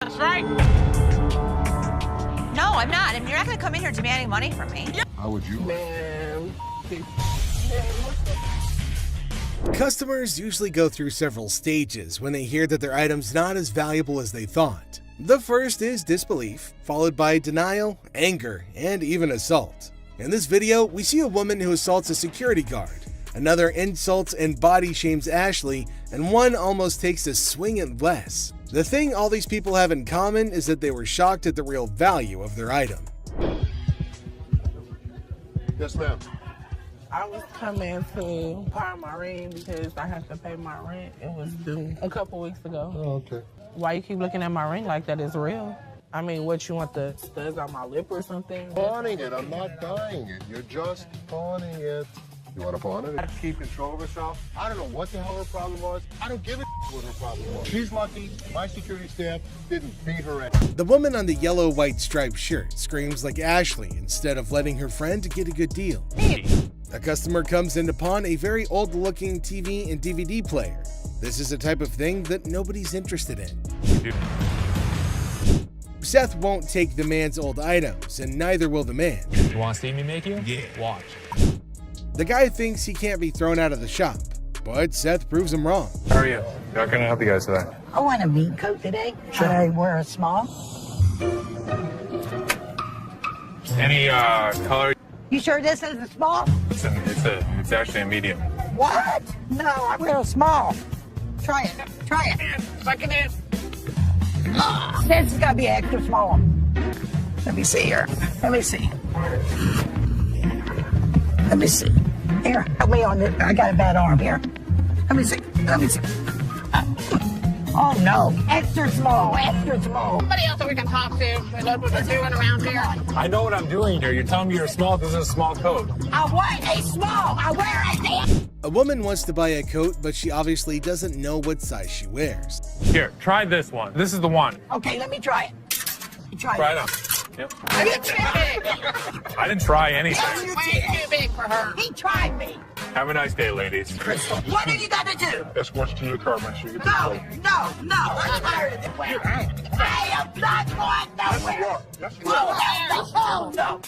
That's right. No, I'm not. And you're not going to come in here demanding money from me. How would you? Man. Customers usually go through several stages when they hear that their item's not as valuable as they thought. The first is disbelief, followed by denial, anger, and even assault. In this video, we see a woman who assaults a security guard, another insults and body shames Ashley, and one almost takes a swing at Les. The thing all these people have in common is that they were shocked at the real value of their item. Yes, ma'am. I was coming to pawn my ring because I have to pay my rent. It was due a couple weeks ago. Oh, okay. Why you keep looking at my ring like that is real? I mean, what, you want the studs on my lip or something? Pawning it. I'm not buying it. You're just pawning it. You want to pawn it? Keep control of herself. I don't know what the hell her problem was. I don't give a what her problem was. She's lucky my security staff didn't beat her ass. The woman on the yellow-white striped shirt screams like Ashley instead of letting her friend get a good deal. A customer comes in to pawn a very old-looking TV and DVD player. This is a type of thing that nobody's interested in. Seth won't take the man's old items, and neither will the man. You want to see me make you? Yeah. Watch. The guy thinks he can't be thrown out of the shop, but Seth proves him wrong. How are you? How can I help you guys today? I want a meat coat today. Should I wear a small? Any color? You sure this is a small? It's actually a medium. What? No, I wear a small. Try it. Try it. Suck it in. This has got to be extra small. Let me see here. Let me see. Let me see. Here, help me on this. I got a bad arm here. Let me see. Let me see. Oh no, extra small, extra small. Somebody else that we can talk to. That's what they're doing around here. I know what I'm doing here. You're telling me you're small. This is a small coat. I want a small. I wear a damn. A woman wants to buy a coat, but she obviously doesn't know what size she wears. Here, try this one. This is the one. Okay, let me try it. Try Try it. it on. Yep. You're too big. I didn't try anything. You're Way too big for her. He tried me. Have a nice day, ladies. What do you got to do? Escort you to your car. Make sure you get the No, coat. no. I'm tired of this. I am not going nowhere. Yes, you are. Oh, no.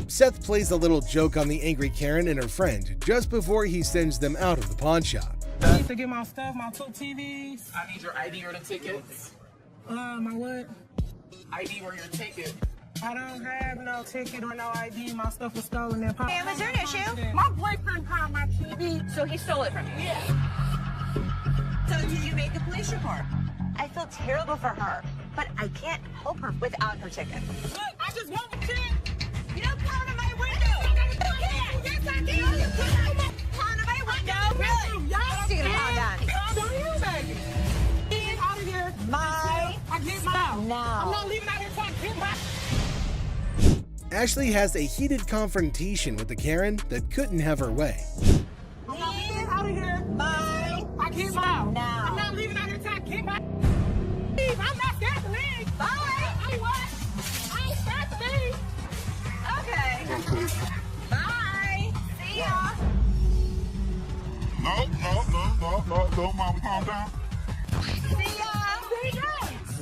Seth plays a little joke on the angry Karen and her friend just before he sends them out of the pawn shop. I need to get my stuff, my two TVs. I need your ID or the tickets. My what? ID or your ticket. I don't have no ticket or no ID. My stuff was stolen. Hey, was there an issue? My boyfriend found my TV. So he stole it from you? Yeah. So did you make a police report? I feel terrible for her, but I can't help her without her ticket. Look, I just want the ticket. You don't pound on my window! You can't! Yes, I can. You can't! Pound on my window! Really? Y'all Stick it pound on. Don't you, baby. Get out of here. My I get mine. now. I'm not leaving out here until I get my. Ashley has a heated confrontation with the Karen that couldn't have her way. I'm not leaving out of here. My I get mine. now. I'm not leaving out here until I get my. Leave. I'm not scared to leave. Bye. I what? I ain't scared to leave. Okay. Bye. See ya. No, Mom, calm down. See ya. See ya.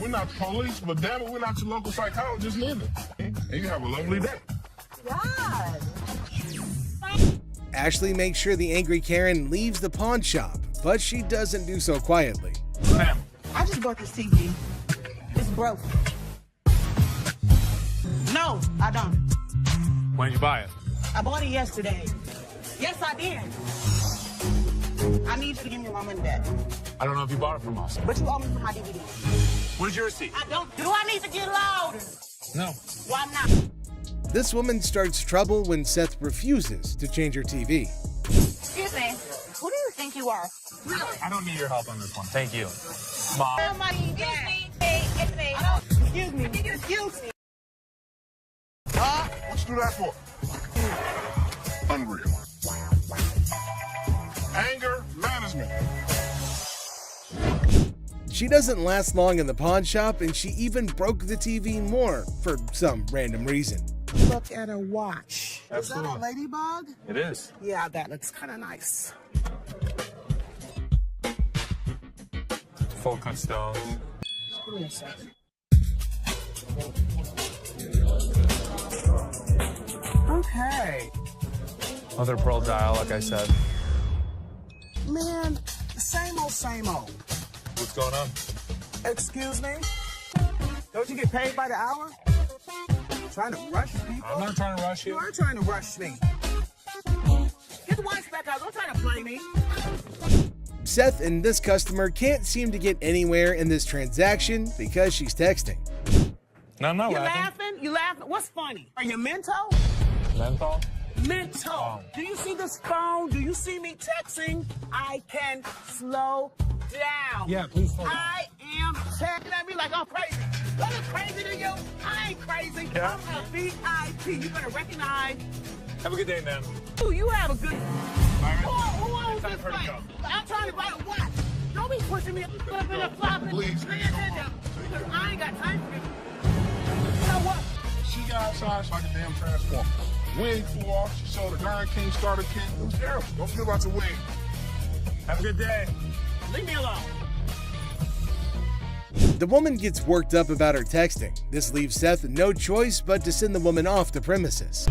We're not the police, but damn it, we're not your local psychologist neither. And you have a lovely day. God. Ashley makes sure the angry Karen leaves the pawn shop, but she doesn't do so quietly. Ma'am. I just bought this TV. It's broke. No, I don't. When did you buy it? I bought it yesterday. Yes, I did. I need you to give me my money back. I don't know if you bought it from us. But you owe me for my DVD. Where's your receipt? I don't. Do I need to get louder? No. Why not? This woman starts trouble when Seth refuses to change her TV. Excuse me. Who do you think you are? Really? I don't need your help on this one. Thank you. Mom. Excuse me. Hey, it's me. Excuse me. Excuse me. What you do that for? Unreal. Anger management. She doesn't last long in the pawn shop, and she even broke the TV more for some random reason. Look at a watch. Absolutely. Is that a ladybug? It is. Yeah, that looks kind of nice. Full cut stones. Give me a second. Okay. Mother Pearl dial, like I said. Man, same old, same old. What's going on? Excuse me? Don't you get paid by the hour? Trying to rush people? I'm not trying to rush You you. are trying to rush me. Get the wines back out. Don't try to play me. Seth and this customer can't seem to get anywhere in this transaction because she's texting. No, I'm not You laughing. laughing? You laughing? What's funny? Are you mental? Menthol? Mental. Oh. Do you see this phone? Do you see me texting? I can slow down. Yeah, please slow down. I am texting at me like I'm crazy. That is crazy to you? I ain't crazy. Yeah. I'm a VIP. You better recognize. Have a good day, man. Ooh, you have a good. Byron, Who owns time this for her to place? go. I'm trying to buy a watch. Don't be pushing me up in a flop. Please. Pay attention. Because I ain't got time for you. You know what? She got outside like a damn transformer. Wig flew off. She saw the Iron King starter kit. It was terrible. Don't feel about your wig. Have a good day. Leave me alone. The woman gets worked up about her texting. This leaves Seth no choice but to send the woman off the premises.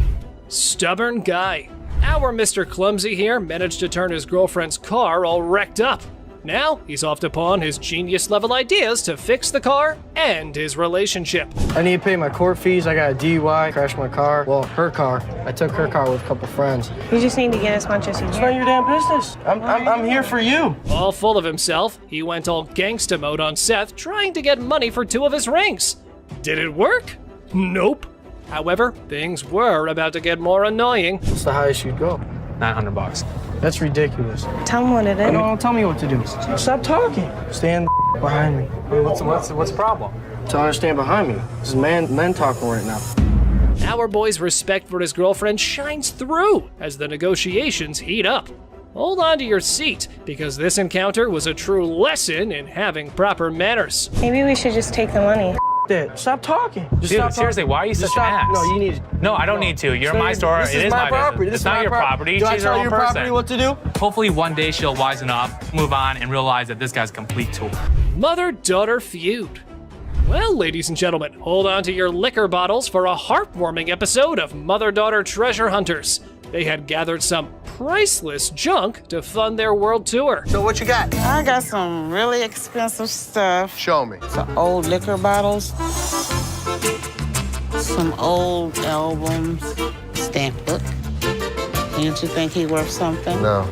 Stubborn guy. Our Mr. Clumsy here managed to turn his girlfriend's car all wrecked up. Now he's off to pawn his genius level ideas to fix the car and his relationship. I need to pay my court fees. I got a DUI, crashed my car. Well, her car. I took her car with a couple friends. You just need to get as much as you It's can. not your damn business. I'm here for you. All full of himself, he went all gangsta mode on Seth, trying to get money for 2 of his rings. Did it work? Nope. However, things were about to get more annoying. What's the highest you'd go? $900. That's ridiculous. Tell him what it is. No, don't tell me what to do. Stop talking. Stand behind me. What's the problem? Tell her to stand behind me. This is men talking right now. Our boy's respect for his girlfriend shines through as the negotiations heat up. Hold on to your seat, because this encounter was a true lesson in having proper manners. Maybe we should just take the money. That. Stop talking. Just Dude, stop seriously, talking. why are you Just such an stop. ass? No, you need. No, I don't need to. You're my store. This It is my property. business. This It's is not my your property. Do I She's her tell own your property person. what to do? Hopefully one day she'll wisen up, move on, and realize that this guy's a complete tool. Mother-daughter feud. Well, ladies and gentlemen, hold on to your liquor bottles for a heartwarming episode of Mother-Daughter Treasure Hunters. They had gathered some priceless junk to fund their world tour. So what you got? I got some really expensive stuff. Show me. Some old liquor bottles, some old albums, stamp book. Don't you think he worth something? No.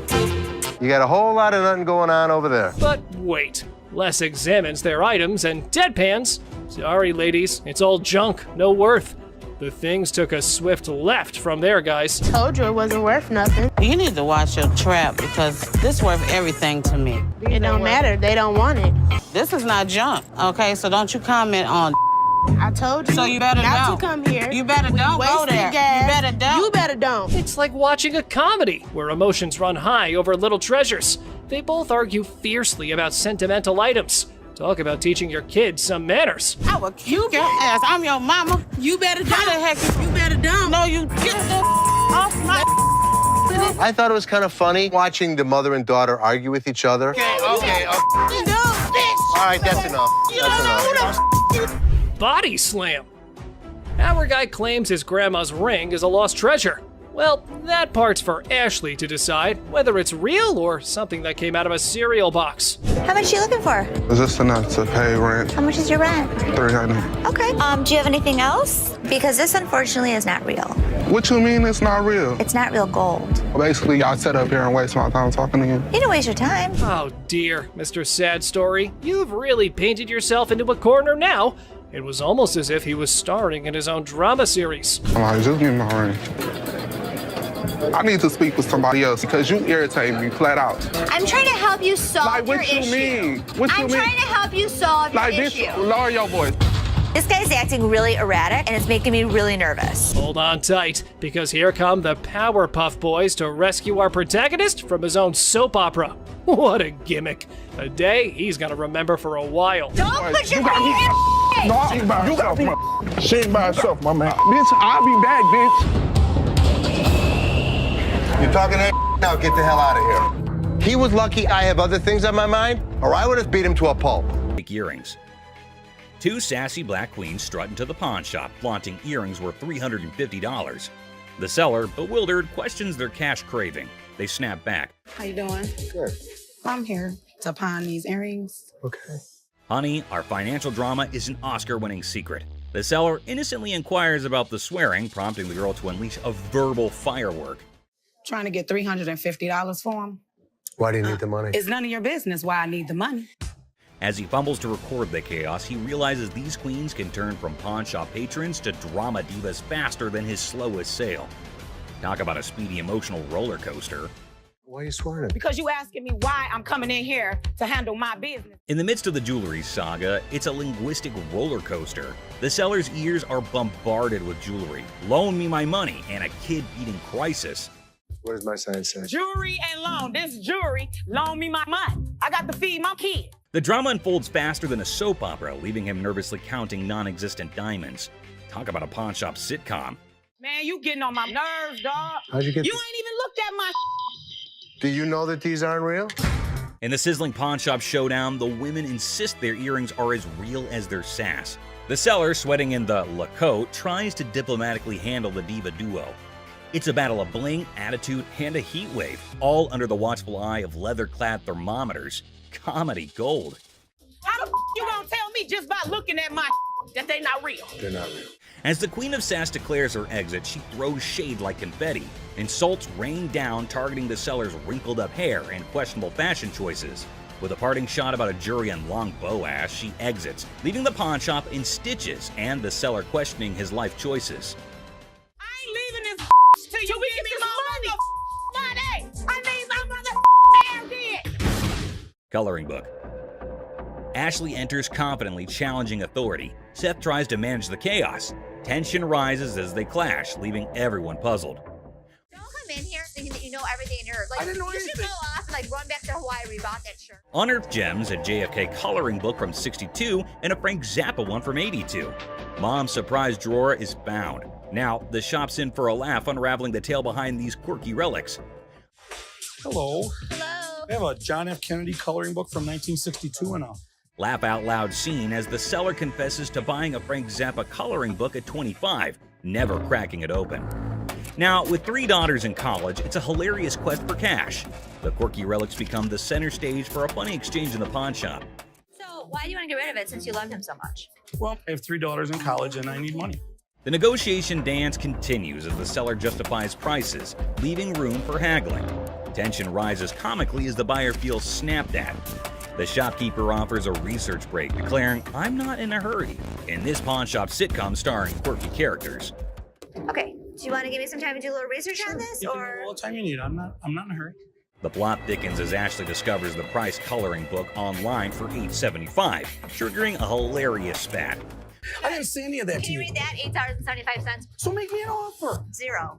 You got a whole lot of nothing going on over there. But wait, Les examines their items and deadpans. Sorry, ladies, it's all junk, no worth. The things took a swift left from there, guys. Told you it wasn't worth nothing. You need to watch your trap because this worth everything to me. It don't matter. They don't want it. This is not junk, okay? So don't you comment on. I told you. So you better not don't. to come here. You better We don't go wasted there. gas. You better don't. You better don't. It's like watching a comedy where emotions run high over little treasures. They both argue fiercely about sentimental items. Talk about teaching your kids some manners. I will kick your ass. I'm your mama. You better don't. How the heck you better don't. No, you get the off my. I thought it was kind of funny watching the mother and daughter argue with each other. Okay. No, bitch. All right, that's enough. That's enough. Body slam. Our guy claims his grandma's ring is a lost treasure. Well, that part's for Ashley to decide whether it's real or something that came out of a cereal box. How much are you looking for? Is this enough to pay rent? How much is your rent? $300. Okay. Do you have anything else? Because this unfortunately is not real. What you mean it's not real? It's not real gold. Basically, y'all sit up here and waste my time talking to you. You don't waste your time. Oh dear, Mr. Sad Story, you've really painted yourself into a corner now. It was almost as if he was starring in his own drama series. I'm like, just give me my ring. I need to speak with somebody else because you irritate me flat out. I'm trying to help you solve Like, what you mean? What you I'm mean? trying to help you solve Like your this, issue. lower your voice. This guy's acting really erratic, and it's making me really nervous. Hold on tight, because here come the Powerpuff Boys to rescue our protagonist from his own soap opera. What a gimmick. A day he's gonna remember for a while. Don't put your You got me. hand in No, she ain't by herself, man. She ain't by herself, my man. Bitch, I'll be back, bitch. You're talking that now, get the hell out of here. He was lucky I have other things on my mind, or I would have beat him to a pulp. Earrings. Two sassy black queens strut into the pawn shop, flaunting earrings worth $350. The seller, bewildered, questions their cash craving. They snap back. How you doing? Good. I'm here to pawn these earrings. Okay. Honey, our financial drama is an Oscar-winning secret. The seller innocently inquires about the swearing, prompting the girl to unleash a verbal firework. Trying to get $350 for them. Why do you need the money? It's none of your business why I need the money. As he fumbles to record the chaos, he realizes these queens can turn from pawn shop patrons to drama divas faster than his slowest sale. Talk about a speedy emotional roller coaster. Why are you swearing at me? Because you asking me why I'm coming in here to handle my business. In the midst of the jewelry saga, it's a linguistic roller coaster. The seller's ears are bombarded with jewelry, loan me my money, and a kid-beating crisis. What does my sign say? Jewelry and loan. This jewelry, loan me my money. I got to feed my kid. The drama unfolds faster than a soap opera, leaving him nervously counting non-existent diamonds. Talk about a pawn shop sitcom. Man, you getting on my nerves, dog. How'd you get You this? ain't even looked at my Do you know that these aren't real? In the sizzling pawn shop showdown, the women insist their earrings are as real as their sass. The seller, sweating in the Lacote, tries to diplomatically handle the diva duo. It's a battle of bling, attitude, and a heat wave, all under the watchful eye of leather-clad thermometers. Comedy gold. How the you gonna tell me just by looking at my that they not real? They're not real. As the Queen of Sass declares her exit, she throws shade like confetti. Insults rain down, targeting the seller's wrinkled-up hair and questionable fashion choices. With a parting shot about a jury and long bow ass, she exits, leaving the pawn shop in stitches and the seller questioning his life choices. I ain't leaving this till you give me my money. I need my mother here. Coloring book. Ashley enters confidently, challenging authority. Seth tries to manage the chaos. Tension rises as they clash, leaving everyone puzzled. Don't come in here thinking that you know everything in Earth. Like, I didn't know you should anything. go off and like run back to Hawaii where you bought that shirt. Unearthed Gems, a JFK coloring book from '62, and a Frank Zappa one from '82. Mom's surprise drawer is found. Now, the shop's in for a laugh, unraveling the tale behind these quirky relics. Hello. Hello. I have a John F. Kennedy coloring book from 1962 and a Laugh out loud scene as the seller confesses to buying a Frank Zappa coloring book at 25, never cracking it open. Now, with 3 daughters in college, it's a hilarious quest for cash. The quirky relics become the center stage for a funny exchange in the pawn shop. So why do you want to get rid of it since you love him so much? well, I have 3 daughters in college and I need money. The negotiation dance continues as the seller justifies prices, leaving room for haggling. Tension rises comically as the buyer feels snapped at. The shopkeeper offers a research break, declaring, "I'm not in a hurry," in this pawn shop sitcom starring quirky characters. Okay, do you want to give me some time to do a little research on this, You can or? have all the time you need. I'm not in a hurry. The plot thickens as Ashley discovers the price coloring book online for $8.75, triggering a hilarious spat. I didn't say any of that Can to you you. read that? $8.75. So make me an offer. 0.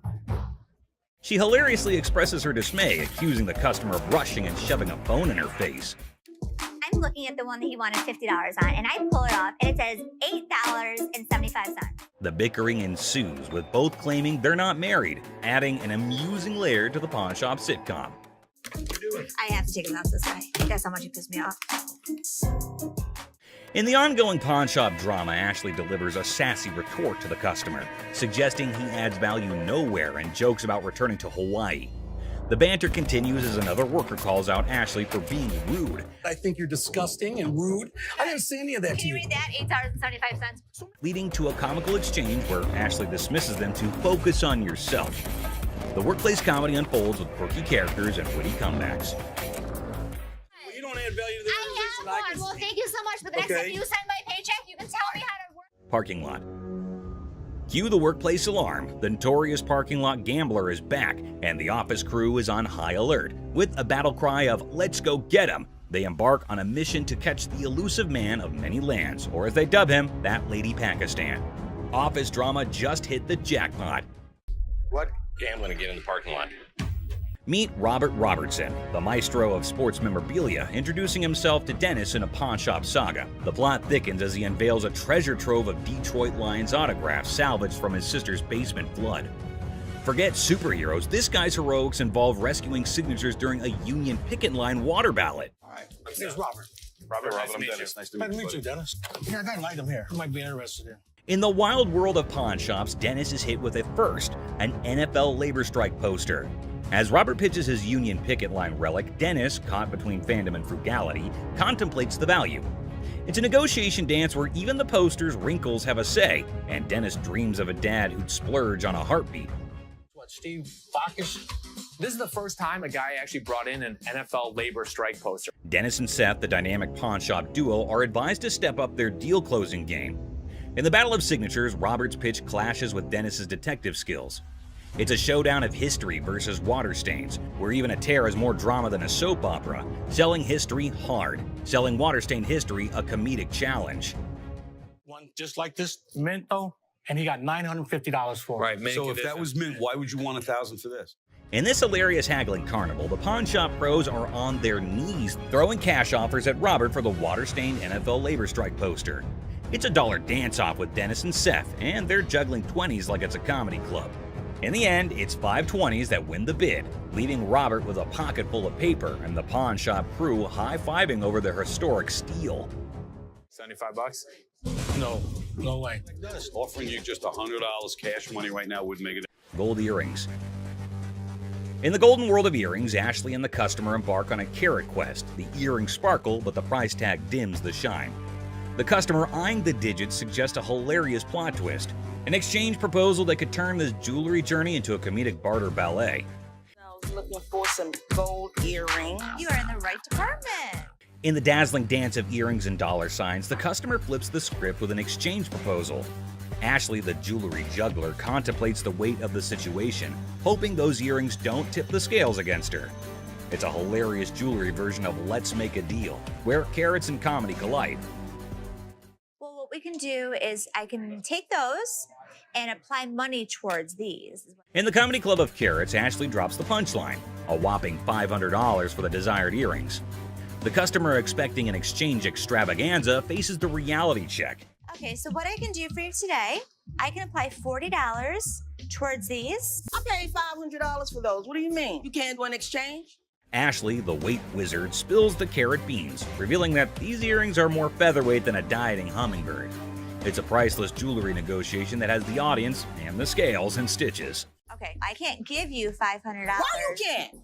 She hilariously expresses her dismay, accusing the customer of rushing and shoving a phone in her face. I'm looking at the one that he wanted $50 on, and I pull it off, and it says $8.75. The bickering ensues, with both claiming they're not married, adding an amusing layer to the pawn shop sitcom. I have to take him out this guy. That's how much he pissed me off. In the ongoing pawn shop drama, Ashley delivers a sassy retort to the customer, suggesting he adds value nowhere and jokes about returning to Hawaii. The banter continues as another worker calls out Ashley for being rude, I think you're disgusting and rude. I didn't say any of that Can to you you. read that? $8.75. leading to a comical exchange where Ashley dismisses them to focus on yourself. The workplace comedy unfolds with quirky characters and witty comebacks. Well, you don't add value to the organization. I have one. Well, thank you so much. But the next Okay. time you send my paycheck, you can tell me how to work. Parking lot. Cue the workplace alarm. The notorious parking lot gambler is back, and the office crew is on high alert. With a battle cry of "Let's go get him!" they embark on a mission to catch the elusive man of many lands, or as they dub him, that lady Pakistan. Office drama just hit the jackpot. What? Gambling again in the parking lot. Meet Robert Robertson, the maestro of sports memorabilia, introducing himself to Dennis in a pawn shop saga. The plot thickens as he unveils a treasure trove of Detroit Lions autographs salvaged from his sister's basement flood. Forget superheroes, this guy's heroics involve rescuing signatures during a Union picket line water ballot. All right, here's Robert. Robert, Robert, I'm I'm Dennis. Nice to Nice to meet meet you, you, Dennis. Yeah, I got an item here. I might be interested in. In the wild world of pawn shops, Dennis is hit with a first, an NFL labor strike poster. As Robert pitches his Union picket line relic, Dennis, caught between fandom and frugality, contemplates the value. It's a negotiation dance where even the poster's wrinkles have a say, and Dennis dreams of a dad who'd splurge on a heartbeat. What, Steve Backus? This is the first time a guy actually brought in an NFL labor strike poster. Dennis and Seth, the dynamic pawn shop duo, are advised to step up their deal closing game. In the battle of signatures, Robert's pitch clashes with Dennis's detective skills. It's a showdown of history versus water stains, where even a tear is more drama than a soap opera, selling history hard, selling water-stained history a comedic challenge. One just like this mint, though, and he got $950 for it. Right, so if that was mint, why would you want $1,000 for this? In this hilarious haggling carnival, the pawn shop pros are on their knees throwing cash offers at Robert for the water-stained NFL labor strike poster. It's a dollar dance-off with Dennis and Seth, and they're juggling 20s like it's a comedy club. In the end, it's 5 20s that win the bid, leaving Robert with a pocket full of paper and the pawn shop crew high-fiving over their historic steal. $75? No way. Dennis, offering you just $100 cash money right now would make it. Gold earrings. In the golden world of earrings, Ashley and the customer embark on a carat quest. The earrings sparkle, but the price tag dims the shine. The customer eyeing the digits suggests a hilarious plot twist, an exchange proposal that could turn this jewelry journey into a comedic barter ballet. I was looking for some gold earrings. You are in the right department. In the dazzling dance of earrings and dollar signs, the customer flips the script with an exchange proposal. Ashley, the jewelry juggler, contemplates the weight of the situation, hoping those earrings don't tip the scales against her. It's a hilarious jewelry version of Let's Make a Deal, where carrots and comedy collide. Well, what we can do is I can take those and apply money towards these. In the comedy club of carrots, Ashley drops the punchline, a whopping $500 for the desired earrings. The customer, expecting an exchange extravaganza, faces the reality check. Okay, so what I can do for you today, I can apply $40 towards these. I paid $500 for those. What do you mean? You can't do an exchange? Ashley, the weight wizard, spills the carrot beans, revealing that these earrings are more featherweight than a dieting hummingbird. It's a priceless jewelry negotiation that has the audience and the scales in stitches. Okay, I can't give you $500. Why you can't?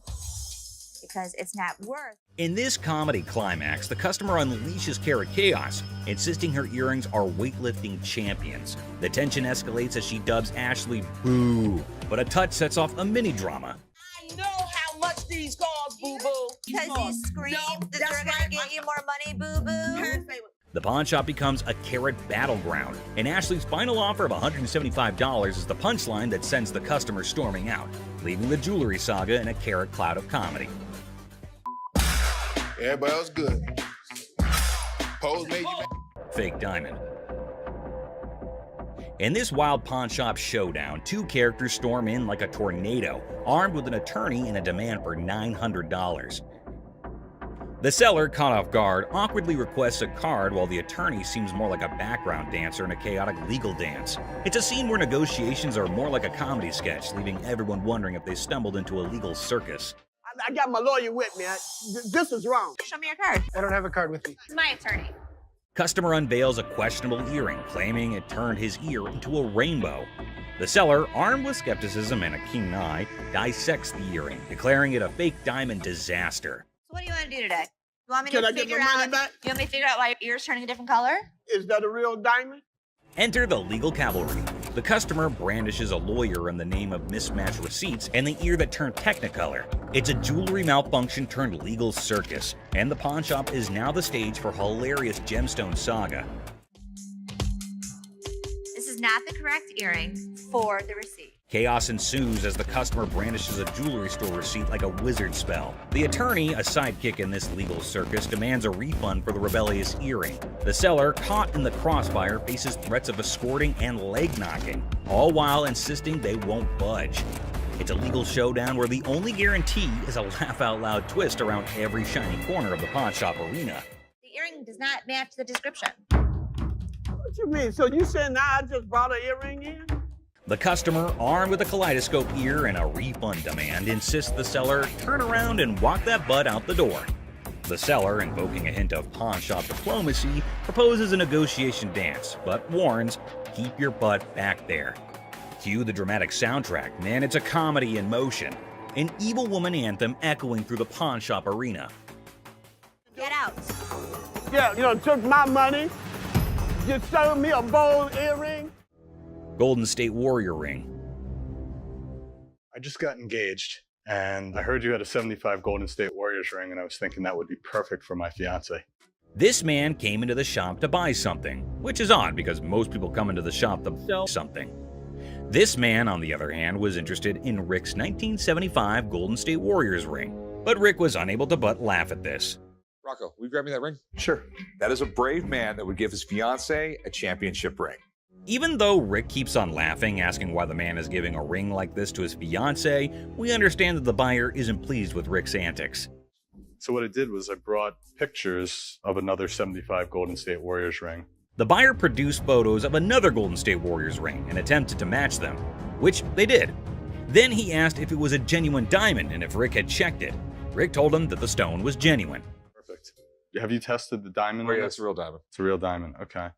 Because it's not worth. In this comedy climax, the customer unleashes carrot chaos, insisting her earrings are weightlifting champions. The tension escalates as she dubs Ashley boo, but a touch sets off a mini drama. I know how much these cost, boo-boo. Because you scream that they're gonna get you more money, boo-boo. The pawn shop becomes a carrot battleground, and Ashley's final offer of $175 is the punchline that sends the customer storming out, leaving the jewelry saga in a carrot cloud of comedy. Everybody else good. Pose made you mad. Fake diamond. In this wild pawn shop showdown, two characters storm in like a tornado, armed with an attorney and a demand for $900. The seller, caught off guard, awkwardly requests a card while the attorney seems more like a background dancer in a chaotic legal dance. It's a scene where negotiations are more like a comedy sketch, leaving everyone wondering if they stumbled into a legal circus. I got my lawyer with me. This is wrong. Show me your card. I don't have a card with me. It's my attorney. Customer unveils a questionable earring, claiming it turned his ear into a rainbow. The seller, armed with skepticism and a keen eye, dissects the earring, declaring it a fake diamond disaster. So what do you want to do today? You want me Can to I get figure my money out? back? You want me to figure out why your ear's turning a different color? Is that a real diamond? Enter the legal cavalry. The customer brandishes a lawyer in the name of mismatched receipts and the ear that turned technicolor. It's a jewelry malfunction turned legal circus, and the pawn shop is now the stage for hilarious gemstone saga. This is not the correct earring for the receipt. Chaos ensues as the customer brandishes a jewelry store receipt like a wizard spell. The attorney, a sidekick in this legal circus, demands a refund for the rebellious earring. The seller, caught in the crossfire, faces threats of escorting and leg knocking, all while insisting they won't budge. It's a legal showdown where the only guarantee is a laugh-out-loud twist around every shiny corner of the pawn shop arena. The earring does not match the description. What you mean? So you said now I just brought an earring in? The customer, armed with a kaleidoscope ear and a refund demand, insists the seller turn around and walk that butt out the door. The seller, invoking a hint of pawn shop diplomacy, proposes a negotiation dance, but warns, keep your butt back there. Cue the dramatic soundtrack, man, it's a comedy in motion. An Evil Woman anthem echoing through the pawn shop arena. Get out. Yeah, you done took my money. You sold me a gold earring. Golden State Warrior ring. I just got engaged, and I heard you had a 75 Golden State Warriors ring, and I was thinking that would be perfect for my fiance. This man came into the shop to buy something, which is odd because most people come into the shop to sell something. This man, on the other hand, was interested in Rick's 1975 Golden State Warriors ring, but Rick was unable to but laugh at this. Rocco, will you grab me that ring? Sure. That is a brave man that would give his fiance a championship ring. Even though Rick keeps on laughing, asking why the man is giving a ring like this to his fiance, we understand that the buyer isn't pleased with Rick's antics. So what I did was I brought pictures of another 75 Golden State Warriors ring. The buyer produced photos of another Golden State Warriors ring and attempted to match them, which they did. Then he asked if it was a genuine diamond and if Rick had checked it. Rick told him that the stone was genuine. Perfect. Have you tested the diamond? Oh, yeah, it's a real diamond. It's a real diamond, okay.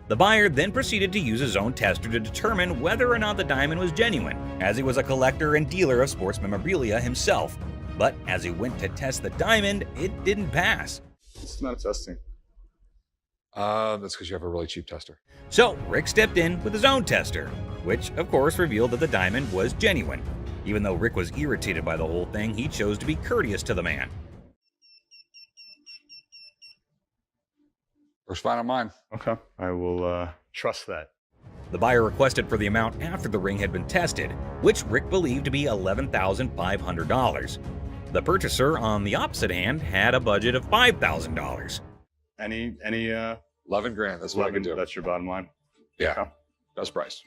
The buyer then proceeded to use his own tester to determine whether or not the diamond was genuine, as he was a collector and dealer of sports memorabilia himself. But as he went to test the diamond, it didn't pass. It's not testing. That's because you have a really cheap tester. So Rick stepped in with his own tester, which of course revealed that the diamond was genuine. Even though Rick was irritated by the whole thing, he chose to be courteous to the man. First fine on mine. Okay, I will trust that. The buyer requested for the amount after the ring had been tested, which Rick believed to be $11,500. The purchaser, on the opposite hand, had a budget of $5,000. Any 11 grand, that's what I can do. That's your bottom line? Yeah, okay. Best price.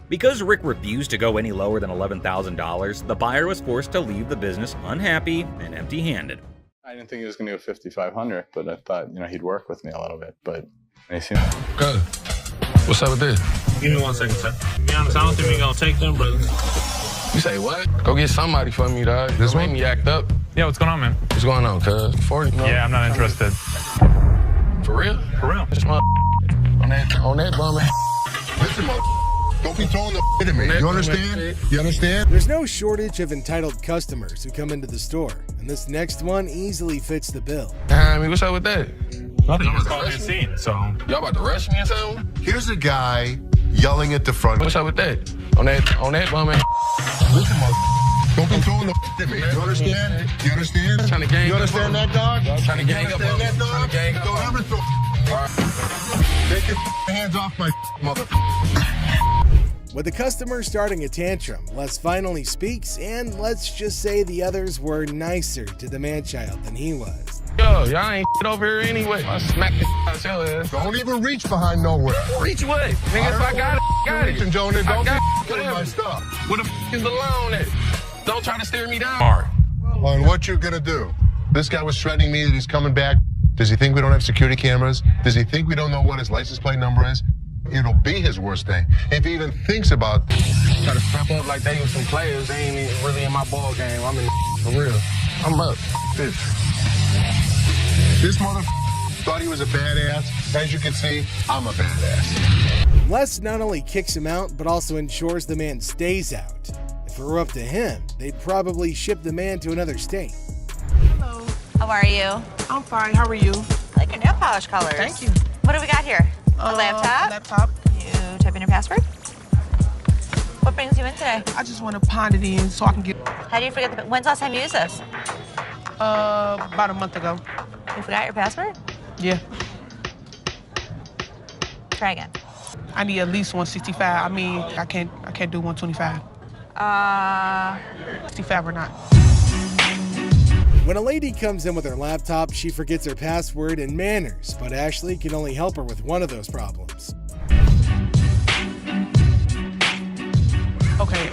Because Rick refused to go any lower than $11,000, the buyer was forced to leave the business unhappy and empty-handed. I didn't think he was going to go 5,500, but I thought, he'd work with me a little bit, but he seemed... Good. What's up with this? Give me 1 second, sir. To be honest, I don't think we're going to take them, brother. You say what? Go get somebody for me, dog. This made me act up. Yeah, what's going on, man? What's going on, cuz? 40? No? Yeah, I'm not interested. For real? For real. This on that bum. Listen, don't be throwing the at me. You understand? You understand? There's no shortage of entitled customers who come into the store, and this next one easily fits the bill. I mean, what's up with that? Nothing. I'm calling a scene, so. Y'all about to rush me or something? Here's a guy yelling at the front. What's up with that? On that bum. Listen, don't be throwing the at me. You understand? You understand? Trying to gang. You understand that, dog? Trying to gang up. You understand that, dog? Don't ever throw. Take your hands off my mother. With the customer starting a tantrum, Les finally speaks, and let's just say the others were nicer to the man-child than he was. Yo, y'all ain't over here anyway. I smack the out your ass. Don't even reach behind nowhere. Reach what? Nigga, if I got it. Reaching, Jonah. Don't get my stuff. Where the is the loan at? Don't try to steer me down. All right. Well, and what you gonna do? This guy was threatening me that he's coming back. Does he think we don't have security cameras? Does he think we don't know what his license plate number is? It'll be his worst thing. If he even thinks about try to step up like they were some players, they ain't even really in my ball game. I'm in for real. I'm up. This mother thought he was a badass. As you can see, I'm a badass. Les not only kicks him out, but also ensures the man stays out. If it were up to him, they'd probably ship the man to another state. Hello. How are you? I'm fine. How are you? I like your nail polish colors. Thank you. What do we got here? A laptop? Laptop. You type in your password? What brings you in today? I just want to pound it in so I can get... How do you forget when's the last time you used this? About a month ago. You forgot your password? Yeah. Try again. I need at least 165. I mean, I can't do 125. 65 or not. When a lady comes in with her laptop, she forgets her password and manners, but Ashley can only help her with one of those problems. Okay,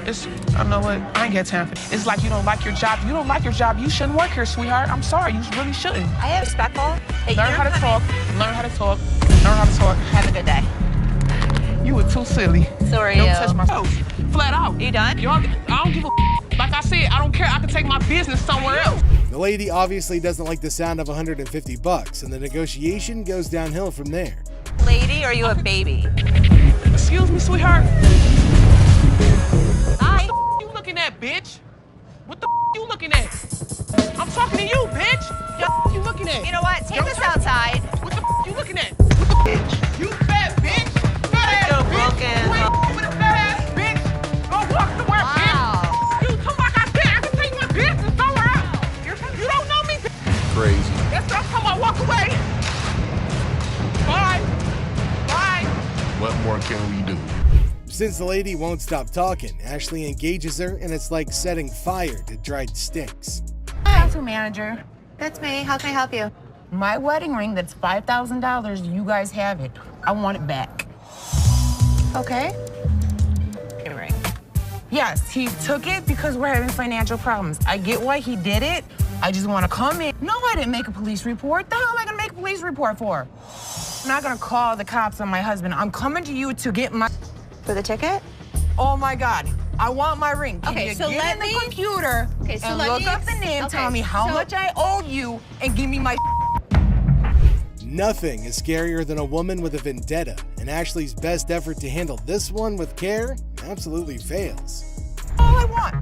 I know what, I ain't got time for it. It's like you don't like your job. You don't like your job, you shouldn't work here, sweetheart. I'm sorry, you really shouldn't. I am respectful. Learn how to talk, learn how to talk, learn how to talk. Have a good day. You were too silly. So are Don't you. touch my toes. Flat out. You done? I don't give a like I said, I don't care. I can take my business somewhere else. The lady obviously doesn't like the sound of $150, and the negotiation goes downhill from there. Lady, are you a baby? Excuse me, sweetheart. Hi. What the you looking at, bitch? What the you looking at? I'm talking to you, bitch. What you looking at? You know what? Take this outside. What the you looking at? What the bitch? You fat bitch. Fat ass bitch. Wait, with a fat ass bitch. Go walk somewhere, bitch. You talk like I said. I can take my business somewhere else. You don't know me. Crazy. That's not how I walk away. Bye. Bye. What more can we do? Since the lady won't stop talking, Ashley engages her, and it's like setting fire to dried sticks. Tattoo manager. That's me. How can I help you? My wedding ring that's $5,000, you guys have it. I want it back. Okay. Get a ring. Yes, he took it because we're having financial problems. I get why he did it. I just want to come in. No, I didn't make a police report. The hell am I going to make a police report for? I'm not going to call the cops on my husband. I'm coming to you to get my... For the ticket? Oh, my God. I want my ring. Can Okay, you so get let in the me- computer Okay, so and let look me up the name, okay, tell me how so- much I owe you, and give me my... Nothing is scarier than a woman with a vendetta, and Ashley's best effort to handle this one with care absolutely fails. All I want.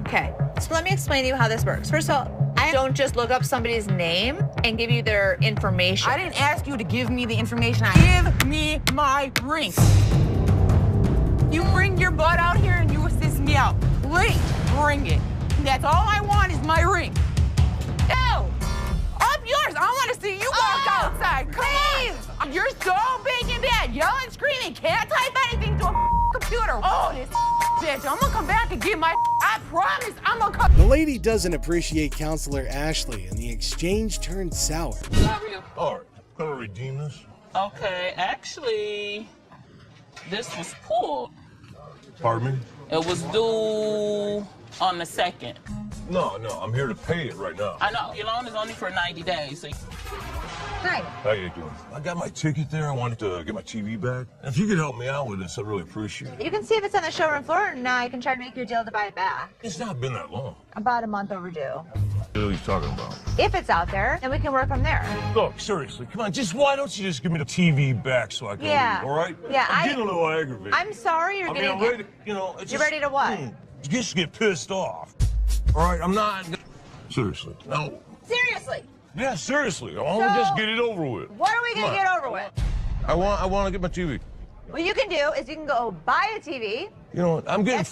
Okay, so let me explain to you how this works. First of all, I don't just look up somebody's name and give you their information. I didn't ask you to give me the information. Give me my ring. You bring your butt out here and you assist me out. Please, bring it. That's all I want is my ring. No! Up yours. I want to see you walk outside. Come on. You're so big and bad. Yelling, screaming. Can't type anything to a computer. Oh, this bitch. I'm going to come back and get my... I promise I'm going to come... The lady doesn't appreciate Counselor Ashley, and the exchange turns sour. All right, gonna redeem this. Okay, actually, this was pulled. Pardon me? It was due on the 2nd. No, I'm here to pay it right now. I know, your loan is only for 90 days. So... Hi. How you doing? I got my ticket there. I wanted to get my TV back. If you could help me out with this, I'd really appreciate it. You can see if it's on the showroom floor, and I can try to make you a deal to buy it back. It's not been that long. About a month overdue. What are you talking about? If it's out there, then we can work from there. Look, seriously, come on. Why don't you just give me the TV back so I can Yeah. leave, all right? Yeah, I'm getting a little aggravated. I'm sorry you're getting... I'm ready to, it's You're just- ready to what? Just get pissed off. All right, I'm not... Seriously, no. Seriously. Yeah, seriously. I want to just get it over with. What are we going Come to on. get over with? I want to get my TV. What you can do is you can go buy a TV. You know what? I'm getting...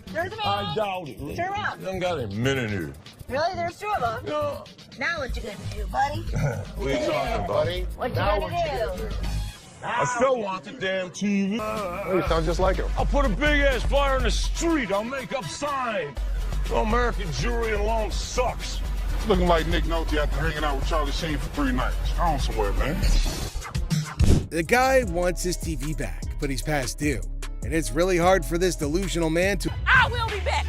There's a man. I doubt it. Turn around. I haven't got a minute here. Really? There's two of them. No. Now what you gonna do, buddy? What are you talking about? What you gonna do? I still want the damn TV. You sound just like him. I'll put a big-ass flyer in the street. I'll make up signs. Well, American Jewelry alone sucks. It's looking like Nick Nolte after hanging out with Charlie Sheen for 3 nights. Go on somewhere, man. The guy wants his TV back, but he's past due. And it's really hard for this delusional man to... I will be back.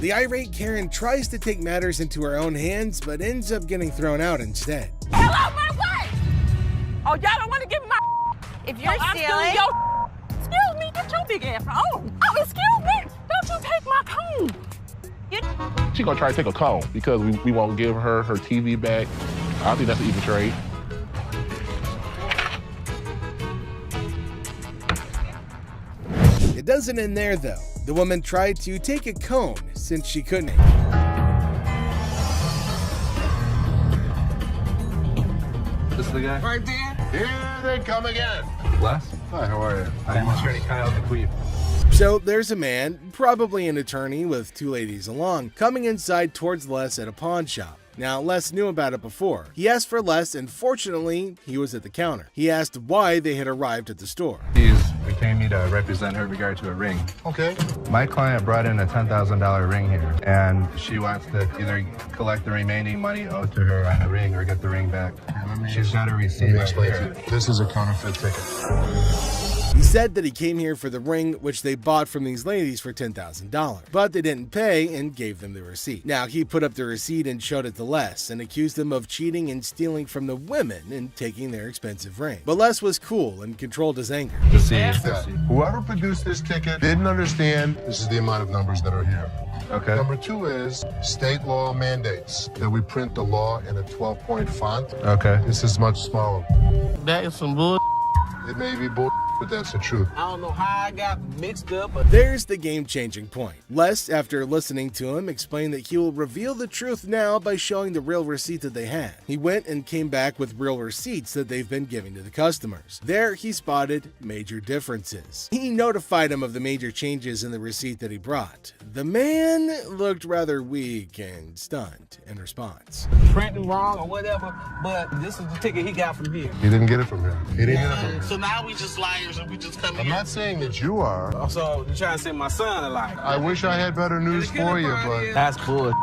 The irate Karen tries to take matters into her own hands, but ends up getting thrown out instead. Hello, my wife. Oh, y'all don't want to give me my... If you're I'm stealing... your... Excuse me, get your big ass on. Oh, excuse me. Don't you take my comb. She gonna try to take a call because we won't give her TV back. I think that's an even trade. It doesn't end there, though. The woman tried to take a cone since she couldn't. This the guy? Right there. Here they come again. Les? Hi, how are you? I'm Attorney Kyle DeQueef. So there's a man, probably an attorney with 2 ladies along, coming inside towards Les at a pawn shop. Now, Les knew about it before. He asked for Les, and fortunately, he was at the counter. He asked why they had arrived at the store. He's retained me to represent her in regard to a ring. Okay. My client brought in a $10,000 ring here, and she wants to either collect the remaining money owed to her on the ring or get the ring back. She's got a receipt. Let me explain to you. This is a counterfeit ticket. He said that he came here for the ring which they bought from these ladies for $10,000, but they didn't pay and gave them the receipt. Now he put up the receipt and showed it to Les and accused him of cheating and stealing from the women and taking their expensive ring. But Les was cool and controlled his anger. Whoever produced this ticket didn't understand this is the amount of numbers that are here. Okay. Number 2 is state law mandates that we print the law in a 12-point font. Okay. This is much smaller. That is some bull. It may be bull, but that's the truth. I don't know how I got mixed up. There's the game-changing point. Les, after listening to him, explained that he will reveal the truth now by showing the real receipt that they had. He went and came back with real receipts that they've been giving to the customers. There, he spotted major differences. He notified him of the major changes in the receipt that he brought. The man looked rather weak and stunned in response. Printing wrong or whatever, but this is the ticket he got from here. He didn't get it from here. He didn't get it from here. So now we just liars and we just come I'm not saying that you are. So you trying to send my son a liar? I wish I had better news for you, but That's bull.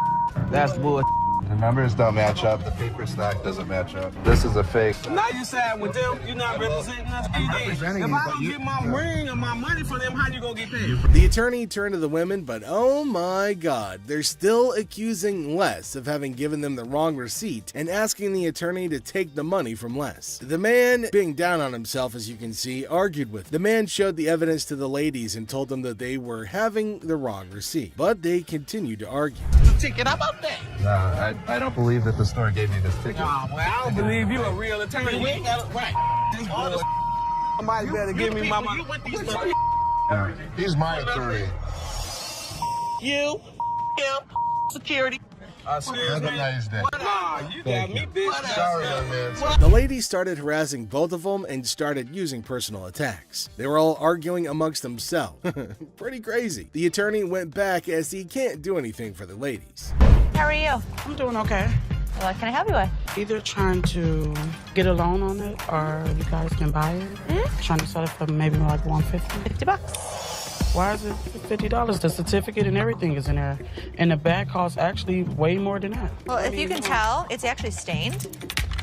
That's bull. The numbers don't match up. The paper stack doesn't match up. This is a fake. Now you side with them. You're not representing us. If I don't get my ring or my money from them, how you gonna get paid? The attorney turned to the women, but oh my god, they're still accusing Les of having given them the wrong receipt and asking the attorney to take the money from Les. The man, being down on himself as you can see, argued with. The man showed the evidence to the ladies and told them that they were having the wrong receipt, but they continued to argue. The ticket, how about that? No, I don't believe that the store gave me this ticket. Nah, well, I don't believe you a real attorney. We ain't got it right. Somebody better give me my money. he's my attorney. You, him, security. Have a nice day. Nah, you got me, bitch. Sorry, young man. The ladies started harassing both of them and started using personal attacks. They were all arguing amongst themselves. Pretty crazy. The attorney went back as he can't do anything for the ladies. How are you? I'm doing okay. What can I help you with? Either trying to get a loan on it or you guys can buy it. Trying to sell it for maybe like $150. $50. Why is it $50? The certificate and everything is in there. And the bag costs actually way more than that. Well, if you can tell, it's actually stained.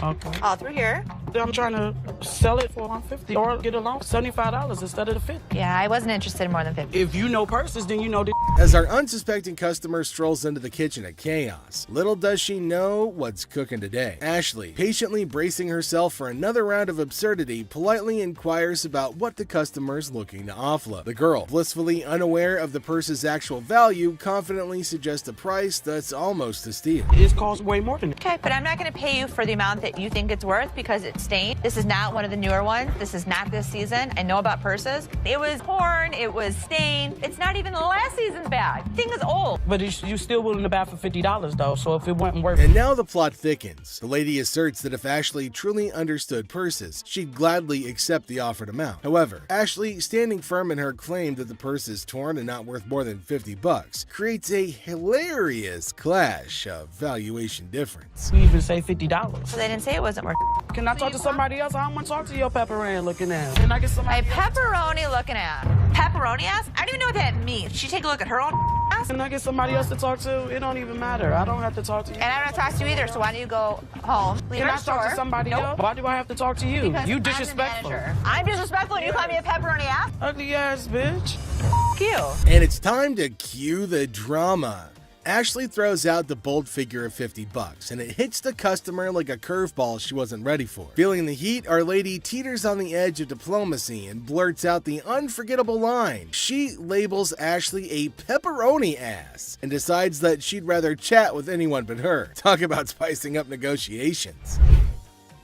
Okay. All through here. I'm trying to sell it for $150 or get a loan for $75 instead of the $50. Yeah, I wasn't interested in more than 50. If you know purses, then you know the. As our unsuspecting customer strolls into the kitchen at Chaos, little does she know what's cooking today. Ashley, patiently bracing herself for another round of absurdity, politely inquires about what the customer's looking to offload. The girl, blissfully unaware of the purse's actual value, confidently suggests a price that's almost a steal. It costs way more than that. Okay, but I'm not going to pay you for the amount that you think it's worth because it's stained. This is not one of the newer ones. This is not this season. I know about purses. It was torn. It was stained. It's not even the last season's bag. The thing is old. But you still willing to buy for $50 though, so if it wasn't worth it. And now the plot thickens. The lady asserts that if Ashley truly understood purses, she'd gladly accept the offered amount. However, Ashley, standing firm in her claim that the purse is torn and not worth more than $50, creates a hilarious clash of valuation difference. You even say $50. So they didn't say it wasn't worth. Can I talk to somebody else? I don't want to talk to your pepperoni looking ass. Can I get somebody? My pepperoni looking at. Pepperoni ass? I don't even know what that means. She take a look at her own ass? Can I get somebody else to talk to? It don't even matter. I don't have to talk to you. And I don't talk to you either, so why don't you go home? Leave Can our I talk to store. somebody Nope. else? Why do I have to talk to you? Because You I'm the disrespectful. manager. I'm disrespectful and you call me a pepperoni ass? Ugly ass bitch. F you. And it's time to cue the drama. Ashley throws out the bold figure of $50, and it hits the customer like a curveball she wasn't ready for. Feeling the heat, our lady teeters on the edge of diplomacy and blurts out the unforgettable line. She labels Ashley a pepperoni ass and decides that she'd rather chat with anyone but her. Talk about spicing up negotiations.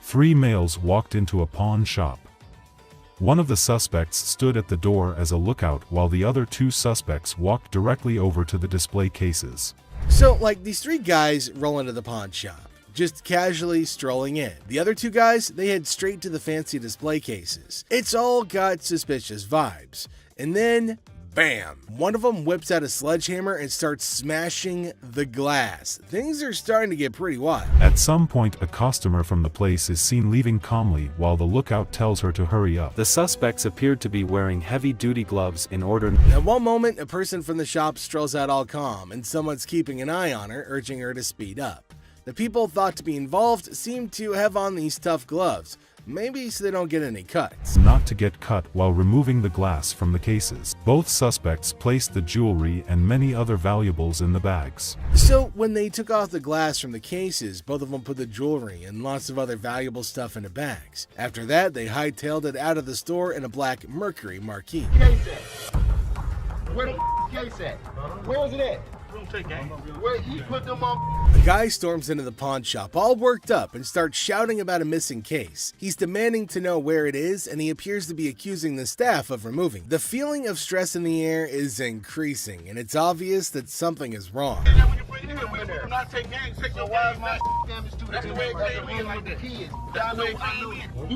3 males walked into a pawn shop. One of the suspects stood at the door as a lookout while the other 2 suspects walked directly over to the display cases. So, like, these 3 guys roll into the pawn shop, just casually strolling in. The other 2 guys, they head straight to the fancy display cases. It's all got suspicious vibes. And then, bam! One of them whips out a sledgehammer and starts smashing the glass. Things are starting to get pretty wild. At some point, a customer from the place is seen leaving calmly while the lookout tells her to hurry up. The suspects appeared to be wearing heavy-duty gloves in order. At one moment, a person from the shop strolls out all calm, and someone's keeping an eye on her, urging her to speed up. The people thought to be involved seem to have on these tough gloves, maybe so they don't get any cuts. Not to get cut while removing the glass from the cases. Both suspects placed the jewelry and many other valuables in the bags. So when they took off the glass from the cases, both of them put the jewelry and lots of other valuable stuff into bags. After that, they hightailed it out of the store in a black Mercury Marquis. Where the case at? Where is it at? Where he put them on? The guy storms into the pawn shop all worked up and starts shouting about a missing case. He's demanding to know where it is, and he appears to be accusing the staff of removing. The feeling of stress in the air is increasing, and it's obvious that something is wrong. You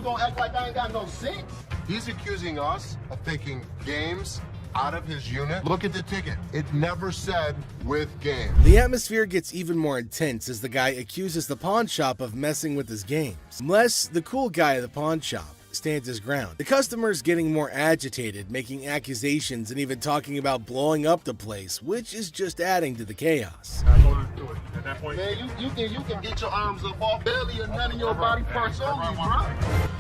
gonna act like I ain't got no sense? He's accusing us of taking games out of his unit. Look at the ticket. It never said with game. The atmosphere gets even more intense as the guy accuses the pawn shop of messing with his games. Les, the cool guy at the pawn shop, stands his ground. The customer's getting more agitated, making accusations and even talking about blowing up the place, which is just adding to the chaos. At that point, man, you can get your arms up off belly and none of your body parts on me, bro.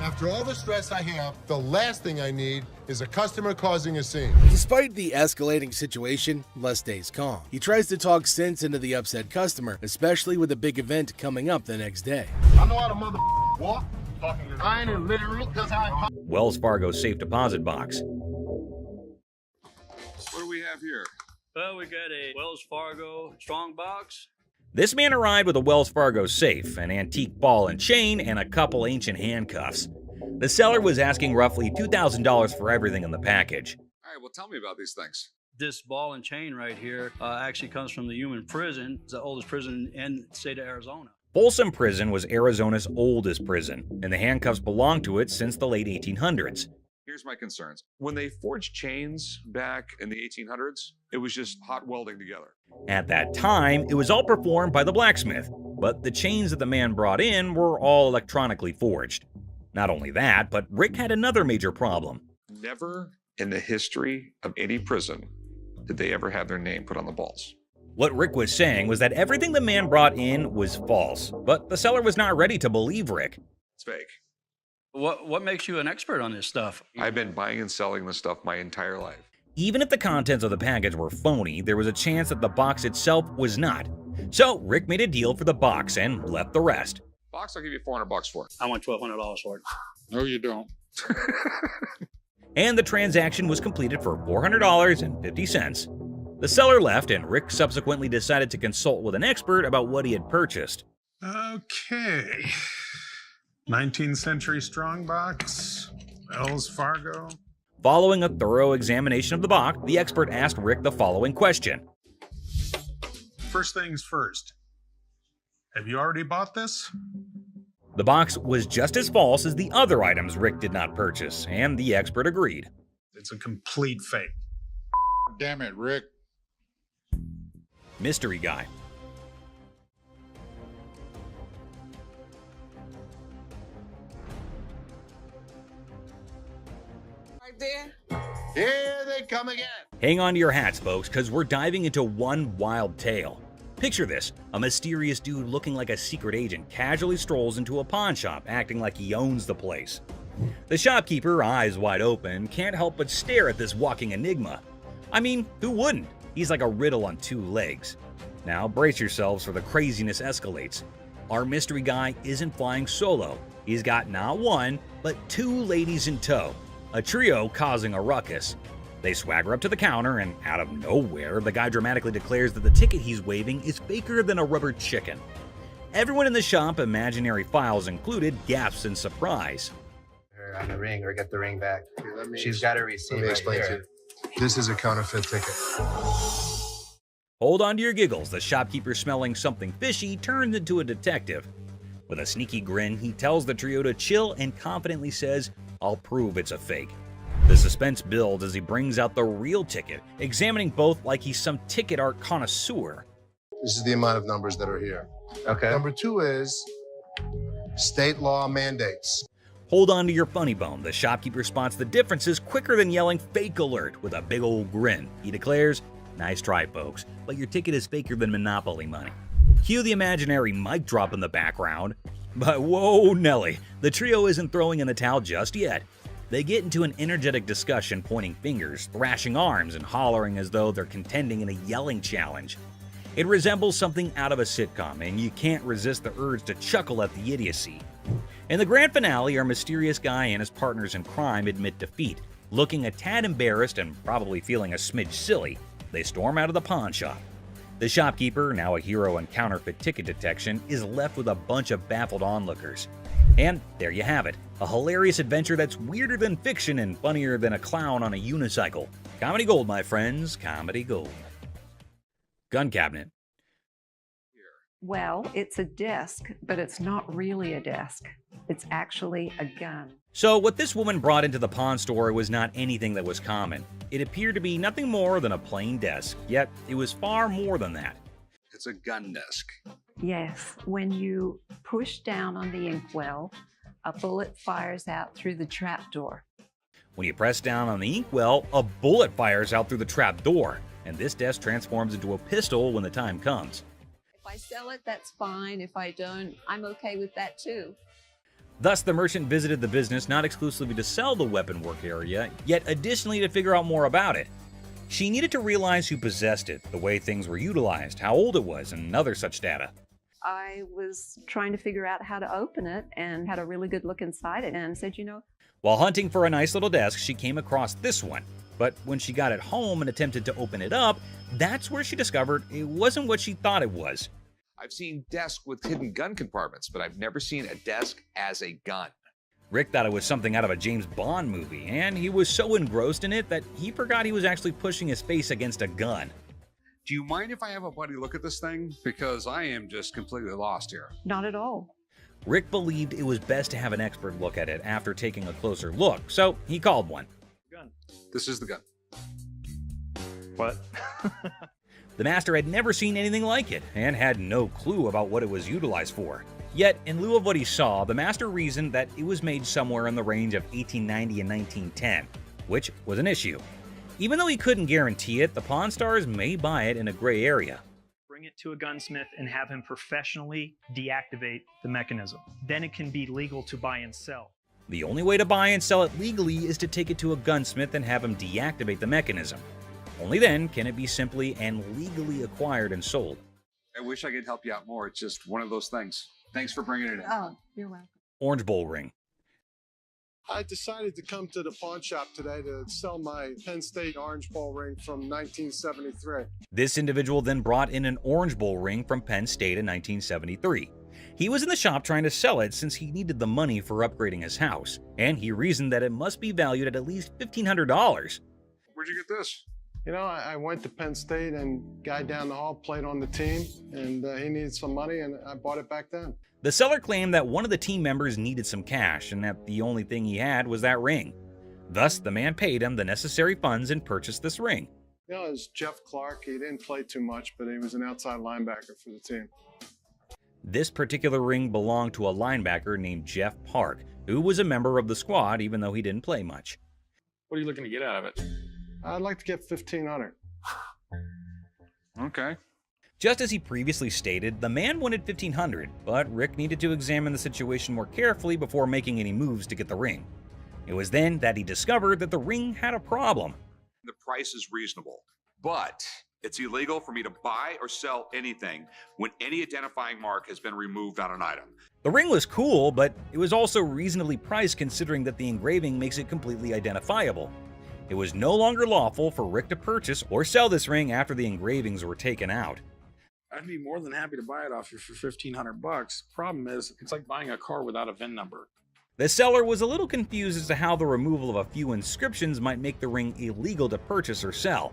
After all the stress I have, the last thing I need is a customer causing a scene. Despite the escalating situation, Les stays calm. He tries to talk sense into the upset customer, especially with a big event coming up the next day. I know how to walk. I ain't illiterate because I... Wells Fargo safe deposit box. What do we have here? Well, we got a Wells Fargo strong box. This man arrived with a Wells Fargo safe, an antique ball and chain, and a couple ancient handcuffs. The seller was asking roughly $2,000 for everything in the package. All right, well, tell me about these things. This ball and chain right here actually comes from the Human Prison. It's the oldest prison in the state of Arizona. Folsom Prison was Arizona's oldest prison, and the handcuffs belonged to it since the late 1800s. Here's my concerns. When they forged chains back in the 1800s, it was just hot welding together. At that time, it was all performed by the blacksmith, but the chains that the man brought in were all electronically forged. Not only that, but Rick had another major problem. Never in the history of any prison did they ever have their name put on the balls. What Rick was saying was that everything the man brought in was false, but the seller was not ready to believe Rick. It's fake. What makes you an expert on this stuff? I've been buying and selling this stuff my entire life. Even if the contents of the package were phony, there was a chance that the box itself was not. So Rick made a deal for the box and left the rest. Box, I'll give you $400 for it. I want $1,200 for it. No, you don't. And the transaction was completed for $400.50. The seller left, and Rick subsequently decided to consult with an expert about what he had purchased. Okay. 19th century strongbox, Wells Fargo. Following a thorough examination of the box, the expert asked Rick the following question. First things first. Have you already bought this? The box was just as false as the other items Rick did not purchase, and the expert agreed. It's a complete fake. Damn it, Rick. Mystery guy. Right there. Here they come again. Hang on to your hats, folks, because we're diving into one wild tale. Picture this, a mysterious dude looking like a secret agent casually strolls into a pawn shop acting like he owns the place. The shopkeeper, eyes wide open, can't help but stare at this walking enigma. I mean, who wouldn't? He's like a riddle on two legs. Now brace yourselves for the craziness escalates. Our mystery guy isn't flying solo. He's got not one, but two ladies in tow, a trio causing a ruckus. They swagger up to the counter, and out of nowhere, the guy dramatically declares that the ticket he's waving is faker than a rubber chicken. Everyone in the shop, imaginary files included, gasps in surprise. Her on the ring, or get the ring back. She's got a receipt. Let me explain to you. This is a counterfeit ticket. Hold on to your giggles. The shopkeeper, smelling something fishy, turns into a detective. With a sneaky grin, he tells the trio to chill and confidently says, "I'll prove it's a fake." The suspense builds as he brings out the real ticket, examining both like he's some ticket art connoisseur. This is the amount of numbers that are here. Okay. Number 2 is state law mandates. Hold on to your funny bone. The shopkeeper spots the differences quicker than yelling "fake alert" with a big old grin. He declares, "Nice try, folks, but your ticket is faker than Monopoly money." Cue the imaginary mic drop in the background. But whoa, Nelly, the trio isn't throwing in the towel just yet. They get into an energetic discussion, pointing fingers, thrashing arms, and hollering as though they're contending in a yelling challenge. It resembles something out of a sitcom, and you can't resist the urge to chuckle at the idiocy. In the grand finale, our mysterious guy and his partners in crime admit defeat. Looking a tad embarrassed and probably feeling a smidge silly, they storm out of the pawn shop. The shopkeeper, now a hero in counterfeit ticket detection, is left with a bunch of baffled onlookers. And there you have it, a hilarious adventure that's weirder than fiction and funnier than a clown on a unicycle. Comedy gold, my friends, comedy gold. Gun cabinet. Well, it's a desk, but it's not really a desk. It's actually a gun. So what this woman brought into the pawn store was not anything that was common. It appeared to be nothing more than a plain desk, yet it was far more than that. It's a gun desk. Yes, when you push down on the inkwell, a bullet fires out through the trapdoor. When you press down on the inkwell, a bullet fires out through the trap door, and this desk transforms into a pistol when the time comes. If I sell it, that's fine. If I don't, I'm okay with that too. Thus, the merchant visited the business not exclusively to sell the weapon work area, yet additionally to figure out more about it. She needed to realize who possessed it, the way things were utilized, how old it was, and other such data. I was trying to figure out how to open it and had a really good look inside it and said, While hunting for a nice little desk, she came across this one. But when she got it home and attempted to open it up, that's where she discovered it wasn't what she thought it was. I've seen desks with hidden gun compartments, but I've never seen a desk as a gun. Rick thought it was something out of a James Bond movie, and he was so engrossed in it that he forgot he was actually pushing his face against a gun. Do you mind if I have a buddy look at this thing? Because I am just completely lost here. Not at all. Rick believed it was best to have an expert look at it after taking a closer look, so he called one. Gun. This is the gun. What? The master had never seen anything like it, and had no clue about what it was utilized for. Yet, in lieu of what he saw, the master reasoned that it was made somewhere in the range of 1890 and 1910, which was an issue. Even though he couldn't guarantee it, the Pawn Stars may buy it in a gray area. Bring it to a gunsmith and have him professionally deactivate the mechanism. Then it can be legal to buy and sell. The only way to buy and sell it legally is to take it to a gunsmith and have him deactivate the mechanism. Only then can it be simply and legally acquired and sold. I wish I could help you out more. It's just one of those things. Thanks for bringing it in. Oh, you're welcome. Orange Bowl ring. I decided to come to the pawn shop today to sell my Penn State Orange Bowl ring from 1973. This individual then brought in an Orange Bowl ring from Penn State in 1973. He was in the shop trying to sell it since he needed the money for upgrading his house, and he reasoned that it must be valued at least $1,500. Where'd you get this? I went to Penn State and guy down the hall played on the team and he needed some money and I bought it back then. The seller claimed that one of the team members needed some cash and that the only thing he had was that ring. Thus, the man paid him the necessary funds and purchased this ring. It was Jeff Clark. He didn't play too much, but he was an outside linebacker for the team. This particular ring belonged to a linebacker named Jeff Park, who was a member of the squad even though he didn't play much. What are you looking to get out of it? I'd like to get $1,500. Okay. Just as he previously stated, the man wanted $1,500, but Rick needed to examine the situation more carefully before making any moves to get the ring. It was then that he discovered that the ring had a problem. The price is reasonable, but it's illegal for me to buy or sell anything when any identifying mark has been removed on an item. The ring was cool, but it was also reasonably priced considering that the engraving makes it completely identifiable. It was no longer lawful for Rick to purchase or sell this ring after the engravings were taken out. I'd be more than happy to buy it off you for $1,500. Problem is, it's like buying a car without a VIN number. The seller was a little confused as to how the removal of a few inscriptions might make the ring illegal to purchase or sell.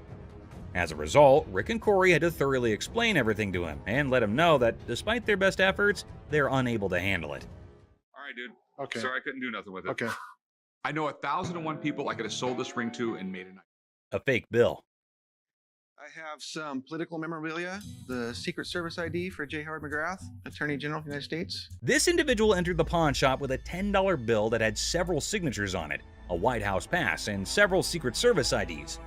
As a result, Rick and Corey had to thoroughly explain everything to him and let him know that despite their best efforts, they're unable to handle it. All right, dude. Okay. Sorry I couldn't do nothing with it. Okay. I know 1,001 people I could have sold this ring to and made a fake bill. I have some political memorabilia, the Secret Service ID for J. Howard McGrath, Attorney General of the United States. This individual entered the pawn shop with a $10 bill that had several signatures on it, a White House pass, and several Secret Service IDs.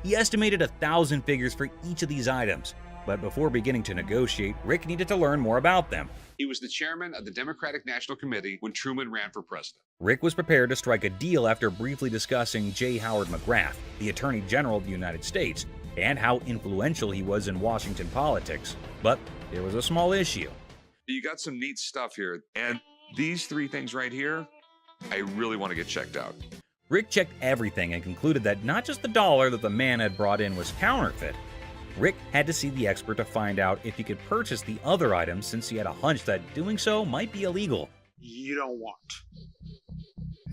He estimated 1,000 figures for each of these items. But before beginning to negotiate, Rick needed to learn more about them. He was the chairman of the Democratic National Committee when Truman ran for president. Rick was prepared to strike a deal after briefly discussing J. Howard McGrath, the Attorney General of the United States, and how influential he was in Washington politics. But there was a small issue. You got some neat stuff here, and these three things right here, I really want to get checked out. Rick checked everything and concluded that not just the dollar that the man had brought in was counterfeit. Rick had to see the expert to find out if he could purchase the other items, since he had a hunch that doing so might be illegal. You don't want.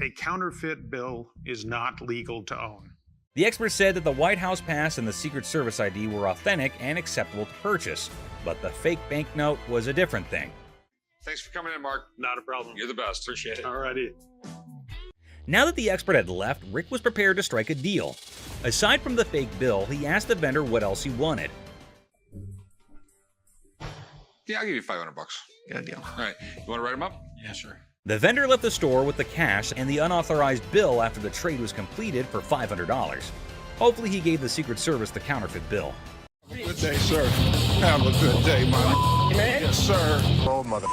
A counterfeit bill is not legal to own. The expert said that the White House pass and the Secret Service ID were authentic and acceptable to purchase, but the fake banknote was a different thing. Thanks for coming in, Mark. Not a problem. You're the best. Appreciate it. Alrighty. Now that the expert had left, Rick was prepared to strike a deal. Aside from the fake bill, he asked the vendor what else he wanted. Yeah, I'll give you $500. Good deal. All right. You want to write them up? Yeah, sure. The vendor left the store with the cash and the unauthorized bill after the trade was completed for $500. Hopefully he gave the Secret Service the counterfeit bill. Good day, sir. Have a good day, man. Yes, sir. Oh, mother.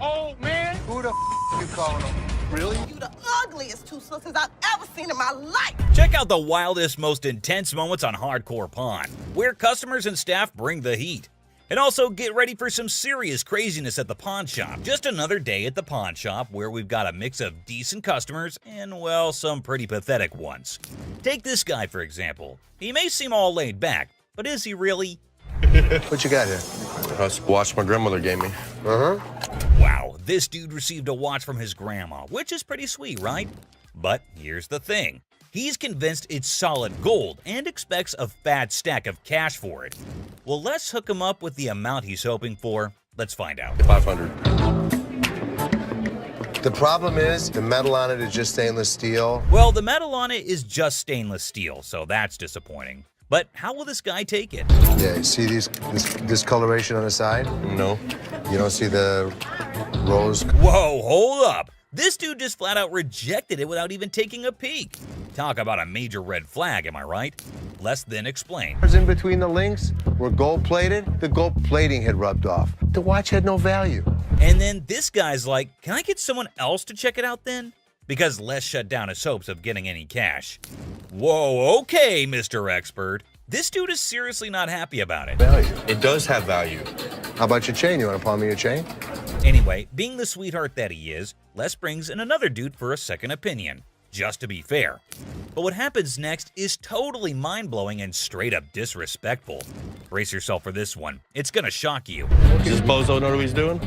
Oh, man. Who the you calling them? Really? You the ugliest two sisters I've ever seen in my life. Check out the wildest, most intense moments on Hardcore Pawn, where customers and staff bring the heat. And also get ready for some serious craziness at the pawn shop. Just another day at the pawn shop where we've got a mix of decent customers and, well, some pretty pathetic ones. Take this guy, for example. He may seem all laid back, but is he really? What you got here? That's a watch my grandmother gave me. Wow, this dude received a watch from his grandma, which is pretty sweet, right? But here's the thing. He's convinced it's solid gold and expects a fat stack of cash for it. Well, let's hook him up with the amount he's hoping for. Let's find out. 500. The problem is the metal on it is just stainless steel. Well, the metal on it is just stainless steel, so that's disappointing. But how will this guy take it? Yeah, you see this discoloration on the side? No. You don't see the rose? Whoa, hold up. This dude just flat out rejected it without even taking a peek. Talk about a major red flag, am I right? Less than explain. In between the links were gold plated. The gold plating had rubbed off. The watch had no value. And then this guy's like, can I get someone else to check it out then? Because Les shut down his hopes of getting any cash. Whoa, okay, Mr. Expert. This dude is seriously not happy about it. Value. It does have value. How about your chain? You want to pawn me your chain? Anyway, being the sweetheart that he is, Les brings in another dude for a second opinion, just to be fair. But what happens next is totally mind-blowing and straight up disrespectful. Brace yourself for this one. It's gonna shock you. Does this bozo know what he's doing?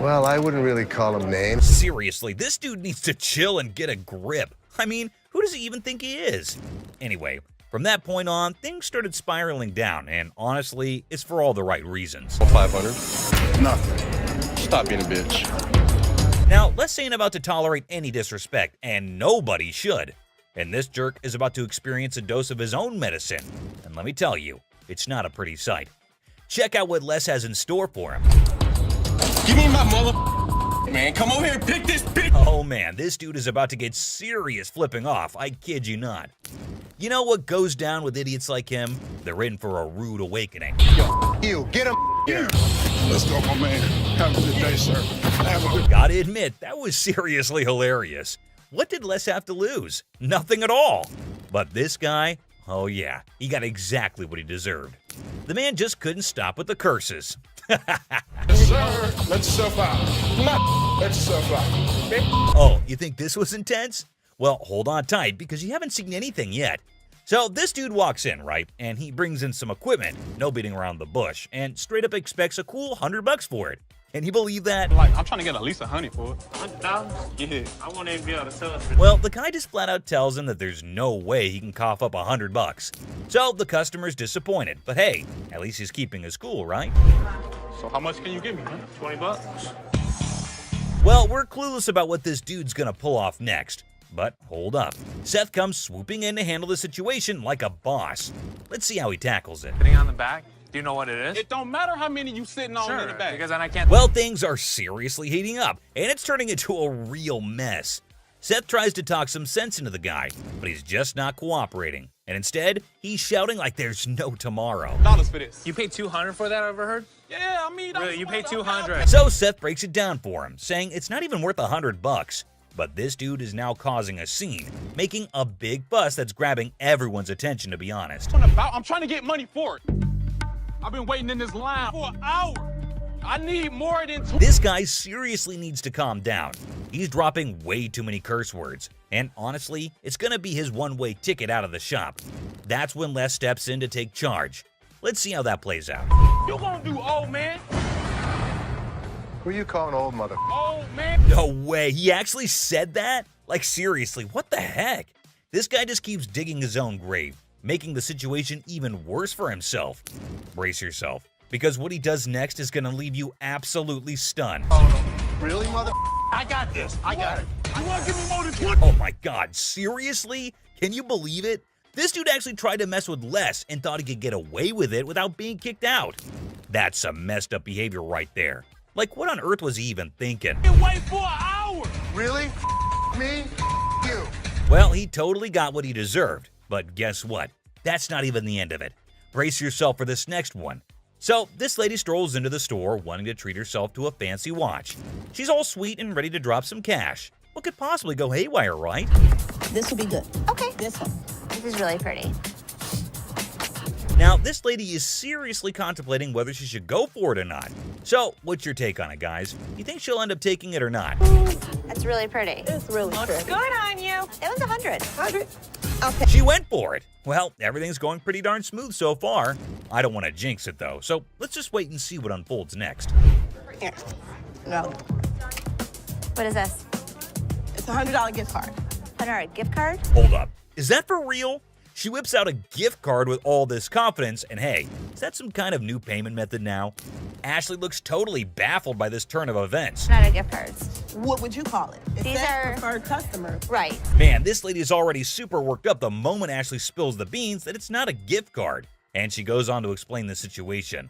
Well, I wouldn't really call him names. Seriously, this dude needs to chill and get a grip. I mean, who does he even think he is? Anyway, from that point on, things started spiraling down, and honestly, it's for all the right reasons. 500. Nothing. Stop being a bitch. Now, Les ain't about to tolerate any disrespect, and nobody should. And this jerk is about to experience a dose of his own medicine. And let me tell you, it's not a pretty sight. Check out what Les has in store for him. Give me my mother, man. Come over here and pick this bitch. Oh man, this dude is about to get serious flipping off. I kid you not. You know what goes down with idiots like him? They're in for a rude awakening. You, get him here. Let's go, my man. Have a good day, sir. Have a good... Gotta admit, that was seriously hilarious. What did Les have to lose? Nothing at all. But this guy, oh yeah, he got exactly what he deserved. The man just couldn't stop with the curses. Sir, let yourself out. Let yourself out. Oh, you think this was intense? Well, hold on tight, because you haven't seen anything yet. So this dude walks in, right? And he brings in some equipment, no beating around the bush, and straight up expects a cool $100 for it. Can you believe that? Like, I'm trying to get at least $100 for it. $100? Yeah. I want to be able to sell it. Well, the guy just flat out tells him that there's no way he can cough up $100. So the customer's disappointed, but hey, at least he's keeping his cool, right? So how much can you give me, man? $20? Well, we're clueless about what this dude's gonna pull off next. But hold up. Seth comes swooping in to handle the situation like a boss. Let's see how he tackles it. Sitting on the back? Do you know what it is? It don't matter how many you sitting on in the back. Because then I can't... Well, things are seriously heating up, and it's turning into a real mess. Seth tries to talk some sense into the guy, but he's just not cooperating. And instead, he's shouting like there's no tomorrow. Dollars for this. You paid $200 for that, I overheard? Yeah, I mean, really, you paid $200. So Seth breaks it down for him, saying it's not even worth $100. But this dude is now causing a scene, making a big fuss that's grabbing everyone's attention, to be honest. I'm trying to get money for it. I've been waiting in this line for an hour. I need more than two. This guy seriously needs to calm down. He's dropping way too many curse words. And honestly, it's gonna be his one-way ticket out of the shop. That's when Les steps in to take charge. Let's see how that plays out. You gonna do old man? Who you calling old mother? Old man? No way, he actually said that? Like seriously, what the heck? This guy just keeps digging his own grave, making the situation even worse for himself. Brace yourself, because what he does next is gonna leave you absolutely stunned. Really, mother? I got this. I got it. You wanna give me more than one? Oh my god, seriously? Can you believe it? This dude actually tried to mess with Les and thought he could get away with it without being kicked out. That's some messed up behavior right there. Like, what on earth was he even thinking? You wait for an hour. Really? Me? You? Well, he totally got what he deserved. But guess what? That's not even the end of it. Brace yourself for this next one. So, this lady strolls into the store wanting to treat herself to a fancy watch. She's all sweet and ready to drop some cash. What could possibly go haywire, right? This will be good. Okay. This one. This is really pretty. Now, this lady is seriously contemplating whether she should go for it or not. So, what's your take on it, guys? You think she'll end up taking it or not? That's really pretty. It's really pretty. Good on you. That was 100. 100. Okay. She went for it. Well, everything's going pretty darn smooth so far. I don't want to jinx it though, so let's just wait and see what unfolds next. Here. No. What is this? It's a $100 gift card. $100 gift card? Hold up. Is that for real? She whips out a gift card with all this confidence, and hey, is that some kind of new payment method now? Ashley looks totally baffled by this turn of events. Not a gift cards. What would you call it? It These says are preferred customer. Right. Man, this lady is already super worked up the moment Ashley spills the beans that it's not a gift card. And she goes on to explain the situation.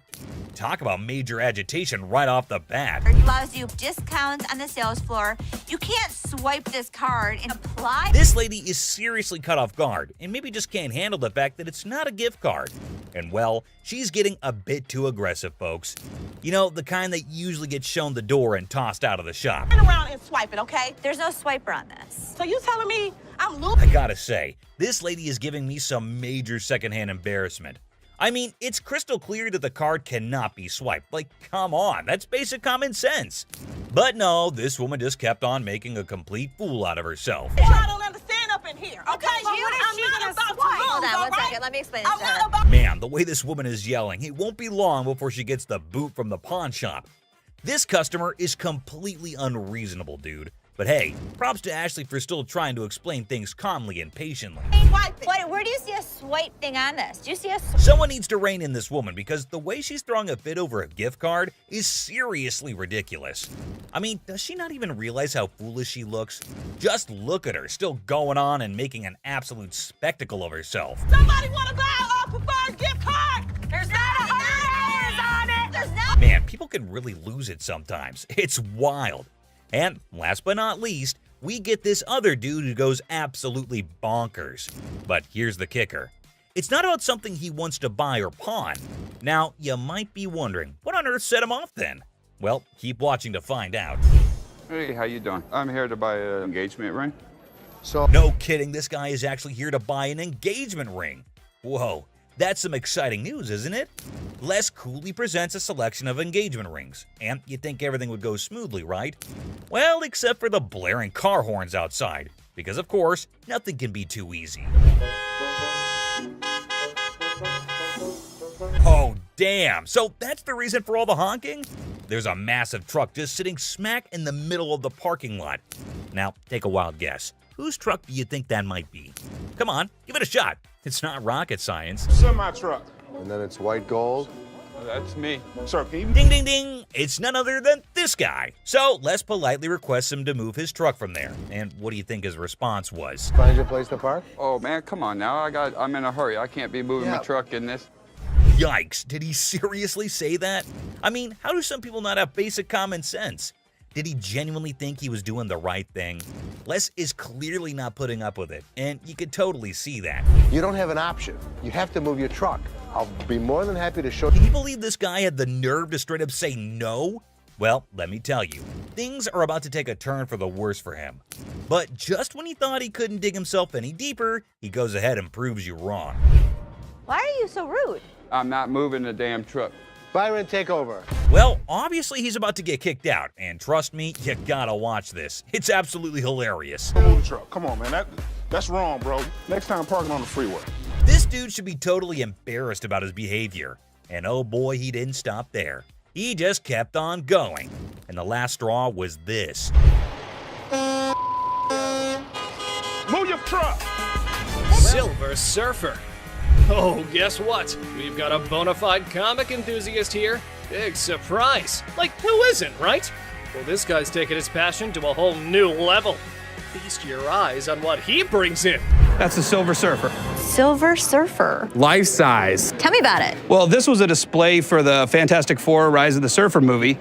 Talk about major agitation right off the bat. It allows you discounts on the sales floor. You can't swipe this card and apply. This lady is seriously caught off guard and maybe just can't handle the fact that it's not a gift card. And well, she's getting a bit too aggressive, folks. You know, the kind that usually gets shown the door and tossed out of the shop. Turn around and swipe it, okay? There's no swiper on this. So you telling me I'm losing? I gotta say, this lady is giving me some major secondhand embarrassment. I mean, it's crystal clear that the card cannot be swiped. Like, come on, that's basic common sense. But no, this woman just kept on making a complete fool out of herself. I don't understand up in here, okay? I'm not about to lose, hold on one second. Let me explain this to her. Man, the way this woman is yelling, it won't be long before she gets the boot from the pawn shop. This customer is completely unreasonable, dude. But hey, props to Ashley for still trying to explain things calmly and patiently. Where do you see a swipe thing on this? Do you see a Someone needs to rein in this woman because the way she's throwing a fit over a gift card is seriously ridiculous. I mean, does she not even realize how foolish she looks? Just look at her, still going on and making an absolute spectacle of herself. Somebody want to buy a preferred gift card? There's not $100 on it. There's not. Man, people can really lose it sometimes. It's wild. And last but not least, we get this other dude who goes absolutely bonkers. But here's the kicker. It's not about something he wants to buy or pawn. Now, you might be wondering, what on earth set him off then? Well, keep watching to find out. Hey, how you doing? I'm here to buy an engagement ring. No kidding, this guy is actually here to buy an engagement ring. Whoa, that's some exciting news, isn't it? Les coolly presents a selection of engagement rings, and you'd think everything would go smoothly, right? Well, except for the blaring car horns outside, because of course, nothing can be too easy. Oh, damn, so that's the reason for all the honking? There's a massive truck just sitting smack in the middle of the parking lot. Now, take a wild guess. Whose truck do you think that might be? Come on, give it a shot. It's not rocket science. Semi-truck. And then it's white gold. That's me. Sir, can you... Ding, ding, ding. It's none other than this guy. So Les politely requests him to move his truck from there. And what do you think his response was? Find your place to park? Oh, man, come on now. I'm in a hurry. I can't be moving my truck in this. Yikes, did he seriously say that? I mean, how do some people not have basic common sense? Did he genuinely think he was doing the right thing? Les is clearly not putting up with it, and you could totally see that. You don't have an option. You have to move your truck. I'll be more than happy to show Can you believe this guy had the nerve to straight up say no? Well, let me tell you, things are about to take a turn for the worse for him. But just when he thought he couldn't dig himself any deeper, he goes ahead and proves you wrong. Why are you so rude? I'm not moving the damn truck. Byron, take over. Well, obviously he's about to get kicked out, and trust me, you gotta watch this. It's absolutely hilarious. Move the truck. Come on, man. That's wrong, bro. Next time, parking on the freeway. This dude should be totally embarrassed about his behavior. And oh boy, he didn't stop there. He just kept on going. And the last straw was this. Move your truck! Silver Surfer. Oh, guess what? We've got a bona fide comic enthusiast here. Big surprise. Like, who isn't, right? Well, this guy's taking his passion to a whole new level. Feast your eyes on what he brings in. That's the Silver Surfer. Silver Surfer. Life size. Tell me about it. Well, this was a display for the Fantastic Four Rise of the Surfer movie.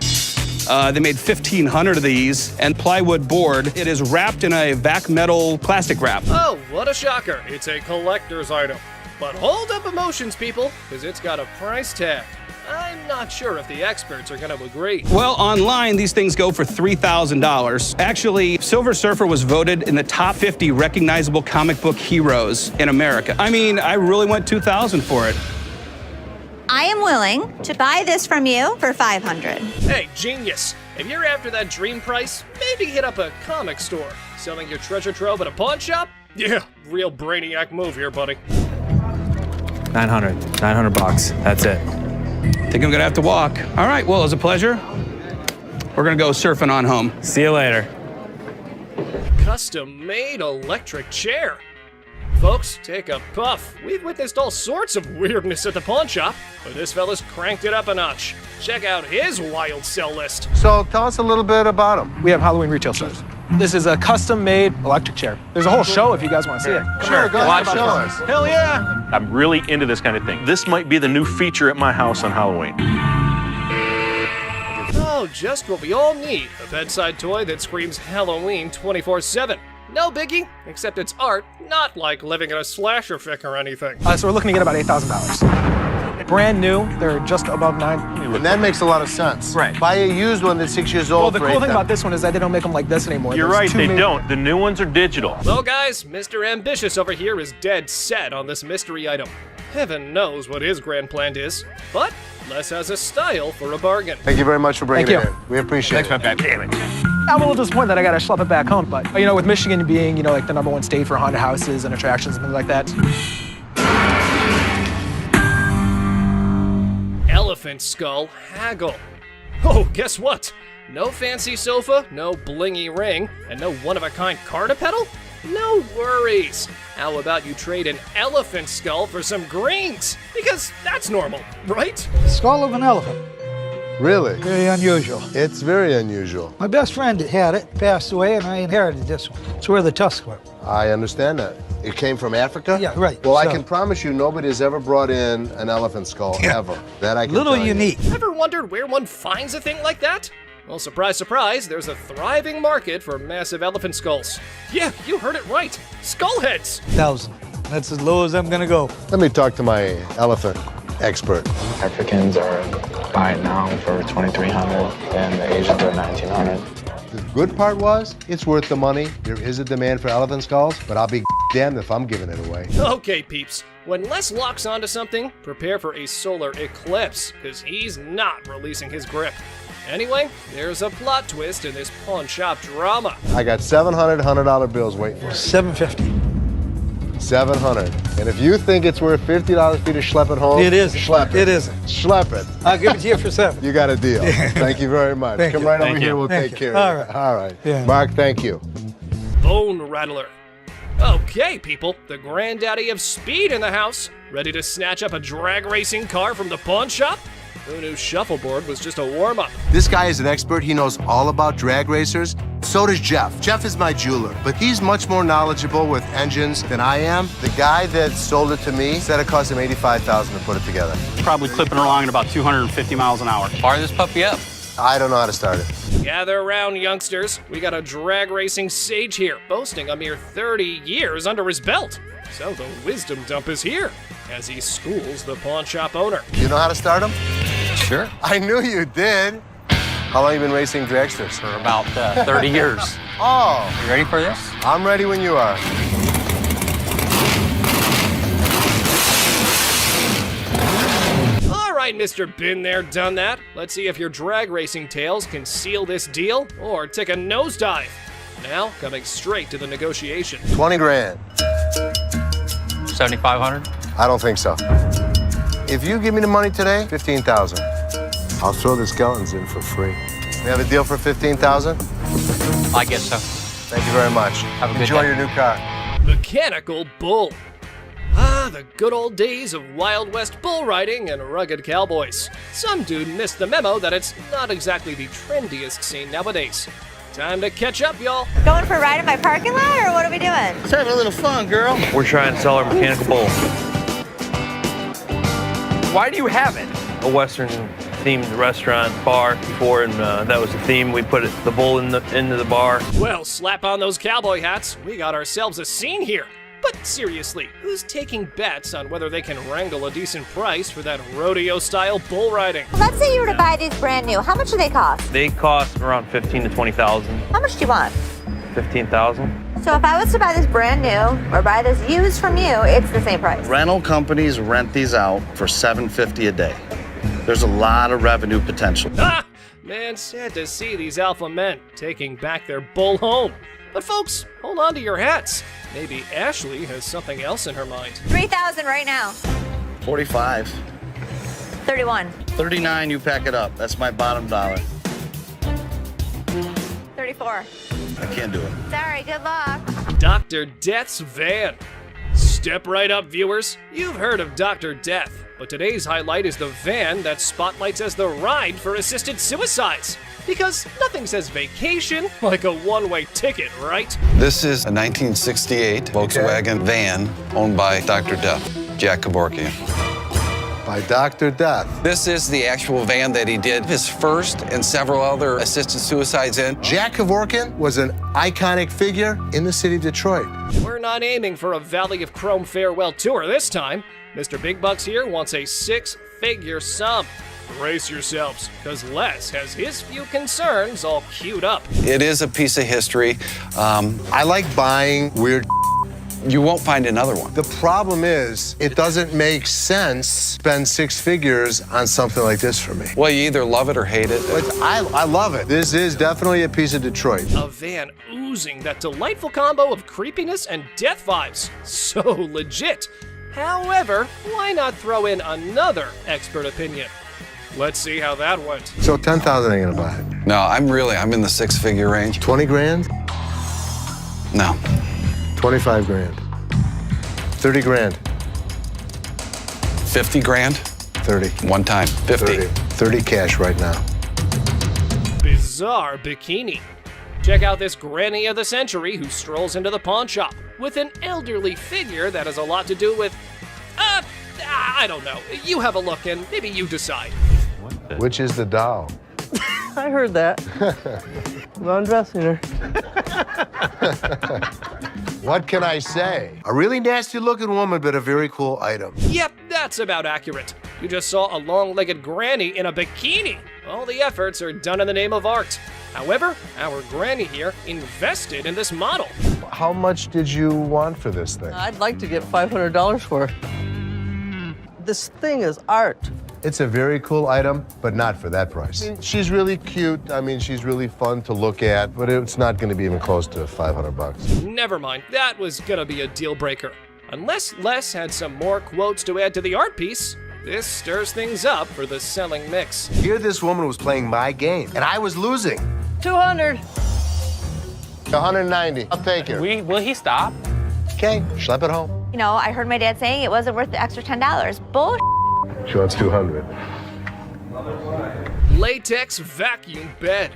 They made 1,500 of these, and plywood board. It is wrapped in a vac metal plastic wrap. Oh, what a shocker. It's a collector's item. But hold up emotions, people, because it's got a price tag. I'm not sure if the experts are going to agree. Well, online, these things go for $3,000. Actually, Silver Surfer was voted in the top 50 recognizable comic book heroes in America. I mean, I really went $2,000 for it. I am willing to buy this from you for $500. Hey, genius. If you're after that dream price, maybe hit up a comic store. Selling your treasure trove at a pawn shop? Yeah, real brainiac move here, buddy. 900 bucks. That's it. Think I'm gonna have to walk. All right, well, it was a pleasure. We're gonna go surfing on home. See you later. Custom-made electric chair. Folks, take a puff. We've witnessed all sorts of weirdness at the pawn shop, but this fella's cranked it up a notch. Check out his wild sell list. So tell us a little bit about him. We have Halloween retail stores. This is a custom-made electric chair. There's a whole show if you guys want to see it. Come Sure, go ahead, show us. Hell yeah! I'm really into this kind of thing. This might be the new feature at my house on Halloween. Oh, just what we all need. A bedside toy that screams Halloween 24/7. No biggie, except it's art, not like living in a slasher fic or anything. So we're looking to get about $8,000. Brand new, they're just above $9,000. And that makes a lot of sense. Right. Buy a used one that's 6 years old. Well, the cool thing about this one is that they don't make them like this anymore. You're right, they don't. The new ones are digital. Well, guys, Mr. Ambitious over here is dead set on this mystery item. Heaven knows what his grand plan is, but Les has a style for a bargain. Thank you very much for bringing Thank it you. in. We appreciate it. Damn it. I'm a little disappointed that I gotta schlep it back home, but you know, with Michigan being, you know, like the #1 state for haunted houses and attractions and things like that. Elephant skull haggle. Oh, guess what? No fancy sofa, no blingy ring, and no one-of-a-kind car to pedal? No worries. How about you trade an elephant skull for some greens? Because that's normal, right? Skull of an elephant. Really? Very unusual. It's very unusual. My best friend had it, passed away, and I inherited this one. It's where the tusks were. I understand that. It came from Africa? Yeah, right. Well, I So- can promise you nobody has ever brought in an elephant skull, ever. That I can Little tell you. unique. Ever wondered where one finds a thing like that? Well, surprise, surprise, there's a thriving market for massive elephant skulls. Yeah, you heard it right. Skull heads. 1,000. That's as low as I'm gonna go. Let me talk to my elephant expert. Africans are buying now for $2,300, and the Asians are $1,900. The good part was, it's worth the money. There is a demand for elephant skulls, but I'll be damned if I'm giving it away. Okay, peeps. When Les locks onto something, prepare for a solar eclipse, because he's not releasing his grip. Anyway, there's a plot twist in this pawn shop drama. I got $700 $100 bills waiting for me. $750. $700. And if you think it's worth $50 for you to schlep it home, It isn't. Schlep it. It isn't. Schlep it. I'll give it to you for $7. You got a deal. Thank you very much. Thank Come you. right Thank over you. here. We'll Thank take you. care All of right. it. All right. Yeah. Mark, thank you. Bone Rattler. Okay, people, the granddaddy of speed in the house. Ready to snatch up a drag racing car from the pawn shop? Who knew shuffleboard was just a warm-up? This guy is an expert. He knows all about drag racers. So does Jeff. Jeff is my jeweler, but he's much more knowledgeable with engines than I am. The guy that sold it to me said it cost him $85,000 to put it together. Probably clipping along at about 250 miles an hour. Fire this puppy up. I don't know how to start it. Gather around, youngsters. We got a drag racing sage here, boasting a mere 30 years under his belt. So the wisdom dump is here, as he schools the pawn shop owner. You know how to start them? Sure. I knew you did. How long have you been racing dragsters? For about 30 years. Oh. You ready for this? I'm ready when you are. All right, Mr. Been There, Done That. Let's see if your drag racing tales can seal this deal or take a nosedive. Now, coming straight to the negotiation. 20 grand. 7,500. I don't think so. If you give me the money today, 15,000. I'll throw the skeletons in for free. We have a deal for 15,000? I guess so. Thank you very much. Have a good Enjoy day. your new car. Mechanical Bull. Ah, the good old days of Wild West bull riding and rugged cowboys. Some dude missed the memo that it's not exactly the trendiest scene nowadays. Time to catch up, y'all. Going for a ride in my parking lot, or what are we doing? Let's have a little fun, girl. We're trying to sell our mechanical bull. Why do you have it? A Western themed restaurant bar before, and that was the theme. We put the bull into the bar. Well, slap on those cowboy hats. We got ourselves a scene here. But seriously, who's taking bets on whether they can wrangle a decent price for that rodeo-style bull riding? Let's say you were to buy these brand new. How much do they cost? They cost around 15 to 20,000. How much do you want? 15,000. So if I was to buy this brand new or buy this used from you, it's the same price. Rental companies rent these out for $750 a day. There's a lot of revenue potential. Ah! Man, sad to see these alpha men taking back their bull home. But folks, hold on to your hats. Maybe Ashley has something else in her mind. 3,000 right now. 45. 31. 39, you pack it up. That's my bottom dollar. 34. I can't do it. Sorry, good luck. Dr. Death's van. Step right up, viewers. You've heard of Dr. Death, but today's highlight is the van that spotlights as the ride for assisted suicides. Because nothing says vacation like a one-way ticket, right? This is a 1968 Volkswagen van owned by Dr. Death, Jack Kevorkian. By Dr. Death. This is the actual van that he did his first and several other assisted suicides in. Jack Kevorkian was an iconic figure in the city of Detroit. We're not aiming for a Valley of Chrome farewell tour this time. Mr. Big Bucks here wants a 6-figure sum. Brace yourselves, because Les has his few concerns all queued up. It is a piece of history. I like buying weird. You won't find another one. The problem is, it doesn't make sense to spend 6 figures on something like this for me. Well, you either love it or hate it. But I love it. This is definitely a piece of Detroit. A van oozing that delightful combo of creepiness and death vibes. So legit. However, why not throw in another expert opinion? Let's see how that went. So 10,000 ain't gonna buy it. No, I'm in the 6-figure range. 20 grand? No. 25 grand. 30 grand. 50 grand? 30. One time. 50. 30 cash right now. Bizarre bikini. Check out this granny of the century who strolls into the pawn shop with an elderly figure that has a lot to do with, I don't know. You have a look and maybe you decide. Which is the doll? I heard that. I'm undressing her. What can I say? A really nasty looking woman, but a very cool item. Yep, that's about accurate. You just saw a long-legged granny in a bikini. All the efforts are done in the name of art. However, our granny here invested in this model. How much did you want for this thing? I'd like to get $500 for it. This thing is art. It's a very cool item, but not for that price. She's really cute. I mean, she's really fun to look at, but it's not going to be even close to 500 bucks. Never mind, that was gonna be a deal breaker. Unless Les had some more quotes to add to the art piece, this stirs things up for the selling mix. Here this woman was playing my game, and I was losing. 200. 190. I'll take it. Will he stop? Okay, schlep it home. You know, I heard my dad saying it wasn't worth the extra $10. Bull. She wants 200. Latex vacuum bed.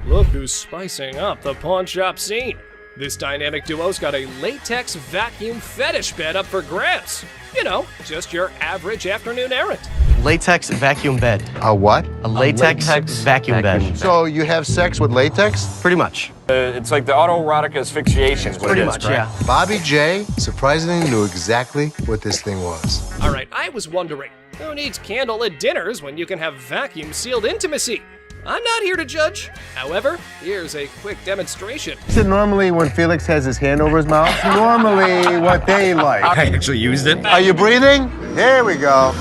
Look who's spicing up the pawn shop scene. This dynamic duo's got a latex vacuum fetish bed up for grabs. You know, just your average afternoon errand. latex vacuum bed. A what? A latex vacuum bed. So you have sex with latex? Pretty much. It's like the autoerotic asphyxiation is what Pretty it is, much, right? yeah. Bobby J surprisingly knew exactly what this thing was. All right, I was wondering, who needs candlelit dinners when you can have vacuum-sealed intimacy? I'm not here to judge. However, here's a quick demonstration. So normally when Felix has his hand over his mouth, normally what they like. I actually used it. Are you breathing? There we go.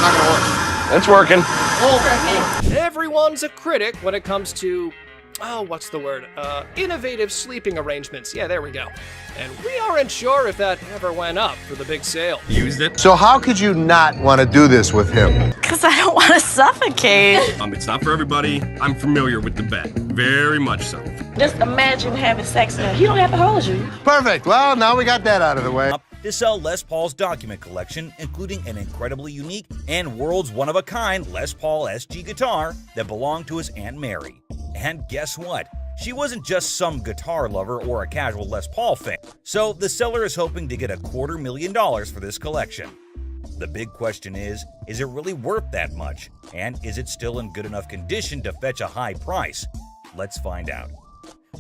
Not gonna work. It's working. Everyone's a critic when it comes to, what's the word? Innovative sleeping arrangements. Yeah, there we go. And we aren't sure if that ever went up for the big sale. Used it. So how could you not want to do this with him? Because I don't want to suffocate. It's not for everybody. I'm familiar with the bed. Very much so. Just imagine having sex and he don't have to hold you. Perfect. Well, now we got that out of the way. To sell Les Paul's document collection, including an incredibly unique and world's one-of-a-kind Les Paul SG guitar that belonged to his Aunt Mary. And guess what? She wasn't just some guitar lover or a casual Les Paul fan. So the seller is hoping to get $250,000 for this collection. The big question is it really worth that much? And is it still in good enough condition to fetch a high price? Let's find out.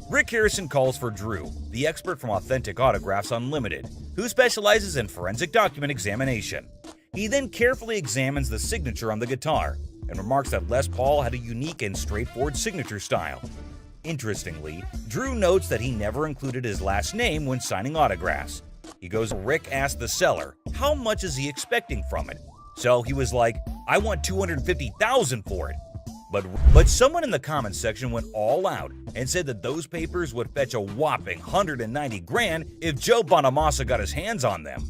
Rick Harrison calls for Drew, the expert from Authentic Autographs Unlimited, who specializes in forensic document examination. He then carefully examines the signature on the guitar and remarks that Les Paul had a unique and straightforward signature style. Interestingly, Drew notes that he never included his last name when signing autographs. He goes, Rick asked the seller, how much is he expecting from it? So he was like, I want $250,000 for it. But someone in the comments section went all out and said that those papers would fetch a whopping $190,000 if Joe Bonamassa got his hands on them.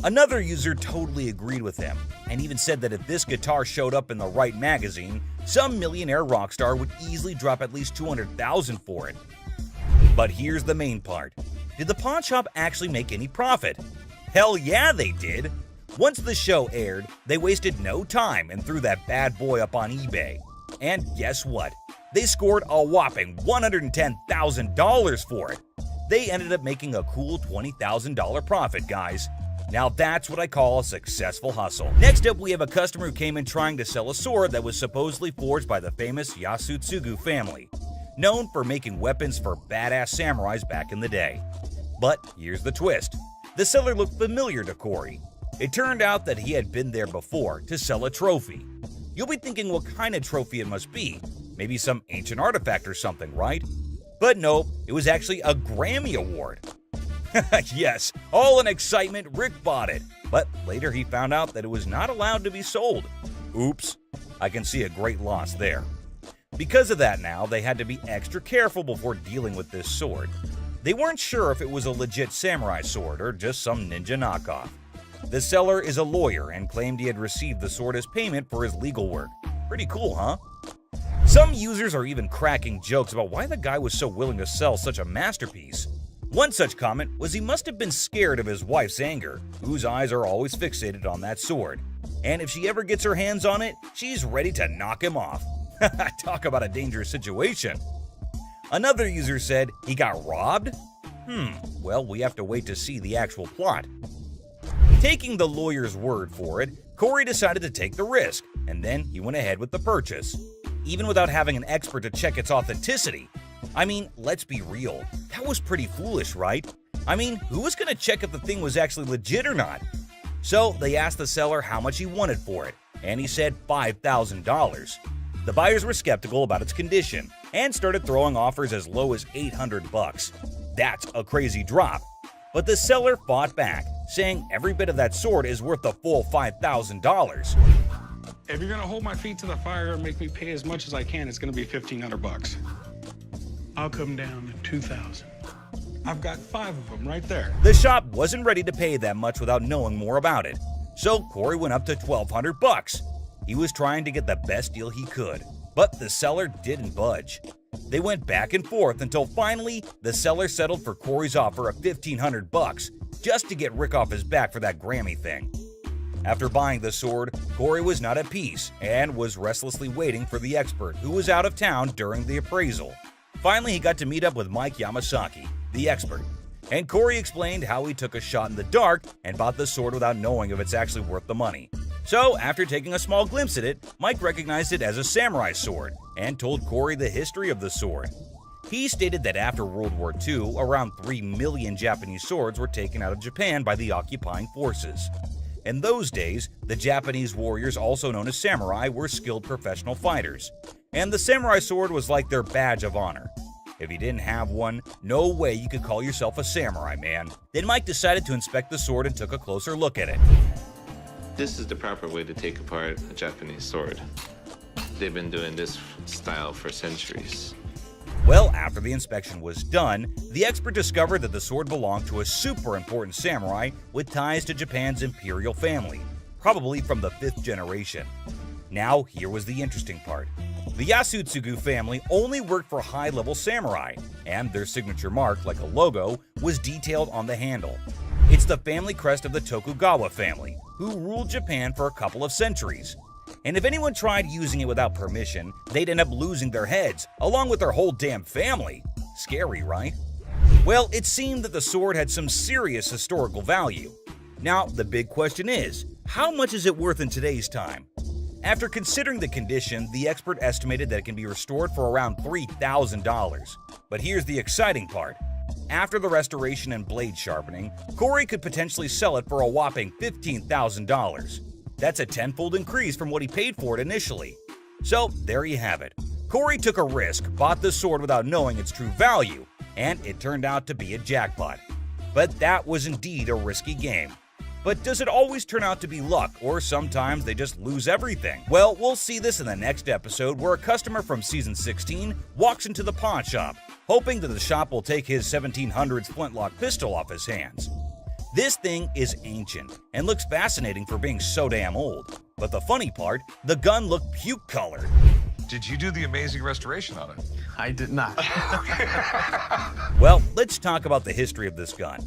Another user totally agreed with him and even said that if this guitar showed up in the right magazine, some millionaire rock star would easily drop at least $200,000 for it. But here's the main part. Did the pawn shop actually make any profit? Hell yeah, they did. Once the show aired, they wasted no time and threw that bad boy up on eBay. And guess what? They scored a whopping $110,000 for it. They ended up making a cool $20,000 profit, guys. Now that's what I call a successful hustle. Next up, we have a customer who came in trying to sell a sword that was supposedly forged by the famous Yasutsugu family, known for making weapons for badass samurais back in the day. But here's the twist. The seller looked familiar to Corey. It turned out that he had been there before to sell a trophy. You'll be thinking what kind of trophy it must be. Maybe some ancient artifact or something, right? But nope, it was actually a Grammy Award. Yes, all in excitement, Rick bought it. But later he found out that it was not allowed to be sold. Oops, I can see a great loss there. Because of that now, they had to be extra careful before dealing with this sword. They weren't sure if it was a legit samurai sword or just some ninja knockoff. The seller is a lawyer and claimed he had received the sword as payment for his legal work. Pretty cool, huh? Some users are even cracking jokes about why the guy was so willing to sell such a masterpiece. One such comment was he must have been scared of his wife's anger, whose eyes are always fixated on that sword. And if she ever gets her hands on it, she's ready to knock him off. Talk about a dangerous situation. Another user said he got robbed? Well, we have to wait to see the actual plot. Taking the lawyer's word for it, Corey decided to take the risk, and then he went ahead with the purchase, even without having an expert to check its authenticity. I mean, let's be real, that was pretty foolish, right? I mean, who was going to check if the thing was actually legit or not? So they asked the seller how much he wanted for it, and he said $5,000. The buyers were skeptical about its condition and started throwing offers as low as $800. That's a crazy drop. But the seller fought back, saying every bit of that sword is worth the full $5,000. If you're gonna hold my feet to the fire and make me pay as much as I can, it's gonna be $1,500. I'll come down to $2,000. I've got 5 of them right there. The shop wasn't ready to pay that much without knowing more about it, so Corey went up to $1,200. He was trying to get the best deal he could, but the seller didn't budge. They went back and forth until finally the seller settled for Corey's offer of $1,500 just to get Rick off his back for that Grammy thing. After buying the sword, Corey was not at peace and was restlessly waiting for the expert who was out of town during the appraisal. Finally, he got to meet up with Mike Yamasaki, the expert, and Corey explained how he took a shot in the dark and bought the sword without knowing if it's actually worth the money. So, after taking a small glimpse at it, Mike recognized it as a samurai sword and told Corey the history of the sword. He stated that after World War II, around 3 million Japanese swords were taken out of Japan by the occupying forces. In those days, the Japanese warriors, also known as samurai, were skilled professional fighters, and the samurai sword was like their badge of honor. If you didn't have one, no way you could call yourself a samurai, man. Then Mike decided to inspect the sword and took a closer look at it. This is the proper way to take apart a Japanese sword. They've been doing this style for centuries. Well, after the inspection was done, the expert discovered that the sword belonged to a super important samurai with ties to Japan's imperial family, probably from the 5th generation. Now, here was the interesting part. The Yasutsugu family only worked for high-level samurai, and their signature mark, like a logo, was detailed on the handle. It's the family crest of the Tokugawa family, who ruled Japan for a couple of centuries. And if anyone tried using it without permission, they'd end up losing their heads, along with their whole damn family. Scary, right? Well, it seemed that the sword had some serious historical value. Now, the big question is, how much is it worth in today's time? After considering the condition, the expert estimated that it can be restored for around $3,000. But here's the exciting part. After the restoration and blade sharpening, Corey could potentially sell it for a whopping $15,000. That's a tenfold increase from what he paid for it initially. So there you have it. Corey took a risk, bought the sword without knowing its true value, and it turned out to be a jackpot. But that was indeed a risky game. But does it always turn out to be luck, or sometimes they just lose everything? Well, we'll see this in the next episode, where a customer from Season 16 walks into the pawn shop, hoping that the shop will take his 1700s flintlock pistol off his hands. This thing is ancient, and looks fascinating for being so damn old. But the funny part, the gun looked puke-colored. Did you do the amazing restoration on it? I did not. Well, let's talk about the history of this gun.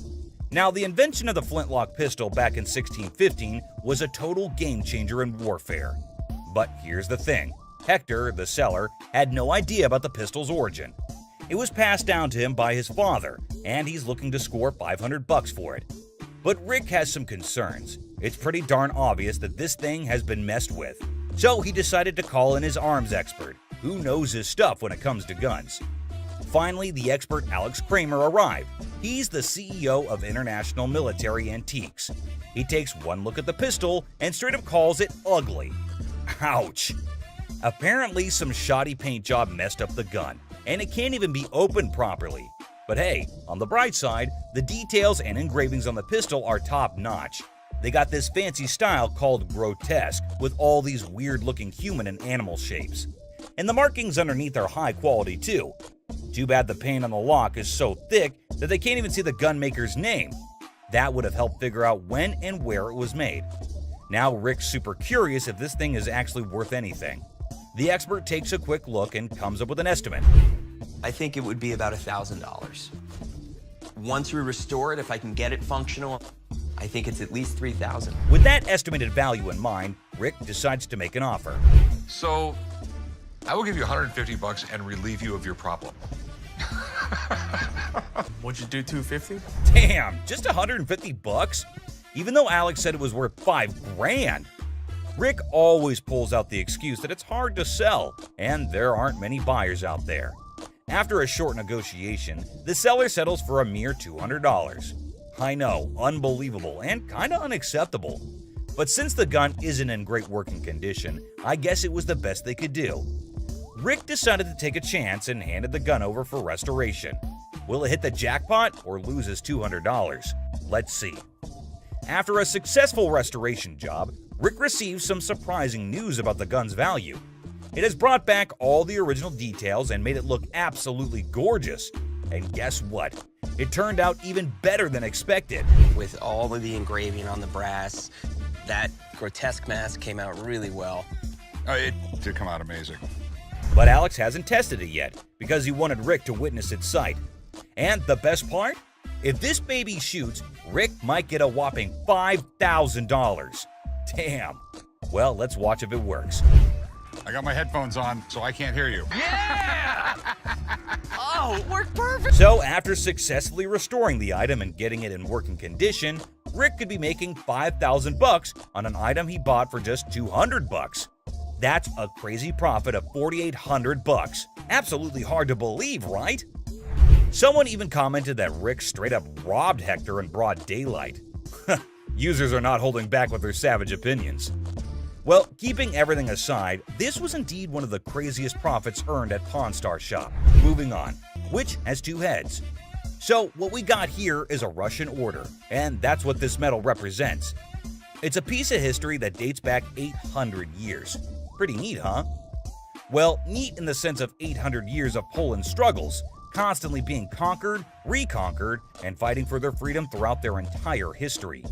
Now, the invention of the flintlock pistol back in 1615 was a total game-changer in warfare. But here's the thing. Hector, the seller, had no idea about the pistol's origin. It was passed down to him by his father, and he's looking to score $500 for it. But Rick has some concerns. It's pretty darn obvious that this thing has been messed with. So he decided to call in his arms expert, who knows his stuff when it comes to guns. Finally, the expert Alex Kramer arrived. He's the CEO of International Military Antiques. He takes one look at the pistol and straight up calls it ugly. Ouch! Apparently, some shoddy paint job messed up the gun, and it can't even be opened properly. But hey, on the bright side, the details and engravings on the pistol are top-notch. They got this fancy style called grotesque, with all these weird-looking human and animal shapes. And the markings underneath are high quality too. Too bad the paint on the lock is so thick that they can't even see the gun maker's name. That would have helped figure out when and where it was made. Now Rick's super curious if this thing is actually worth anything. The expert takes a quick look and comes up with an estimate. I think it would be about $1,000. Once we restore it, if I can get it functional, I think it's at least $3,000. With that estimated value in mind, Rick decides to make an offer. So, I will give you $150 and relieve you of your problem. Would you do $250? Damn, just $150? Even though Alex said it was worth $5,000. Rick always pulls out the excuse that it's hard to sell, and there aren't many buyers out there. After a short negotiation, the seller settles for a mere $200. I know, unbelievable and kinda unacceptable. But since the gun isn't in great working condition, I guess it was the best they could do. Rick decided to take a chance and handed the gun over for restoration. Will it hit the jackpot or lose his $200? Let's see. After a successful restoration job, Rick receives some surprising news about the gun's value. It has brought back all the original details and made it look absolutely gorgeous. And guess what? It turned out even better than expected. With all of the engraving on the brass, that grotesque mask came out really well. It did come out amazing. But Alex hasn't tested it yet because he wanted Rick to witness its sight. And the best part? If this baby shoots, Rick might get a whopping $5,000. Damn. Well, let's watch if it works. I got my headphones on, so I can't hear you. Yeah! Oh, it worked perfect. So after successfully restoring the item and getting it in working condition, Rick could be making $5,000 on an item he bought for just $200. That's a crazy profit of $4,800. Absolutely hard to believe, right? Someone even commented that Rick straight up robbed Hector in broad daylight. Users are not holding back with their savage opinions. Well, keeping everything aside, this was indeed one of the craziest profits earned at Pawn Star Shop. Moving on, which has two heads. So what we got here is a Russian order, and that's what this medal represents. It's a piece of history that dates back 800 years. Pretty neat, huh? Well, neat in the sense of 800 years of Poland's struggles, constantly being conquered, reconquered, and fighting for their freedom throughout their entire history.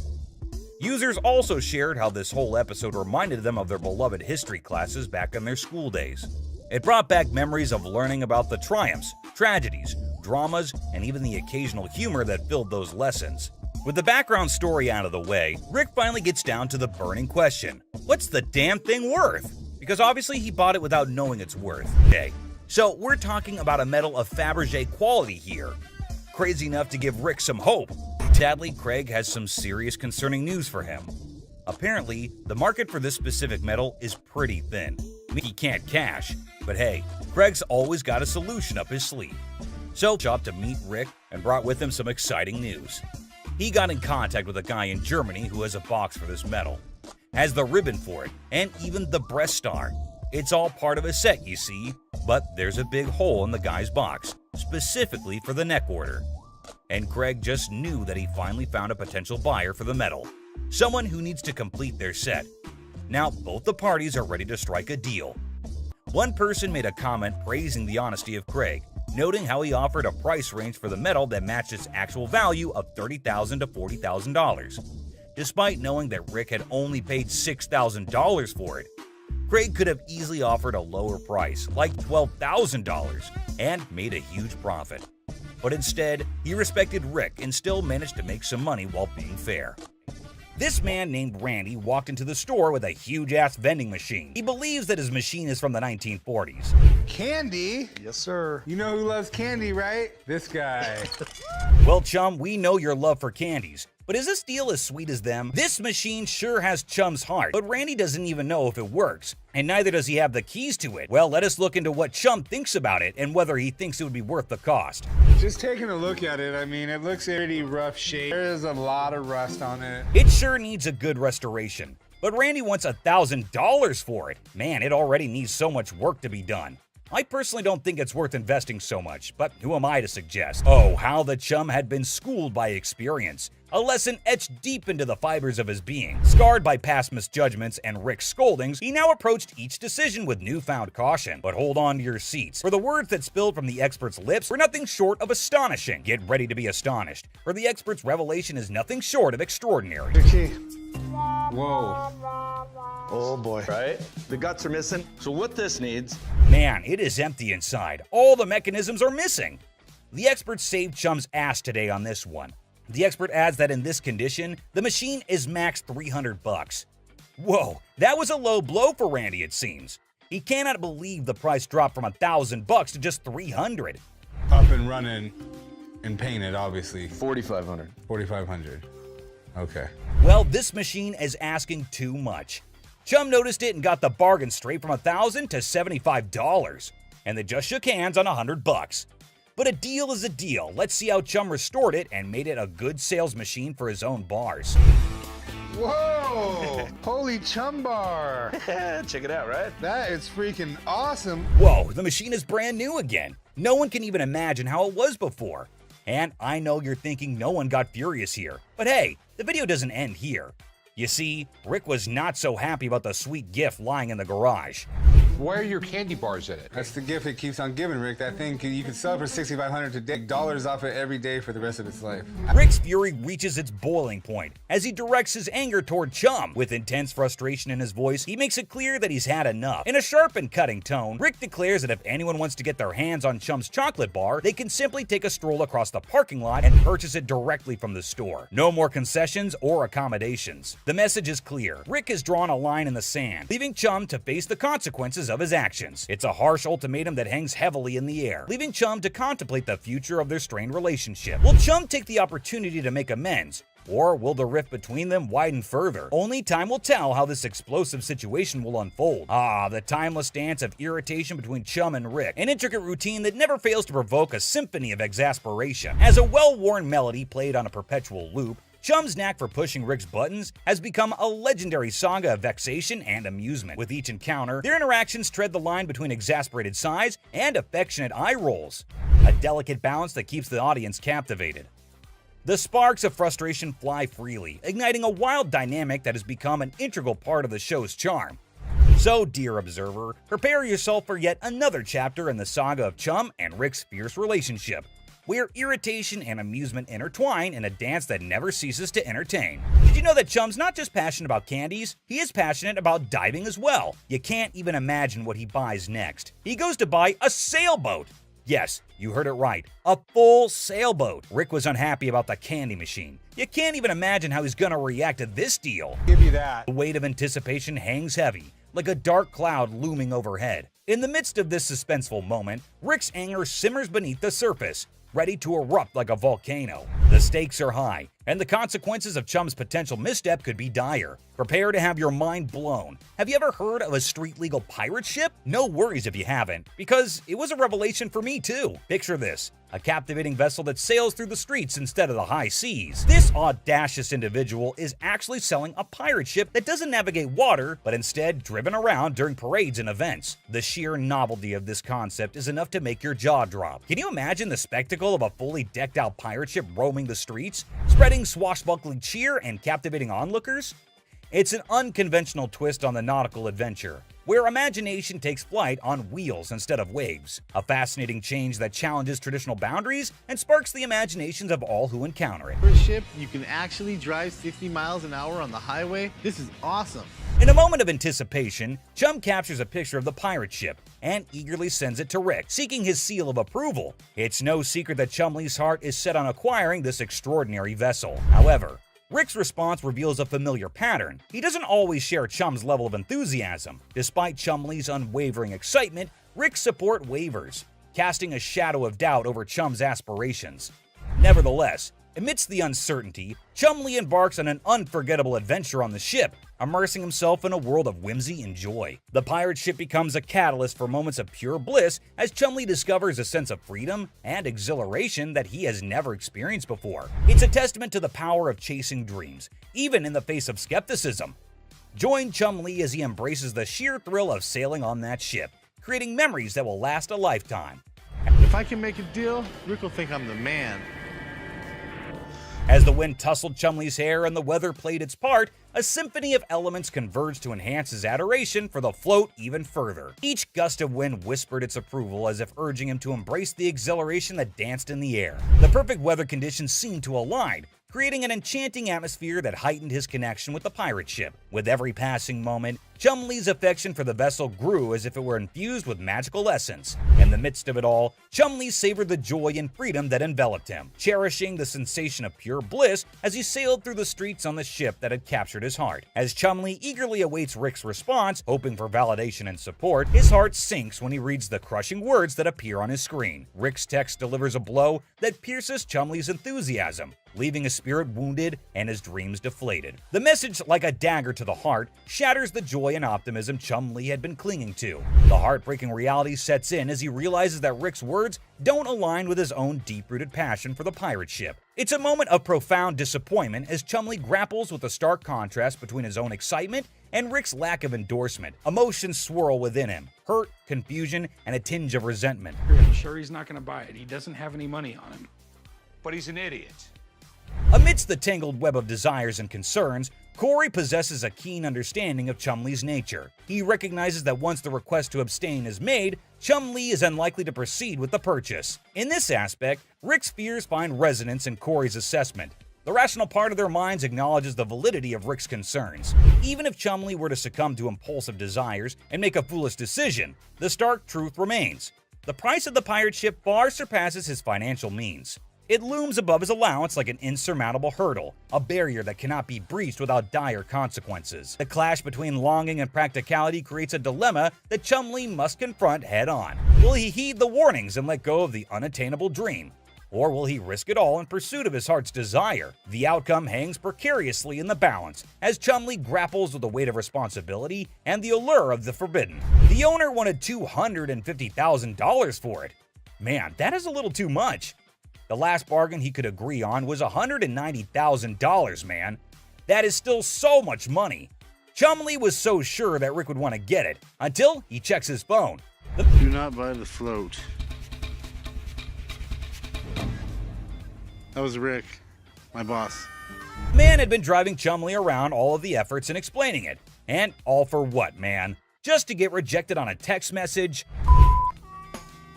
Users also shared how this whole episode reminded them of their beloved history classes back in their school days. It brought back memories of learning about the triumphs, tragedies, dramas, and even the occasional humor that filled those lessons. With the background story out of the way, Rick finally gets down to the burning question. What's the damn thing worth? Because obviously he bought it without knowing its worth. Okay, so we're talking about a medal of Fabergé quality here. Crazy enough to give Rick some hope. Sadly, Craig has some serious concerning news for him. Apparently, the market for this specific medal is pretty thin. He can't cash, but hey, Craig's always got a solution up his sleeve. So, shop to meet Rick and brought with him some exciting news. He got in contact with a guy in Germany who has a box for this medal, has the ribbon for it, and even the breast star. It's all part of a set, you see, but there's a big hole in the guy's box, specifically for the neck order. And Craig just knew that he finally found a potential buyer for the medal, someone who needs to complete their set. Now, both the parties are ready to strike a deal. One person made a comment praising the honesty of Craig, noting how he offered a price range for the medal that matched its actual value of $30,000 to $40,000. Despite knowing that Rick had only paid $6,000 for it, Craig could have easily offered a lower price, like $12,000, and made a huge profit. But instead, he respected Rick and still managed to make some money while being fair. This man named Randy walked into the store with a huge-ass vending machine. He believes that his machine is from the 1940s. Candy? Yes, sir. You know who loves candy, right? This guy. Well, chum, we know your love for candies. But is this deal as sweet as them? This machine sure has Chum's heart, but Randy doesn't even know if it works, and neither does he have the keys to it. Well, let us look into what Chum thinks about it and whether he thinks it would be worth the cost. Just taking a look at it, I mean, it looks pretty rough shape. There is a lot of rust on it. It sure needs a good restoration, but Randy wants $1,000 for it. Man, it already needs so much work to be done. I personally don't think it's worth investing so much, but who am I to suggest? Oh, how the chum had been schooled by experience. A lesson etched deep into the fibers of his being. Scarred by past misjudgments and Rick's scoldings, he now approached each decision with newfound caution. But hold on to your seats, for the words that spilled from the expert's lips were nothing short of astonishing. Get ready to be astonished, for the expert's revelation is nothing short of extraordinary. Whoa. Oh boy. Right? The guts are missing. So what this needs... Man, it is empty inside. All the mechanisms are missing. The expert saved Chum's ass today on this one. The expert adds that in this condition, the machine is max $300. Whoa, that was a low blow for Randy, it seems. He cannot believe the price dropped from $1,000 to just $300. Up and running and painted, obviously. $4,500. $4,500. Okay. Well, this machine is asking too much. Chum noticed it and got the bargain straight from $1,000 to $75, and they just shook hands on $100. But a deal is a deal. Let's see how Chum restored it and made it a good sales machine for his own bars. Whoa! Holy Chum bar! Check it out, right? That is freaking awesome. Whoa, the machine is brand new again. No one can even imagine how it was before. And I know you're thinking no one got furious here. But hey, the video doesn't end here. You see, Rick was not so happy about the sweet gift lying in the garage. Why are your candy bars in it? That's the gift it keeps on giving, Rick. That thing, you can sell it for $6,500 today, dollars off it every day for the rest of its life. Rick's fury reaches its boiling point as he directs his anger toward Chum. With intense frustration in his voice, he makes it clear that he's had enough. In a sharp and cutting tone, Rick declares that if anyone wants to get their hands on Chum's chocolate bar, they can simply take a stroll across the parking lot and purchase it directly from the store. No more concessions or accommodations. The message is clear. Rick has drawn a line in the sand, leaving Chum to face the consequences of his actions. It's a harsh ultimatum that hangs heavily in the air, leaving Chum to contemplate the future of their strained relationship. Will Chum take the opportunity to make amends, Or will the rift between them widen further? Only time will tell how this explosive situation will unfold. The timeless dance of irritation between Chum and Rick, an intricate routine that never fails to provoke a symphony of exasperation. As a well-worn melody played on a perpetual loop, Chum's knack for pushing Rick's buttons has become a legendary saga of vexation and amusement. With each encounter, their interactions tread the line between exasperated sighs and affectionate eye rolls, a delicate balance that keeps the audience captivated. The sparks of frustration fly freely, igniting a wild dynamic that has become an integral part of the show's charm. So, dear observer, prepare yourself for yet another chapter in the saga of Chum and Rick's fierce relationship, where irritation and amusement intertwine in a dance that never ceases to entertain. Did you know that Chum's not just passionate about candies, he is passionate about diving as well? You can't even imagine what he buys next. He goes to buy a sailboat! Yes, you heard it right, a full sailboat. Rick was unhappy about the candy machine. You can't even imagine how he's gonna react to this deal. Give you that. The weight of anticipation hangs heavy, like a dark cloud looming overhead. In the midst of this suspenseful moment, Rick's anger simmers beneath the surface, ready to erupt like a volcano. The stakes are high, and the consequences of Chum's potential misstep could be dire. Prepare to have your mind blown. Have you ever heard of a street-legal pirate ship? No worries if you haven't, because it was a revelation for me too. Picture this, a captivating vessel that sails through the streets instead of the high seas. This audacious individual is actually selling a pirate ship that doesn't navigate water, but instead driven around during parades and events. The sheer novelty of this concept is enough to make your jaw drop. Can you imagine the spectacle of a fully decked out pirate ship roaming the streets, spreading swashbuckling cheer and captivating onlookers? It's an unconventional twist on the nautical adventure, where imagination takes flight on wheels instead of waves. A fascinating change that challenges traditional boundaries and sparks the imaginations of all who encounter it. For a ship, you can actually drive 60 miles an hour on the highway. This is awesome. In a moment of anticipation, Chum captures a picture of the pirate ship and eagerly sends it to Rick, seeking his seal of approval. It's no secret that Chumlee's heart is set on acquiring this extraordinary vessel. However, Rick's response reveals a familiar pattern. He doesn't always share Chum's level of enthusiasm. Despite Chumlee's unwavering excitement, Rick's support wavers, casting a shadow of doubt over Chum's aspirations. Nevertheless, amidst the uncertainty, Chumlee embarks on an unforgettable adventure on the ship, immersing himself in a world of whimsy and joy. The pirate ship becomes a catalyst for moments of pure bliss as Chumlee discovers a sense of freedom and exhilaration that he has never experienced before. It's a testament to the power of chasing dreams, even in the face of skepticism. Join Chumlee as he embraces the sheer thrill of sailing on that ship, creating memories that will last a lifetime. If I can make a deal, Rick will think I'm the man. As the wind tousled Chumlee's hair and the weather played its part, a symphony of elements converged to enhance his adoration for the float even further. Each gust of wind whispered its approval as if urging him to embrace the exhilaration that danced in the air. The perfect weather conditions seemed to align, creating an enchanting atmosphere that heightened his connection with the pirate ship. With every passing moment, Chumlee's affection for the vessel grew as if it were infused with magical essence. In the midst of it all, Chumlee savored the joy and freedom that enveloped him, cherishing the sensation of pure bliss as he sailed through the streets on the ship that had captured his heart. As Chumlee eagerly awaits Rick's response, hoping for validation and support, his heart sinks when he reads the crushing words that appear on his screen. Rick's text delivers a blow that pierces Chumlee's enthusiasm, leaving his spirit wounded and his dreams deflated. The message, like a dagger to the heart, shatters the joy and optimism Chumlee had been clinging to. The heartbreaking reality sets in as he realizes that Rick's words don't align with his own deep-rooted passion for the pirate ship. It's a moment of profound disappointment as Chumlee grapples with the stark contrast between his own excitement and Rick's lack of endorsement. Emotions swirl within him, hurt, confusion, and a tinge of resentment. I'm sure he's not going to buy it. He doesn't have any money on him. But he's an idiot. Amidst the tangled web of desires and concerns, Corey possesses a keen understanding of Chumlee's nature. He recognizes that once the request to abstain is made, Chumlee is unlikely to proceed with the purchase. In this aspect, Rick's fears find resonance in Corey's assessment. The rational part of their minds acknowledges the validity of Rick's concerns. Even if Chumlee were to succumb to impulsive desires and make a foolish decision, the stark truth remains. The price of the pirate ship far surpasses his financial means. It looms above his allowance like an insurmountable hurdle, a barrier that cannot be breached without dire consequences. The clash between longing and practicality creates a dilemma that Chumlee must confront head-on. Will he heed the warnings and let go of the unattainable dream? Or will he risk it all in pursuit of his heart's desire? The outcome hangs precariously in the balance as Chumlee grapples with the weight of responsibility and the allure of the forbidden. The owner wanted $250,000 for it. Man, that is a little too much. The last bargain he could agree on was $190,000, man. That is still so much money. Chumlee was so sure that Rick would want to get it until he checks his phone. Do not buy the float. That was Rick, my boss. The man had been driving Chumlee around all of the efforts and explaining it. And all for what, man? Just to get rejected on a text message?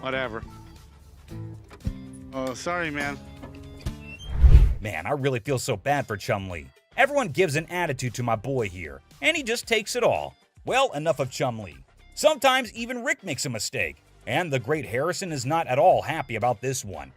Whatever. Oh, sorry, man. Man, I really feel so bad for Chumlee. Everyone gives an attitude to my boy here, and he just takes it all. Well, enough of Chumlee. Sometimes even Rick makes a mistake, and the great Harrison is not at all happy about this one.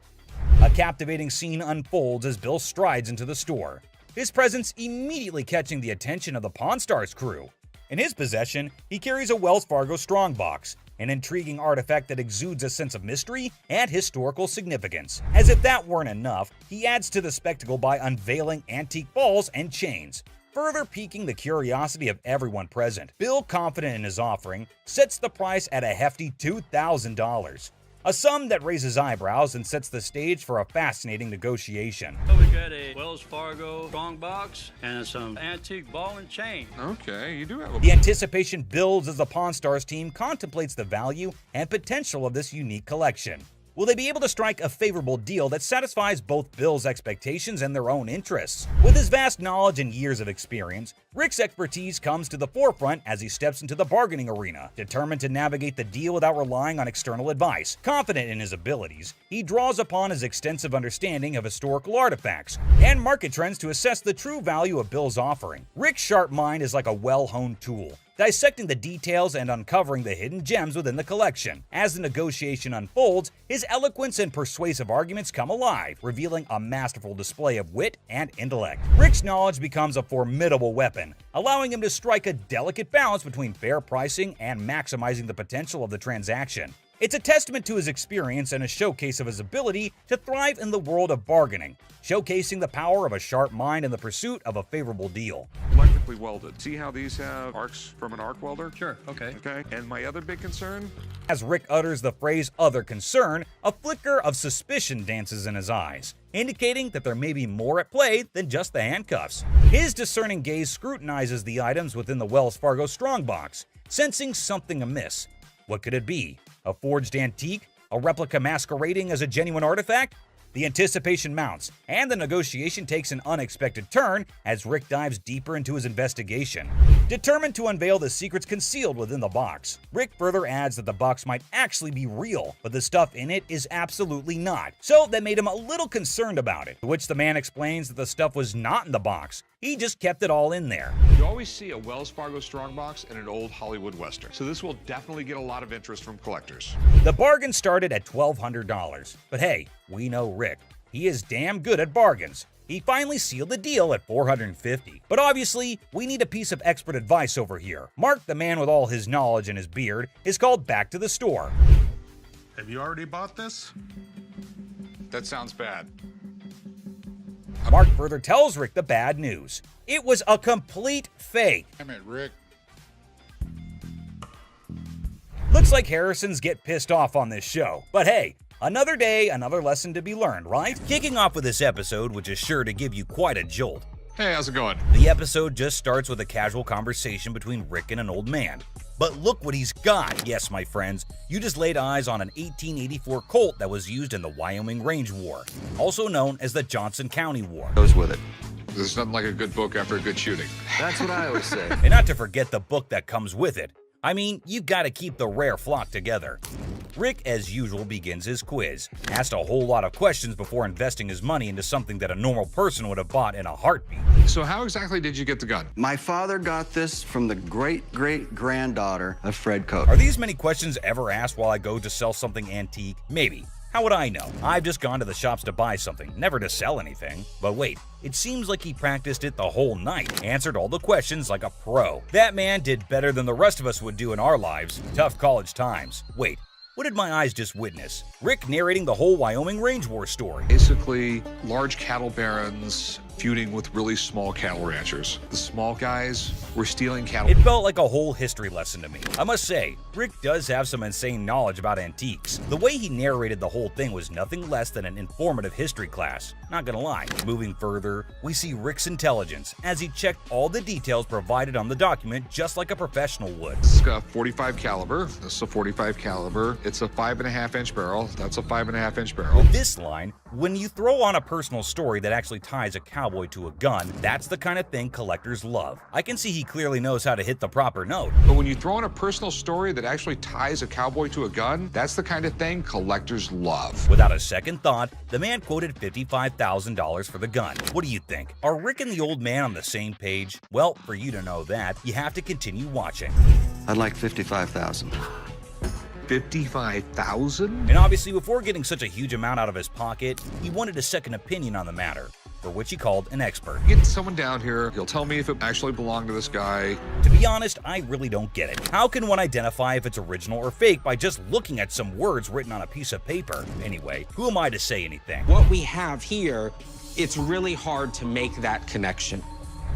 A captivating scene unfolds as Bill strides into the store, his presence immediately catching the attention of the Pawn Stars crew. In his possession, he carries a Wells Fargo Strongbox, an intriguing artifact that exudes a sense of mystery and historical significance. As if that weren't enough, he adds to the spectacle by unveiling antique balls and chains, further piquing the curiosity of everyone present. Bill, confident in his offering, sets the price at a hefty $2,000. A sum that raises eyebrows and sets the stage for a fascinating negotiation. We got a Wells Fargo Strongbox and some antique ball and chain. Okay, you do have a... The anticipation builds as the Pawn Stars team contemplates the value and potential of this unique collection. Will they be able to strike a favorable deal that satisfies both Bill's expectations and their own interests? With his vast knowledge and years of experience, Rick's expertise comes to the forefront as he steps into the bargaining arena. Determined to navigate the deal without relying on external advice, confident in his abilities, he draws upon his extensive understanding of historical artifacts and market trends to assess the true value of Bill's offering. Rick's sharp mind is like a well-honed tool, dissecting the details and uncovering the hidden gems within the collection. As the negotiation unfolds, his eloquence and persuasive arguments come alive, revealing a masterful display of wit and intellect. Rick's knowledge becomes a formidable weapon, allowing him to strike a delicate balance between fair pricing and maximizing the potential of the transaction. It's a testament to his experience and a showcase of his ability to thrive in the world of bargaining, showcasing the power of a sharp mind in the pursuit of a favorable deal. Electrically welded. See how these have arcs from an arc welder? Sure, okay. Okay, and my other big concern? As Rick utters the phrase "other concern," a flicker of suspicion dances in his eyes, indicating that there may be more at play than just the handcuffs. His discerning gaze scrutinizes the items within the Wells Fargo Strongbox, sensing something amiss. What could it be? A forged antique? A replica masquerading as a genuine artifact? The anticipation mounts, and the negotiation takes an unexpected turn as Rick dives deeper into his investigation. Determined to unveil the secrets concealed within the box, Rick further adds that the box might actually be real, but the stuff in it is absolutely not. So that made him a little concerned about it, to which the man explains that the stuff was not in the box. He just kept it all in there. You always see a Wells Fargo Strongbox in an old Hollywood Western, so this will definitely get a lot of interest from collectors. The bargain started at $1,200, but hey, we know Rick. He is damn good at bargains. He finally sealed the deal at $450. But obviously, we need a piece of expert advice over here. Mark, the man with all his knowledge and his beard, is called back to the store. Have you already bought this? That sounds bad. Mark further tells Rick the bad news. It was a complete fake. Damn it, Rick. Looks like Harrisons get pissed off on this show. But hey, another day, another lesson to be learned, right? Kicking off with this episode, which is sure to give you quite a jolt. Hey, how's it going? The episode just starts with a casual conversation between Rick and an old man. But look what he's got. Yes, my friends, you just laid eyes on an 1884 Colt that was used in the Wyoming Range War, also known as the Johnson County War. Goes with it. There's nothing like a good book after a good shooting. That's what I always say. And not to forget the book that comes with it. I mean, you've got to keep the rare flock together. Rick, as usual, begins his quiz, asked a whole lot of questions before investing his money into something that a normal person would have bought in a heartbeat. So how exactly did you get the gun? My father got this from the great-great-granddaughter of Fred Koch. Are these many questions ever asked while I go to sell something antique? Maybe. How would I know? I've just gone to the shops to buy something, never to sell anything. But wait, it seems like he practiced it the whole night, answered all the questions like a pro. That man did better than the rest of us would do in our lives. Tough college times. Wait, What did my eyes just witness? Rick narrating the whole Wyoming Range War story. Basically, large cattle barons feuding with really small cattle ranchers. The small guys were stealing cattle. It felt like a whole history lesson to me. I must say, Rick does have some insane knowledge about antiques. The way he narrated the whole thing was nothing less than an informative history class. Not gonna lie. Moving further, we see Rick's intelligence as he checked all the details provided on the document just like a professional would. It's a 45 caliber. This is a 45 caliber. It's a 5.5-inch barrel. That's a 5.5-inch barrel. With this line, when you throw on a personal story that actually ties a cowboy to a gun, that's the kind of thing collectors love. I can see he clearly knows how to hit the proper note. But when you throw in a personal story that actually ties a cowboy to a gun, that's the kind of thing collectors love. Without a second thought, the man quoted $55,000 for the gun. What do you think? Are Rick and the old man on the same page? Well, for you to know that, you have to continue watching. I'd like $55,000. $55,000? And obviously, before getting such a huge amount out of his pocket, he wanted a second opinion on the matter, for which he called an expert. Get someone down here, he'll tell me if it actually belonged to this guy. To be honest, I really don't get it. How can one identify if it's original or fake by just looking at some words written on a piece of paper? Anyway, who am I to say anything? What we have here, it's really hard to make that connection.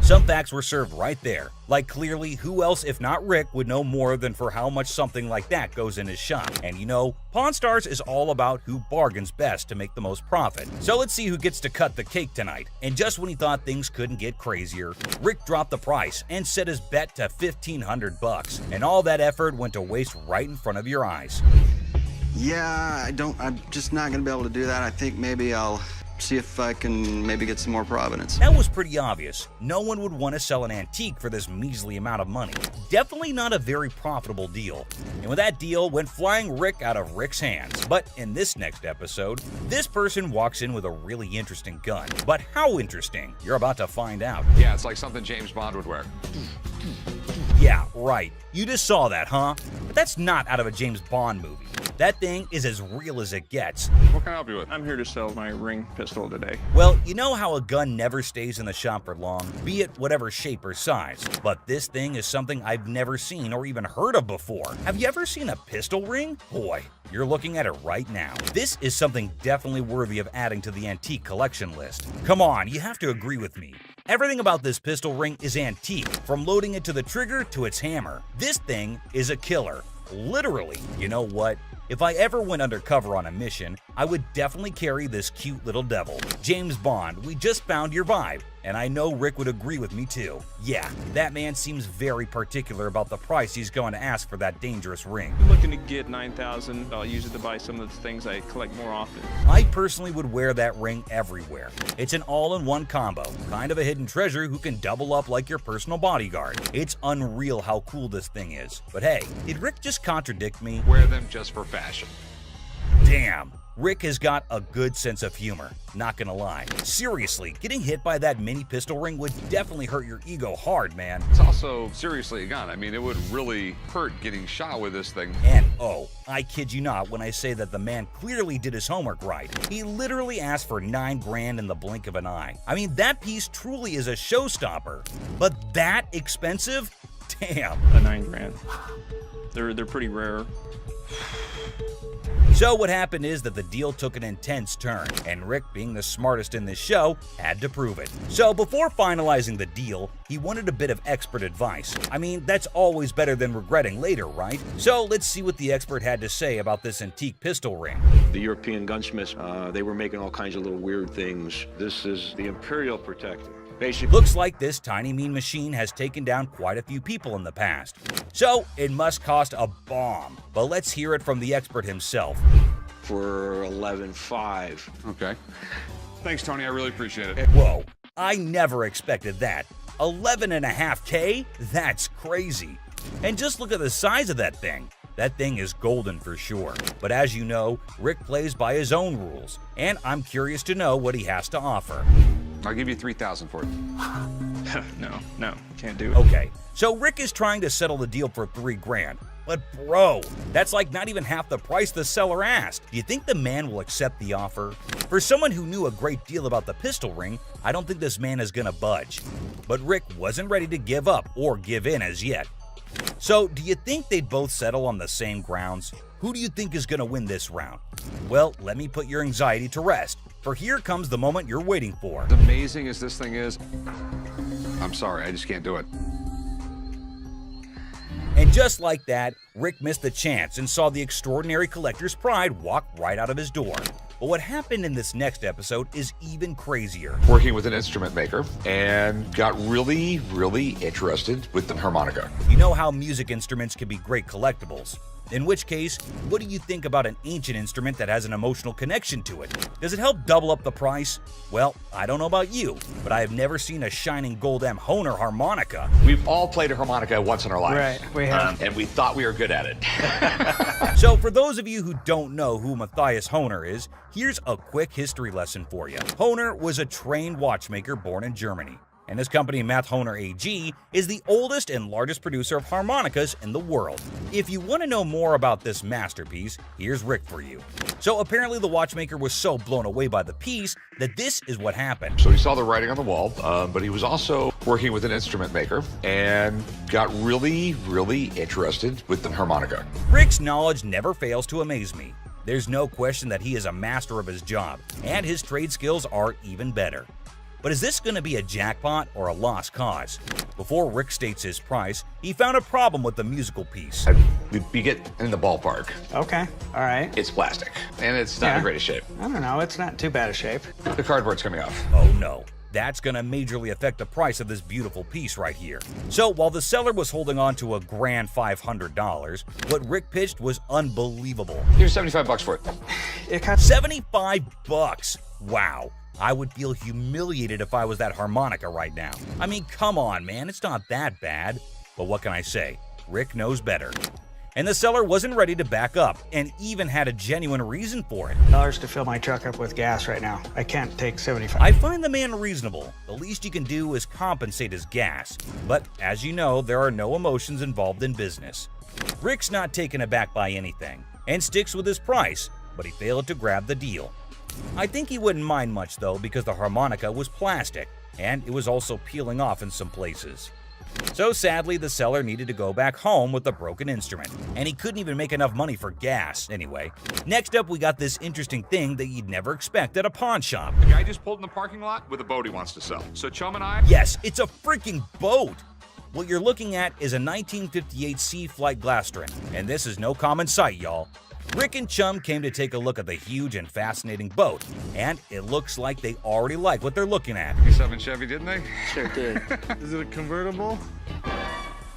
Some facts were served right there. Like clearly, who else if not Rick would know more than for how much something like that goes in his shop. And you know, Pawn Stars is all about who bargains best to make the most profit. So let's see who gets to cut the cake tonight. And just when he thought things couldn't get crazier, Rick dropped the price and set his bet to $1,500. And all that effort went to waste right in front of your eyes. Yeah, I'm just not gonna be able to do that. I think maybe I'll see if I can maybe get some more provenance. That was pretty obvious. No one would want to sell an antique for this measly amount of money. Definitely not a very profitable deal. And with that deal went flying Rick out of Rick's hands. But in this next episode, this person walks in with a really interesting gun. But how interesting? You're about to find out. Yeah, it's like something James Bond would wear. Yeah, right. You just saw that, huh? But that's not out of a James Bond movie. That thing is as real as it gets. What can I help you with? I'm here to sell my ring pistol today. Well, you know how a gun never stays in the shop for long, be it whatever shape or size. But this thing is something I've never seen or even heard of before. Have you ever seen a pistol ring? Boy, you're looking at it right now. This is something definitely worthy of adding to the antique collection list. Come on, you have to agree with me. Everything about this pistol ring is antique, from loading it to the trigger to its hammer. This thing is a killer. Literally. You know what? If I ever went undercover on a mission, I would definitely carry this cute little devil. James Bond, we just found your vibe. And I know Rick would agree with me too. Yeah, that man seems very particular about the price he's going to ask for that dangerous ring. I'm looking to get $9,000. I'll use it to buy some of the things I collect more often. I personally would wear that ring everywhere. It's an all-in-one combo, kind of a hidden treasure who can double up like your personal bodyguard. It's unreal how cool this thing is. But hey, did Rick just contradict me? Wear them just for fashion. Damn. Rick has got a good sense of humor, not gonna lie. Seriously, getting hit by that mini pistol ring would definitely hurt your ego hard, man. It's also seriously a gun. I mean, it would really hurt getting shot with this thing. And oh, I kid you not when I say that the man clearly did his homework right. He literally asked for $9 grand in the blink of an eye. I mean, that piece truly is a showstopper. But that expensive? Damn. A $9 grand. They're pretty rare. So what happened is that the deal took an intense turn, and Rick, being the smartest in this show, had to prove it. So before finalizing the deal, he wanted a bit of expert advice. I mean, that's always better than regretting later, right? So let's see what the expert had to say about this antique pistol ring. The European gunsmiths, they were making all kinds of little weird things. This is the Imperial Protector. Basically, looks like this tiny mean machine has taken down quite a few people in the past. So it must cost a bomb. But let's hear it from the expert himself. For $11,500. Okay. Thanks, Tony. I really appreciate it. Whoa, I never expected that. $11.5K? That's crazy. And just look at the size of that thing. That thing is golden for sure. But as you know, Rick plays by his own rules, and I'm curious to know what he has to offer. I'll give you $3,000 for it. No, can't do it. Okay, so Rick is trying to settle the deal for $3 grand. But bro, that's like not even half the price the seller asked. Do you think the man will accept the offer? For someone who knew a great deal about the pistol ring, I don't think this man is gonna budge. But Rick wasn't ready to give up or give in as yet. So, do you think they'd both settle on the same grounds? Who do you think is going to win this round? Well, let me put your anxiety to rest, for here comes the moment you're waiting for. As amazing as this thing is, I'm sorry, I just can't do it. And just like that, Rick missed the chance and saw the extraordinary collector's pride walk right out of his door. But what happened in this next episode is even crazier. Working with an instrument maker and got really, really interested with the harmonica. You know how music instruments can be great collectibles. In which case, what do you think about an ancient instrument that has an emotional connection to it? Does it help double up the price? Well, I don't know about you, but I have never seen a shining gold M. Hohner harmonica. We've all played a harmonica once in our lives. Right, we have. And we thought we were good at it. So for those of you who don't know who Matthias Hohner is, here's a quick history lesson for you. Hohner was a trained watchmaker born in Germany, and his company Math Hohner AG is the oldest and largest producer of harmonicas in the world. If you want to know more about this masterpiece, here's Rick for you. So apparently the watchmaker was so blown away by the piece that this is what happened. So he saw the writing on the wall, but he was also working with an instrument maker and got really, really interested with the harmonica. Rick's knowledge never fails to amaze me. There's no question that he is a master of his job, and his trade skills are even better. But is this going to be a jackpot or a lost cause? Before Rick states his price, he found a problem with the musical piece. We get in the ballpark. Okay, all right. It's plastic, and it's not in the greatest shape. I don't know, it's not too bad a shape. The cardboard's coming off. Oh no, that's going to majorly affect the price of this beautiful piece right here. So while the seller was holding on to a grand $500, what Rick pitched was unbelievable. Here's $75 for it. It cost $75? Wow. I would feel humiliated if I was that harmonica right now. I mean, come on, man, it's not that bad. But what can I say? Rick knows better. And the seller wasn't ready to back up, and even had a genuine reason for it. $1 to fill my truck up with gas right now. I can't take 75. I find the man reasonable. The least you can do is compensate his gas. But as you know, there are no emotions involved in business. Rick's not taken aback by anything, and sticks with his price, but he failed to grab the deal. I think he wouldn't mind much though, because the harmonica was plastic, and it was also peeling off in some places. So sadly, the seller needed to go back home with the broken instrument, and he couldn't even make enough money for gas anyway. Next up, we got this interesting thing that you'd never expect at a pawn shop. The guy just pulled in the parking lot with a boat he wants to sell. So Chum and I... Yes, it's a freaking boat! What you're looking at is a 1958 Sea Flight Glastron, and this is no common sight, y'all. Rick and Chum came to take a look at the huge and fascinating boat, and it looks like they already like what they're looking at. 57 Chevy, didn't they? Sure did. Is it a convertible?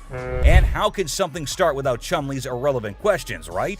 And how can something start without Chumley's irrelevant questions, right?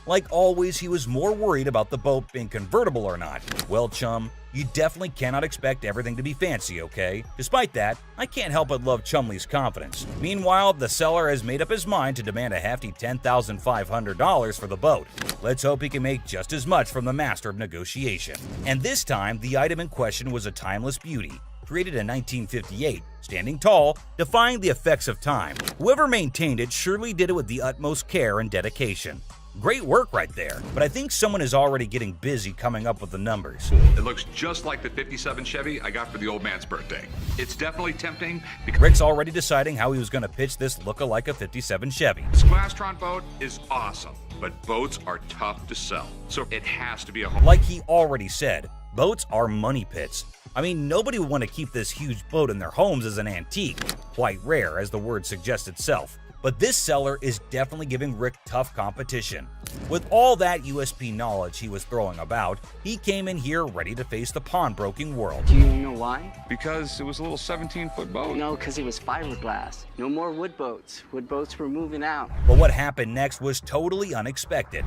Like always, he was more worried about the boat being convertible or not. Well, Chum, you definitely cannot expect everything to be fancy, okay? Despite that, I can't help but love Chumley's confidence. Meanwhile, the seller has made up his mind to demand a hefty $10,500 for the boat. Let's hope he can make just as much from the master of negotiation. And this time, the item in question was a timeless beauty, created in 1958, standing tall, defying the effects of time. Whoever maintained it surely did it with the utmost care and dedication. Great work right there, but I think someone is already getting busy coming up with the numbers. It looks just like the 57 Chevy I got for the old man's birthday. It's definitely tempting because Rick's already deciding how he was going to pitch this look-alike a 57 Chevy. this Glastron boat is awesome, but boats are tough to sell, so it has to be a home. Like he already said, boats are money pits. I mean, nobody would want to keep this huge boat in their homes as an antique. Quite rare, as the word suggests itself. But this seller is definitely giving Rick tough competition. With all that USP knowledge he was throwing about, he came in here ready to face the pawnbroking world. Do you know why? Because it was a little 17-foot boat. No, because it was fiberglass. No more wood boats. Wood boats were moving out. But what happened next was totally unexpected.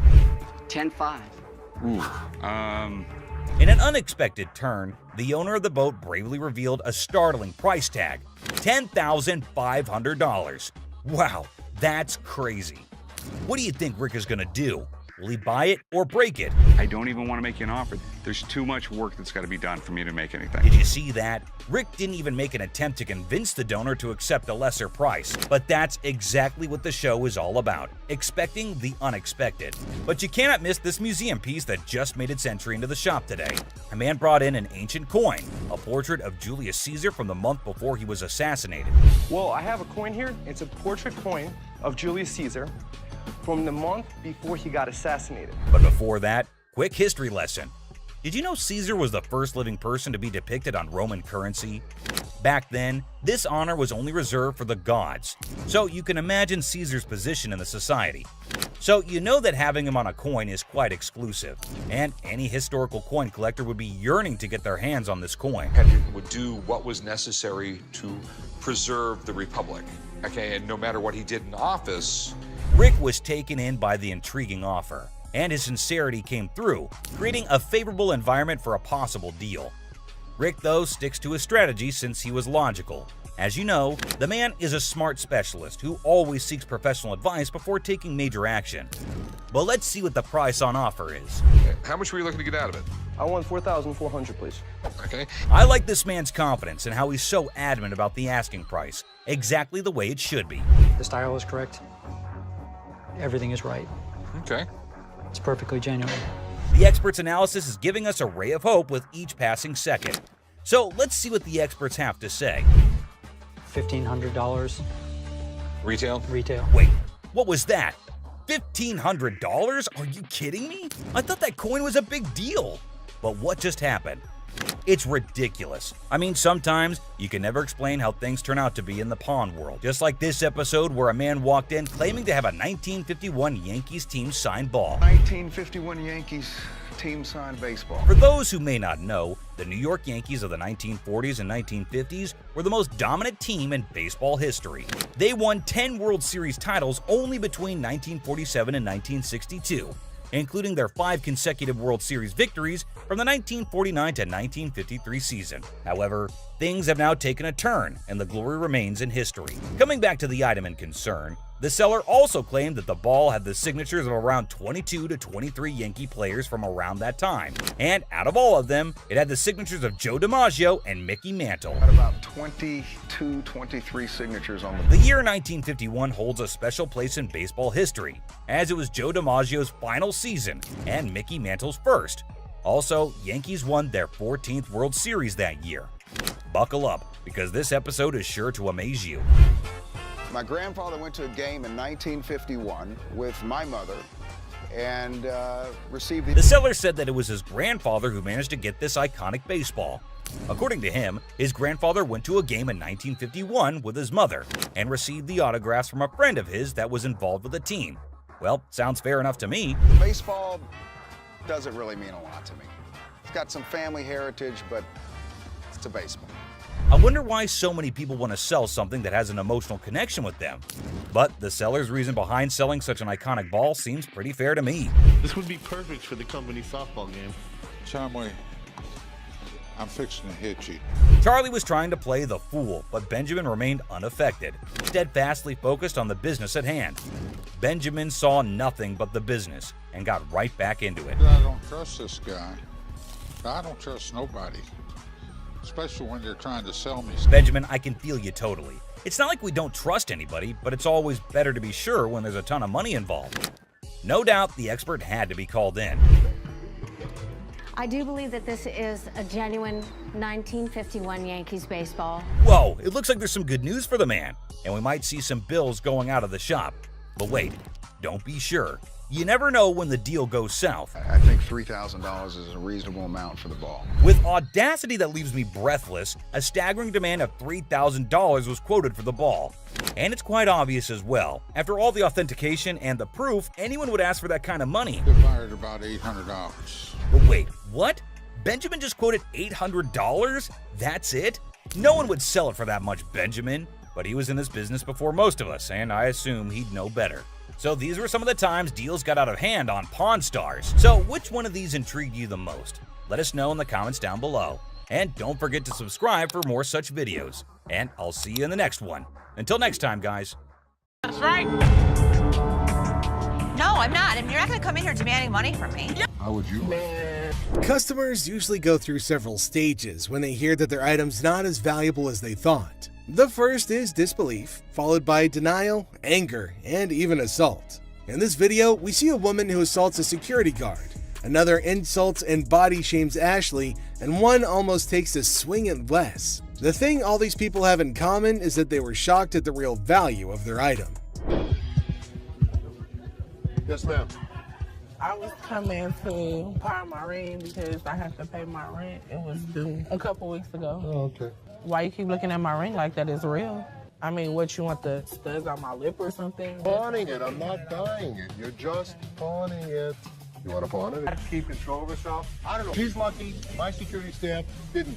10-5. In an unexpected turn, the owner of the boat bravely revealed a startling price tag, $10,500. Wow, that's crazy. What do you think Rick is going to do? Will he buy it or break it? I don't even want to make you an offer. There's too much work that's got to be done for me to make anything. Did you see that? Rick didn't even make an attempt to convince the donor to accept a lesser price. But that's exactly what the show is all about, expecting the unexpected. But you cannot miss this museum piece that just made its entry into the shop today. A man brought in an ancient coin, a portrait of Julius Caesar from the month before he was assassinated. Well, I have a coin here. It's a portrait coin of Julius Caesar from the month before he got assassinated. But before that, quick history lesson. Did you know Caesar was the first living person to be depicted on Roman currency? Back then, this honor was only reserved for the gods, so you can imagine Caesar's position in the society. So you know that having him on a coin is quite exclusive, and any historical coin collector would be yearning to get their hands on this coin. Henry would do what was necessary to preserve the Republic. Okay, and no matter what he did in office, Rick was taken in by the intriguing offer, and his sincerity came through, creating a favorable environment for a possible deal. Rick, though, sticks to his strategy since he was logical. As you know, the man is a smart specialist who always seeks professional advice before taking major action. But let's see what the price on offer is. how much were you looking to get out of it? I want $4,400, please. Okay. I like this man's confidence and how he's so adamant about the asking price, exactly the way it should be. The style is correct. Everything is right. Okay. It's perfectly genuine. The expert's analysis is giving us a ray of hope with each passing second. So let's see what the experts have to say. $1,500. Retail? Retail. Wait, what was that? $1,500? Are you kidding me? I thought that coin was a big deal. But what just happened? It's ridiculous. I mean, sometimes you can never explain how things turn out to be in the pawn world. Just like this episode where a man walked in claiming to have a 1951 Yankees team signed ball. 1951 Yankees team signed baseball. For those who may not know, the New York Yankees of the 1940s and 1950s were the most dominant team in baseball history. They won 10 World Series titles only between 1947 and 1962, including their 5 consecutive World Series victories from the 1949 to 1953 season. However, things have now taken a turn, and the glory remains in history. Coming back to the item in concern, the seller also claimed that the ball had the signatures of around 22 to 23 Yankee players from around that time, and out of all of them, it had the signatures of Joe DiMaggio and Mickey Mantle. Got about 22, 23 signatures on The year 1951 holds a special place in baseball history, as it was Joe DiMaggio's final season and Mickey Mantle's first. Also, Yankees won their 14th World Series that year. Buckle up, because this episode is sure to amaze you. My grandfather went to a game in 1951 with my mother and received The seller said that it was his grandfather who managed to get this iconic baseball. According to him, his grandfather went to a game in 1951 with his mother and received the autographs from a friend of his that was involved with the team. Well, sounds fair enough to me. Baseball doesn't really mean a lot to me. It's got some family heritage, but it's a baseball. I wonder why so many people want to sell something that has an emotional connection with them. But the seller's reason behind selling such an iconic ball seems pretty fair to me. This would be perfect for the company softball game. Chomway, I'm fixing to hit you. Charlie was trying to play the fool, but Benjamin remained unaffected, steadfastly focused on the business at hand. Benjamin saw nothing but the business and got right back into it. I don't trust this guy. I don't trust nobody, especially when they're trying to sell me. Benjamin, I can feel you totally. It's not like we don't trust anybody, but it's always better to be sure when there's a ton of money involved. No doubt the expert had to be called in. I do believe that this is a genuine 1951 Yankees baseball. Whoa, it looks like there's some good news for the man, and we might see some bills going out of the shop. But wait, don't be sure. You never know when the deal goes south. I think $3,000 is a reasonable amount for the ball. With audacity that leaves me breathless, a staggering demand of $3,000 was quoted for the ball. And it's quite obvious as well. After all the authentication and the proof, anyone would ask for that kind of money. They fired about $800. But wait, what? Benjamin just quoted $800? That's it? No one would sell it for that much, Benjamin. But he was in this business before most of us, and I assume he'd know better. So these were some of the times deals got out of hand on Pawn Stars. So which one of these intrigued you the most? Let us know in the comments down below. And don't forget to subscribe for more such videos. And I'll see you in the next one. Until next time, guys. That's right. No, I'm not. And you're not going to come in here demanding money from me. How would you? Customers usually go through several stages when they hear that their item's not as valuable as they thought. The first is disbelief, followed by denial, anger, and even assault. In this video, we see a woman who assaults a security guard. Another insults and body shames Ashley, and one almost takes a swing at Les. The thing all these people have in common is that they were shocked at the real value of their item. Yes, ma'am. I was coming to pawn my ring because I have to pay my rent. It was due a couple weeks ago. Oh, okay. Why you keep looking at my ring like that is real? I mean, what, you want the studs on my lip or something? Pawning it. I'm not buying it. You're just pawning it. You want to pawn it? Keep control of herself? I don't know. She's lucky. My security staff didn't.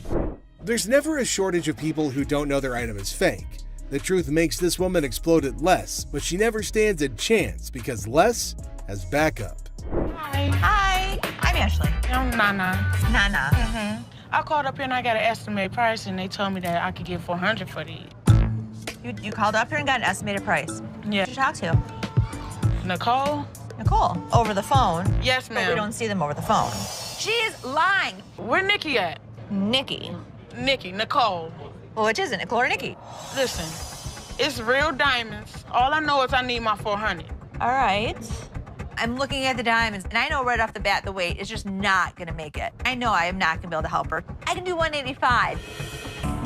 There's never a shortage of people who don't know their item is fake. The truth makes this woman explode at Les, but she never stands a chance because Les has backup. Hi. Hi. I'm Ashley. I'm Nana. Nana. Mm-hmm. I called up here and I got an estimated price, and they told me that I could get $400 for these. You called up here and got an estimated price. Yeah. Who did you talk to? Nicole? Nicole. Over the phone? Yes, ma'am. But we don't see them over the phone. She's lying. Where Nikki at? Nikki. Nicole. Well, which is it, Nicole or Nikki? Listen, it's real diamonds. All I know is I need my $400. All right. I'm looking at the diamonds, and I know right off the bat the weight is just not gonna make it. I know I am not gonna be able to help her. I can do 185.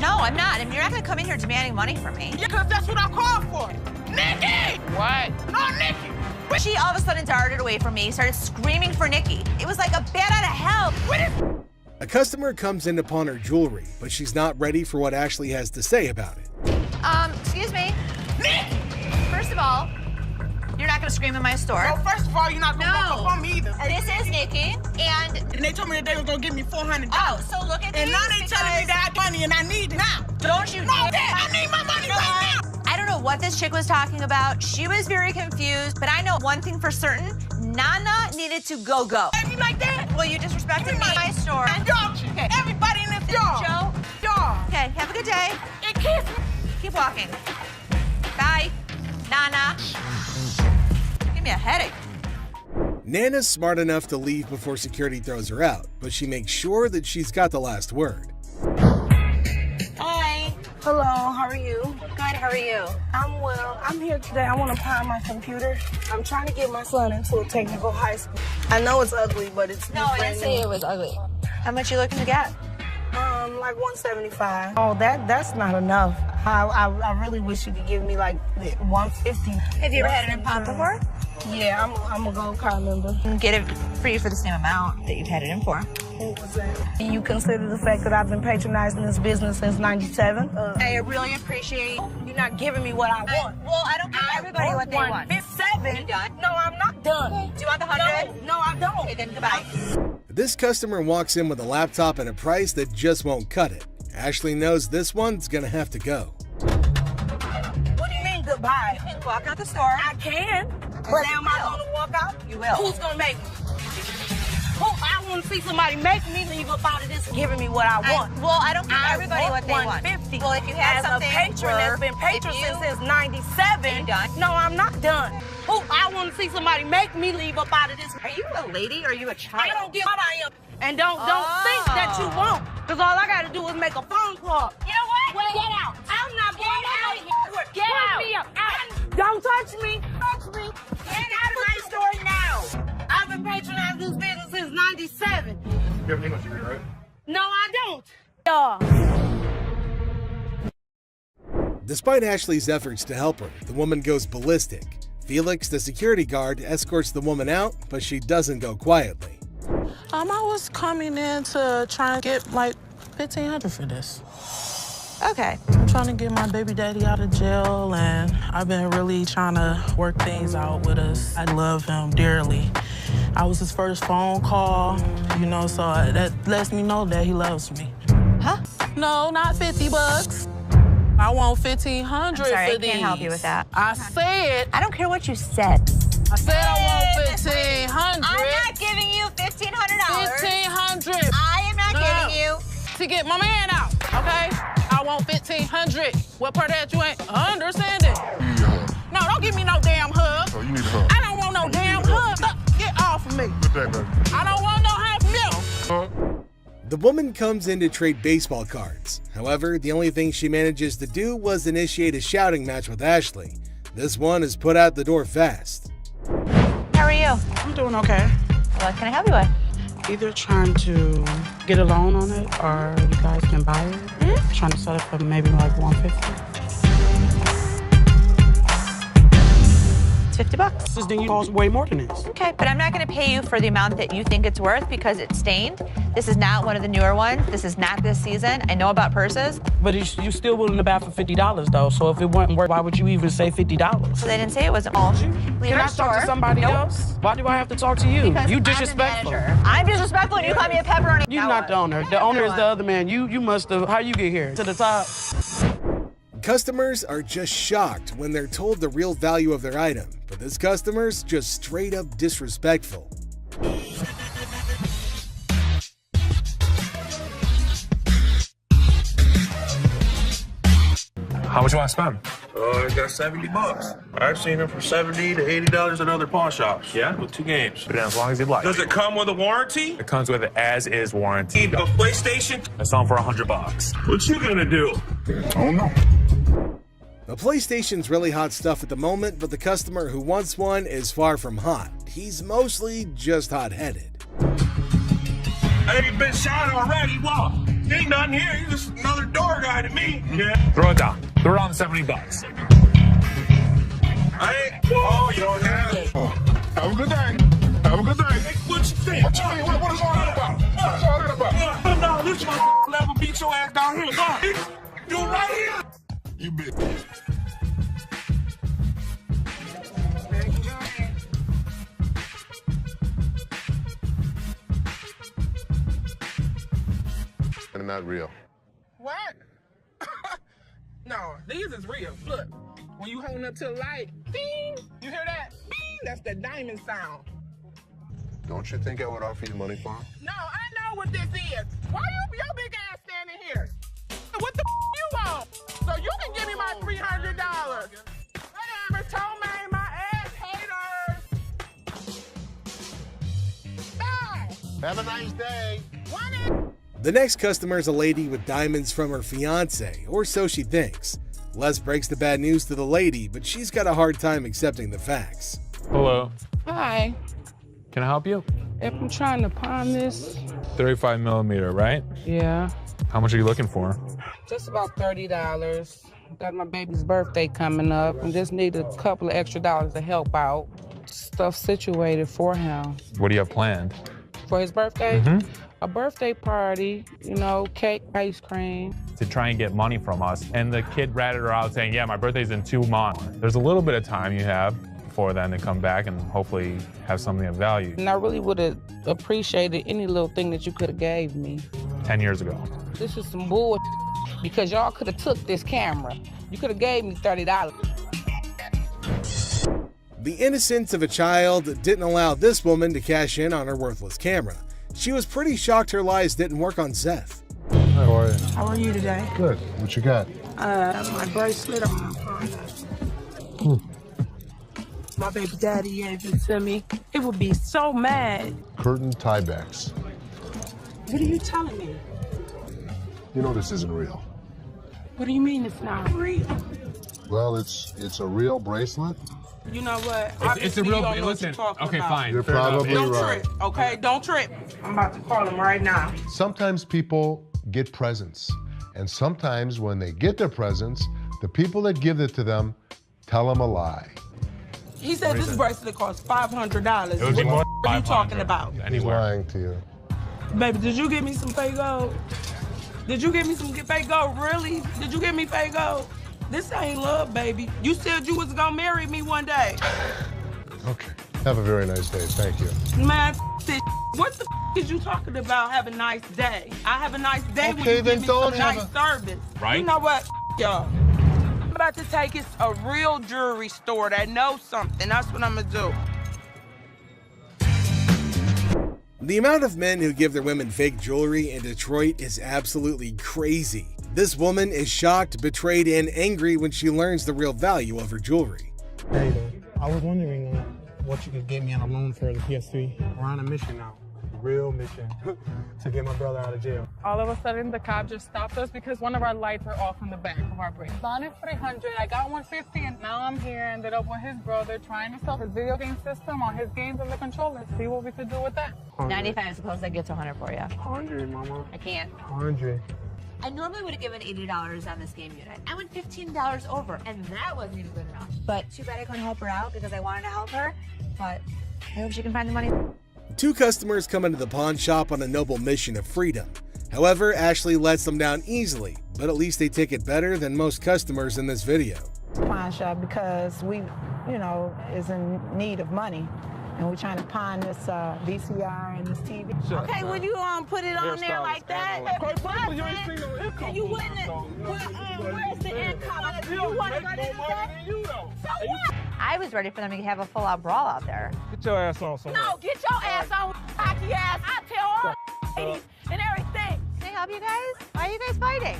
No, I'm not. And you're not gonna come in here demanding money from me. Yeah, because that's what I called for. Nikki! What? No, Nikki! She all of a sudden darted away from me, started screaming for Nikki. It was like a bat out of hell. A customer comes in to pawn her jewelry, but she's not ready for what Ashley has to say about it. Excuse me. Nikki! First of all, you're not gonna scream in my store. No, first of all, you're not gonna walk up on me either. This is Nikki, and they told me that they was gonna give me $400. Oh, so look at and these now they telling me that I have money and I need it now. Don't you? No, I need my money right now. I don't know what this chick was talking about. She was very confused, but I know one thing for certain. Nana needed to go. You like that? Well, you disrespected me in my store. Don't you? Okay. Everybody in this door. Joe. Okay, have a good day. And kiss me. Keep walking. Bye, Nana. Give me a headache. Nana's smart enough to leave before security throws her out, but she makes sure that she's got the last word. Hi. Hello, how are you? Good, how are you? I'm well. I'm here today. I want to pawn my computer. I'm trying to get my son into a technical high school. I know it's ugly, but it's No, I didn't say it was ugly. How much you looking to get? Like 175. Oh, that's not enough. I really wish you could give me like 150. Have you ever had an impound before? Yeah, I'm a gold card member. Get it for you for the same amount that you've had it in for. What was that? Do you consider the fact that I've been patronizing this business since '97? I really appreciate you're not giving me what I want. Well, I don't give everybody what they want. 157? Are you done? No, I'm not done. Okay. Do you want the 100? No, I don't. Okay, then goodbye. This customer walks in with a laptop and a price that just won't cut it. Ashley knows this one's gonna have to go. What do you mean goodbye? You can walk out the store. I can. But am I gonna walk out? You will. Who's gonna make me? I want to see somebody make me leave up out of this giving me what I want. Well, I don't give everybody what they want. 150. Well, if you had as something a patron that's been patron since '97. No, I'm not done. I want to see somebody make me leave up out of this. Are you a lady or are you a child? I don't give what I am. And don't think that you won't. Because all I got to do is make a phone call. You know what? Get out. I'm not getting out of here. Get out. Me out. Don't touch me. Touch me. Get out of my store now. I've been patronizing this business since '97. You have an English degree, right? No, I don't. Despite Ashley's efforts to help her, the woman goes ballistic. Felix, the security guard, escorts the woman out, but she doesn't go quietly. I was coming in to try and get like $1,500 for this. Okay. I'm trying to get my baby daddy out of jail, and I've been really trying to work things out with us. I love him dearly. I was his first phone call, so that lets me know that he loves me. Huh? No, not $50. I want $1,500 I'm sorry, for I these. can't help you with that. I said. I don't care what you said. I said I want $1,500. I'm not giving you $1,500. $1,500. I am not giving you. To get my man out, okay? I want $1,500. What part of that you ain't understanding? You need a hug. No, don't give me no damn hug. Oh, you need a hug. I don't want no damn hug. The woman comes in to trade baseball cards. However, the only thing she manages to do was initiate a shouting match with Ashley. This one is put out the door fast. How are you? I'm doing okay. What can I help you with? Either trying to get a loan on it or you guys can buy it. Mm-hmm. Trying to sell it for maybe like $150. It's $50. This thing costs way more than this. Okay, but I'm not going to pay you for the amount that you think it's worth because it's stained. This is not one of the newer ones. This is not this season. I know about purses. But you still willing to buy for $50 though. So if it wasn't worth, why would you even say $50? So they didn't say it wasn't. Leave Can I our talk store. to somebody else? Why do I have to talk to you? Because You I'm the disrespectful. manager. I'm disrespectful and you call me a pepperoni. You're not the owner. The owner is the other man. You must have. How you get here? To the top. Customers are just shocked when they're told the real value of their item, but this customer's just straight up disrespectful. How much you want to spend? I got $70. I've seen them from $70 to $80 at other pawn shops. Yeah? With 2 games. Put it in as long as you'd like. Does it come with a warranty? It comes with an as-is warranty. Need a PlayStation? I sell them for $100. What you gonna do? I don't know. The PlayStation's really hot stuff at the moment, but the customer who wants one is far from hot. He's mostly just hot-headed. I ain't been shot already. What? Ain't nothing here. You're just another door guy to me. Yeah. Throw it down. Throw it on $70. I ain't. Oh, you don't have it. Have a good day. Have a good day. Hey, what you think? What is all that about? What is all that about? No, this my level beat your ass down here. Come on. You right here. You bitch. They're not real. What? No, these is real. Look, when you holding up to the light, ding, you hear that? Ding, that's the diamond sound. Don't you think I would offer you money for them? No, I know what this is. Why your big ass standing here? What the you want? So you can give me my $300. Whatever, Tome, my ass haters. Bye. Have a nice day. The next customer is a lady with diamonds from her fiance, or so she thinks. Les breaks the bad news to the lady, but she's got a hard time accepting the facts. Hello. Hi. Can I help you? If I'm trying to pawn this, 35 millimeter, right? yeah, How much are you looking for? just about $30. Got my baby's birthday coming up and just need a couple of extra dollars to help out. Stuff situated for him. What do you have planned? For his birthday? Mm-hmm. A birthday party, you know, cake, ice cream. To try and get money from us. And the kid ratted her out saying, yeah, my birthday's in 2 months. There's a little bit of time you have before then to come back and hopefully have something of value. And I really would have appreciated any little thing that you could have gave me. 10 years ago. This is some bull because y'all could have took this camera. You could have gave me $30. The innocence of a child didn't allow this woman to cash in on her worthless camera. She was pretty shocked her lies didn't work on Seth. How are you? How are you today? Good. What you got? My bracelet. My baby daddy gave it to me. It would be so mad. Curtain tiebacks. What are you telling me? You know this isn't real. What do you mean it's not real? Well, it's a real bracelet. You know what? It's a real, listen, okay, fine. You're fair enough. probably Don't right. trip, okay? Don't trip. I'm about to call him right now. Sometimes people get presents, and sometimes when they get their presents, the people that give it to them tell them a lie. He said this bracelet costs $500. It would be more What are you talking about? He's Anywhere. lying to you. Baby, did you give me some fake gold? Did you give me some fake gold? Really? Did you give me fake gold? This ain't love, baby. You said you was gonna marry me one day. Okay. Have a very nice day. Thank you. Man, this. What the is you talking about? Have a nice day. I have a nice day when Okay, you then give me don't some have nice service. Right? You know what, y'all? I'm about to take it a real jewelry store that knows something. That's what I'm gonna do. The amount of men who give their women fake jewelry in Detroit is absolutely crazy. This woman is shocked, betrayed, and angry when she learns the real value of her jewelry. Hey, I was wondering what you could get me on a loan for the PS3. We're on a mission now. real mission to get my brother out of jail. All of a sudden, the cop just stopped us because one of our lights were off in the back of our brake. Bonded 300, I got 150, and now I'm here. Ended up with his brother trying to sell his video game system on his games and the controller. See what we could do with that. 95, suppose I get to 100 for you. 100, mama. I can't. 100. I normally would have given $80 on this game unit. I went $15 over, and that wasn't even good enough. But too bad I couldn't help her out because I wanted to help her. But I hope she can find the money. Two customers come into the pawn shop on a noble mission of freedom. However, Ashley lets them down easily, but at least they take it better than most customers in this video. Pawn shop because we, is in need of money. And we're trying to pawn this VCR and this TV. Okay, would you put it on there like that? You ain't seen no income. You wouldn't. Where's the income? You want to go to the So what? I was ready for them to have a full-out brawl out there. Get your ass on somewhere. No, get your ass on, hockey ass. I tell all ladies and everything. Can I help you guys? Why are you guys fighting?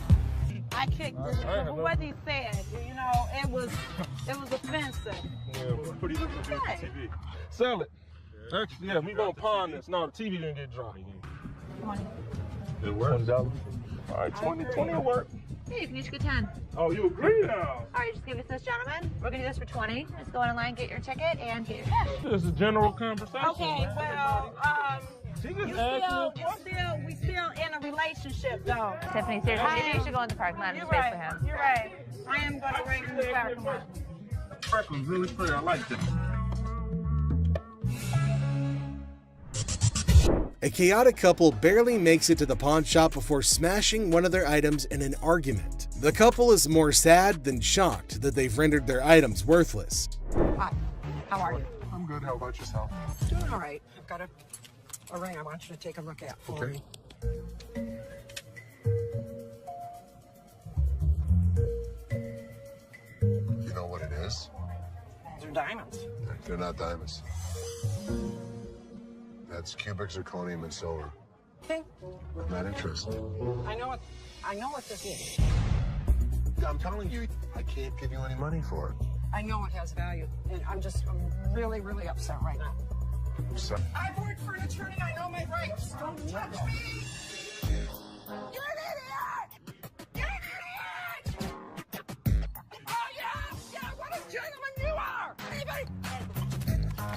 I kicked this from what he said. It was offensive. Yeah, pretty good for TV. Sell it. Actually, yeah, we gonna pawn this. No, the TV didn't get dropped. 20. It works. $20. All right, 20 will work. Hey, you can each get 10. Oh, you agree now? All right, just give it to this gentleman. We're gonna do this for 20. Just go online, get your ticket, and get your cash. This is a general conversation. Okay, well, we still in a relationship, though. Tiffany, seriously, maybe you should go in the parking lot and just wait for him. You're right. I am gonna wait in the parking lot. Park was really pretty. I like it. A chaotic couple barely makes it to the pawn shop before smashing one of their items in an argument. The couple is more sad than shocked that they've rendered their items worthless. Hi, how are you? I'm good. How about yourself? Doing all right. I've got a ring I want you to take a look at for me. You know what it is? They're diamonds. They're not diamonds. That's cubic zirconium and silver. Okay. I'm not interested. I know what this is. I'm telling you, I can't give you any money for it. I know it has value, and I'm really, really upset right now. So, I've worked for an attorney. I know my rights. Don't touch me. You're an idiot. You're an idiot. Oh yeah, what a gentleman you are. Anybody?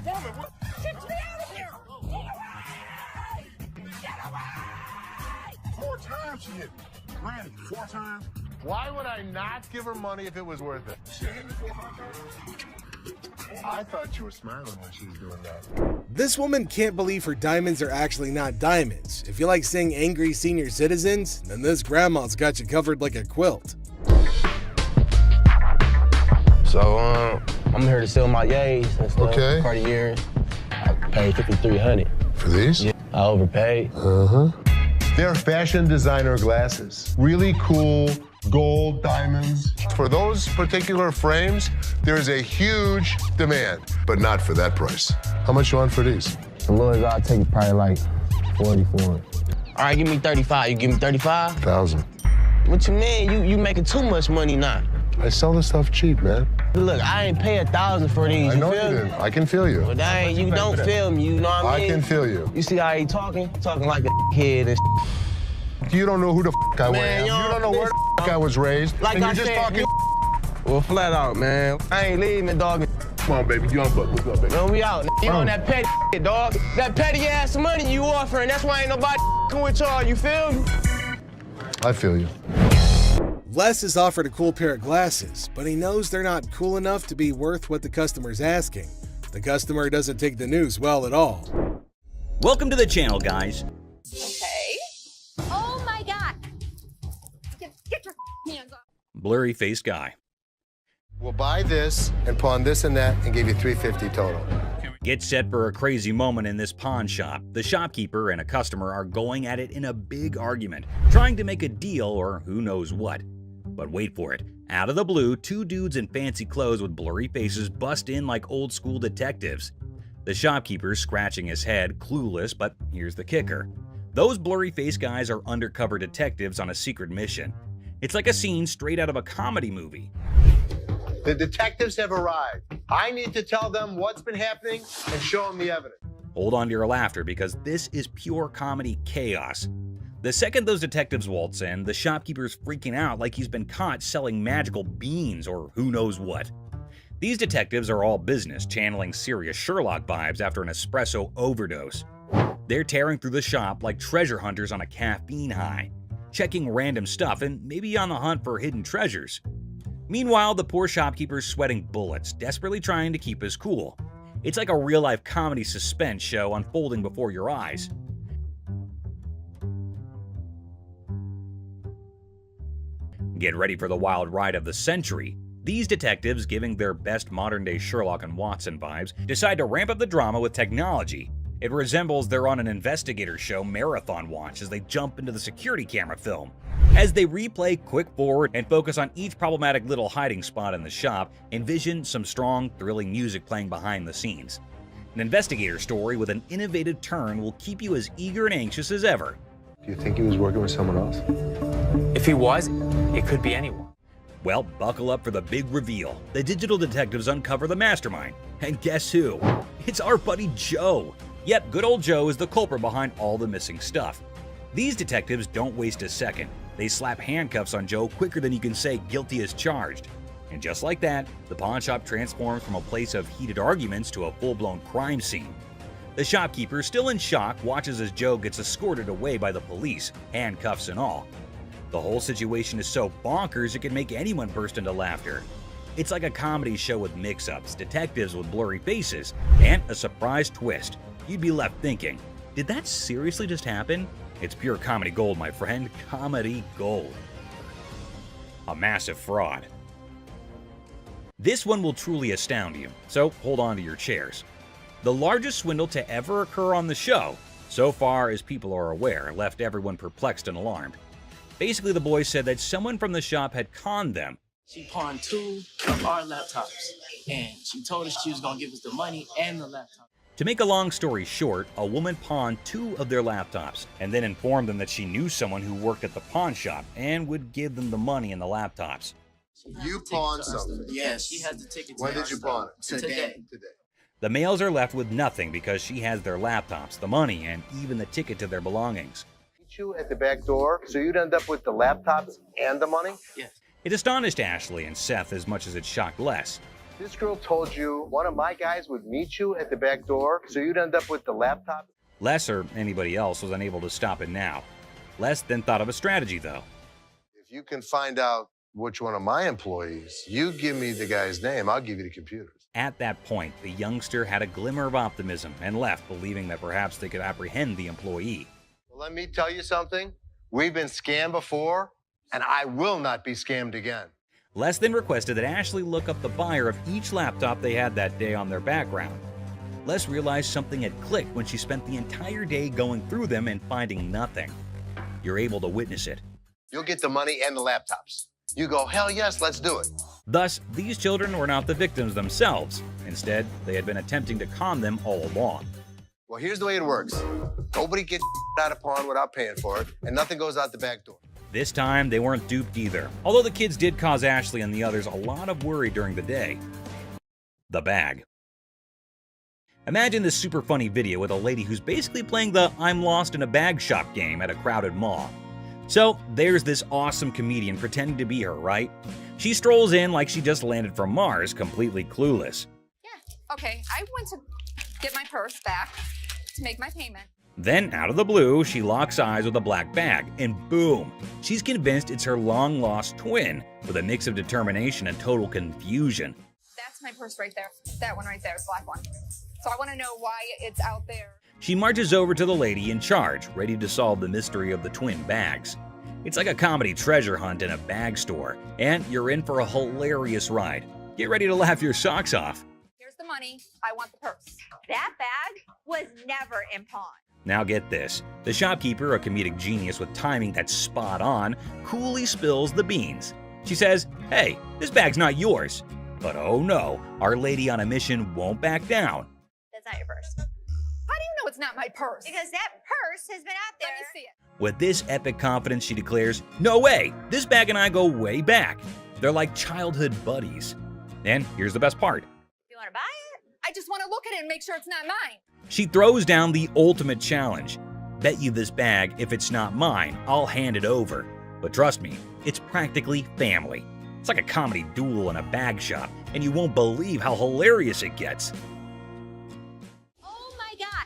Woman, what? Get me out of here. Get away. Get away. 4 times she hit me. Randy, 4 times? Why would I not give her money if it was worth it? I thought you were smiling when she was doing that. This woman can't believe her diamonds are actually not diamonds. If you like seeing angry senior citizens, then this grandma's got you covered like a quilt. So, I'm here to sell my yays and stuff. Okay. Cartiers. I paid $5,300. For these? Yeah, I overpaid. Uh-huh. They're fashion designer glasses. Really cool gold diamonds. For those particular frames, there's a huge demand, but not for that price. How much you want for these? The lowest I'll take probably like 40 for it. All right, give me 35. You give me 35? 1,000. What you mean? You making too much money now. I sell this stuff cheap, man. Look, I ain't pay 1,000 for these. I know feel you me? didn't. I can feel you. But that ain't, you don't feel me, you know what I mean? I can feel you. You see how he talking? Talking like a kid and You don't know who the f I Man, am. You don't know where the f I was raised. Like and you're I just said, talking. Well, flat out, man. I ain't leaving, dog. Come on, baby. Young buck. What's up, baby? No, we out. You on that petty shit, dog. That petty ass money you offering. That's why ain't nobody with y'all. You feel me? I feel you. Les is offered a cool pair of glasses, but he knows they're not cool enough to be worth what the customer's asking. The customer doesn't take the news well at all. Welcome to the channel, guys. Okay. Oh my God. Get your hands off. Blurry-faced guy. We'll buy this and pawn this and that and give you $350 total. Get set for a crazy moment in this pawn shop. The shopkeeper and a customer are going at it in a big argument, trying to make a deal or who knows what. But wait for it. Out of the blue, 2 dudes in fancy clothes with blurry faces bust in like old school detectives. The shopkeeper's scratching his head, clueless, but here's the kicker. Those blurry-faced guys are undercover detectives on a secret mission. It's like a scene straight out of a comedy movie. The detectives have arrived. I need to tell them what's been happening and show them the evidence. Hold on to your laughter because this is pure comedy chaos. The second those detectives waltz in, the shopkeeper's freaking out like he's been caught selling magical beans or who knows what. These detectives are all business, channeling serious Sherlock vibes after an espresso overdose. They're tearing through the shop like treasure hunters on a caffeine high, checking random stuff and maybe on the hunt for hidden treasures. Meanwhile, the poor shopkeeper's sweating bullets, desperately trying to keep his cool. It's like a real-life comedy suspense show unfolding before your eyes. Get ready for the wild ride of the century. These detectives, giving their best modern-day Sherlock and Watson vibes, decide to ramp up the drama with technology. It resembles they're on an investigator show marathon watch as they jump into the security camera film. As they replay quick forward and focus on each problematic little hiding spot in the shop, envision some strong, thrilling music playing behind the scenes. An investigator story with an innovative turn will keep you as eager and anxious as ever. Do you think he was working with someone else? If he was, it could be anyone. Well, buckle up for the big reveal. The digital detectives uncover the mastermind. And guess who? It's our buddy Joe. Yep, good old Joe is the culprit behind all the missing stuff. These detectives don't waste a second. They slap handcuffs on Joe quicker than you can say guilty as charged. And just like that, the pawn shop transforms from a place of heated arguments to a full-blown crime scene. The shopkeeper, still in shock, watches as Joe gets escorted away by the police, handcuffs and all. The whole situation is so bonkers it can make anyone burst into laughter. It's like a comedy show with mix-ups, detectives with blurry faces, and a surprise twist. You'd be left thinking, did that seriously just happen? It's pure comedy gold, my friend. Comedy gold. A massive fraud. This one will truly astound you, so hold on to your chairs. The largest swindle to ever occur on the show, so far as people are aware, left everyone perplexed and alarmed. Basically, the boys said that someone from the shop had conned them. She pawned 2 of our laptops, and she told us she was going to give us the money and the laptop. To make a long story short, a woman pawned 2 of their laptops and then informed them that she knew someone who worked at the pawn shop and would give them the money and the laptops. You pawned something? Yes, she has the ticket to When did you pawn it? Today. The males are left with nothing because she has their laptops, the money, and even the ticket to their belongings. You at the back door, so you'd end up with the laptops and the money? Yes. It astonished Ashley and Seth as much as it shocked Les. This girl told you one of my guys would meet you at the back door, so you'd end up with the laptop? Les, or anybody else, was unable to stop it now. Les then thought of a strategy, though. If you can find out which one of my employees, you give me the guy's name, I'll give you the computers. At that point, the youngster had a glimmer of optimism and left, believing that perhaps they could apprehend the employee. Well, let me tell you something. We've been scammed before, and I will not be scammed again. Les then requested that Ashley look up the buyer of each laptop they had that day on their background. Les realized something had clicked when she spent the entire day going through them and finding nothing. You're able to witness it. You'll get the money and the laptops. You go, hell yes, let's do it. Thus, these children were not the victims themselves. Instead, they had been attempting to con them all along. Well, here's the way it works. Nobody gets out of pawn without paying for it, and nothing goes out the back door. This time, they weren't duped either, although the kids did cause Ashley and the others a lot of worry during the day. The bag. Imagine this super funny video with a lady who's basically playing the I'm lost in a bag shop game at a crowded mall. So there's this awesome comedian pretending to be her, right? She strolls in like she just landed from Mars, completely clueless. Yeah, okay, I went to get my purse back to make my payment. Then, out of the blue, she locks eyes with a black bag, and boom! She's convinced it's her long-lost twin, with a mix of determination and total confusion. That's my purse right there. That one right there, the black one. So I want to know why it's out there. She marches over to the lady in charge, ready to solve the mystery of the twin bags. It's like a comedy treasure hunt in a bag store, and you're in for a hilarious ride. Get ready to laugh your socks off. Here's the money. I want the purse. That bag was never in pawn. Now get this. The shopkeeper, a comedic genius with timing that's spot on, coolly spills the beans. She says, hey, this bag's not yours. But oh no, our lady on a mission won't back down. That's not your purse. How do you know it's not my purse? Because that purse has been out there. Let me see it. With this epic confidence, she declares, no way, this bag and I go way back. They're like childhood buddies. And here's the best part. You want to buy it? I just want to look at it and make sure it's not mine. She throws down the ultimate challenge. Bet you this bag, if it's not mine, I'll hand it over. But trust me, it's practically family. It's like a comedy duel in a bag shop, and you won't believe how hilarious it gets. Oh my God.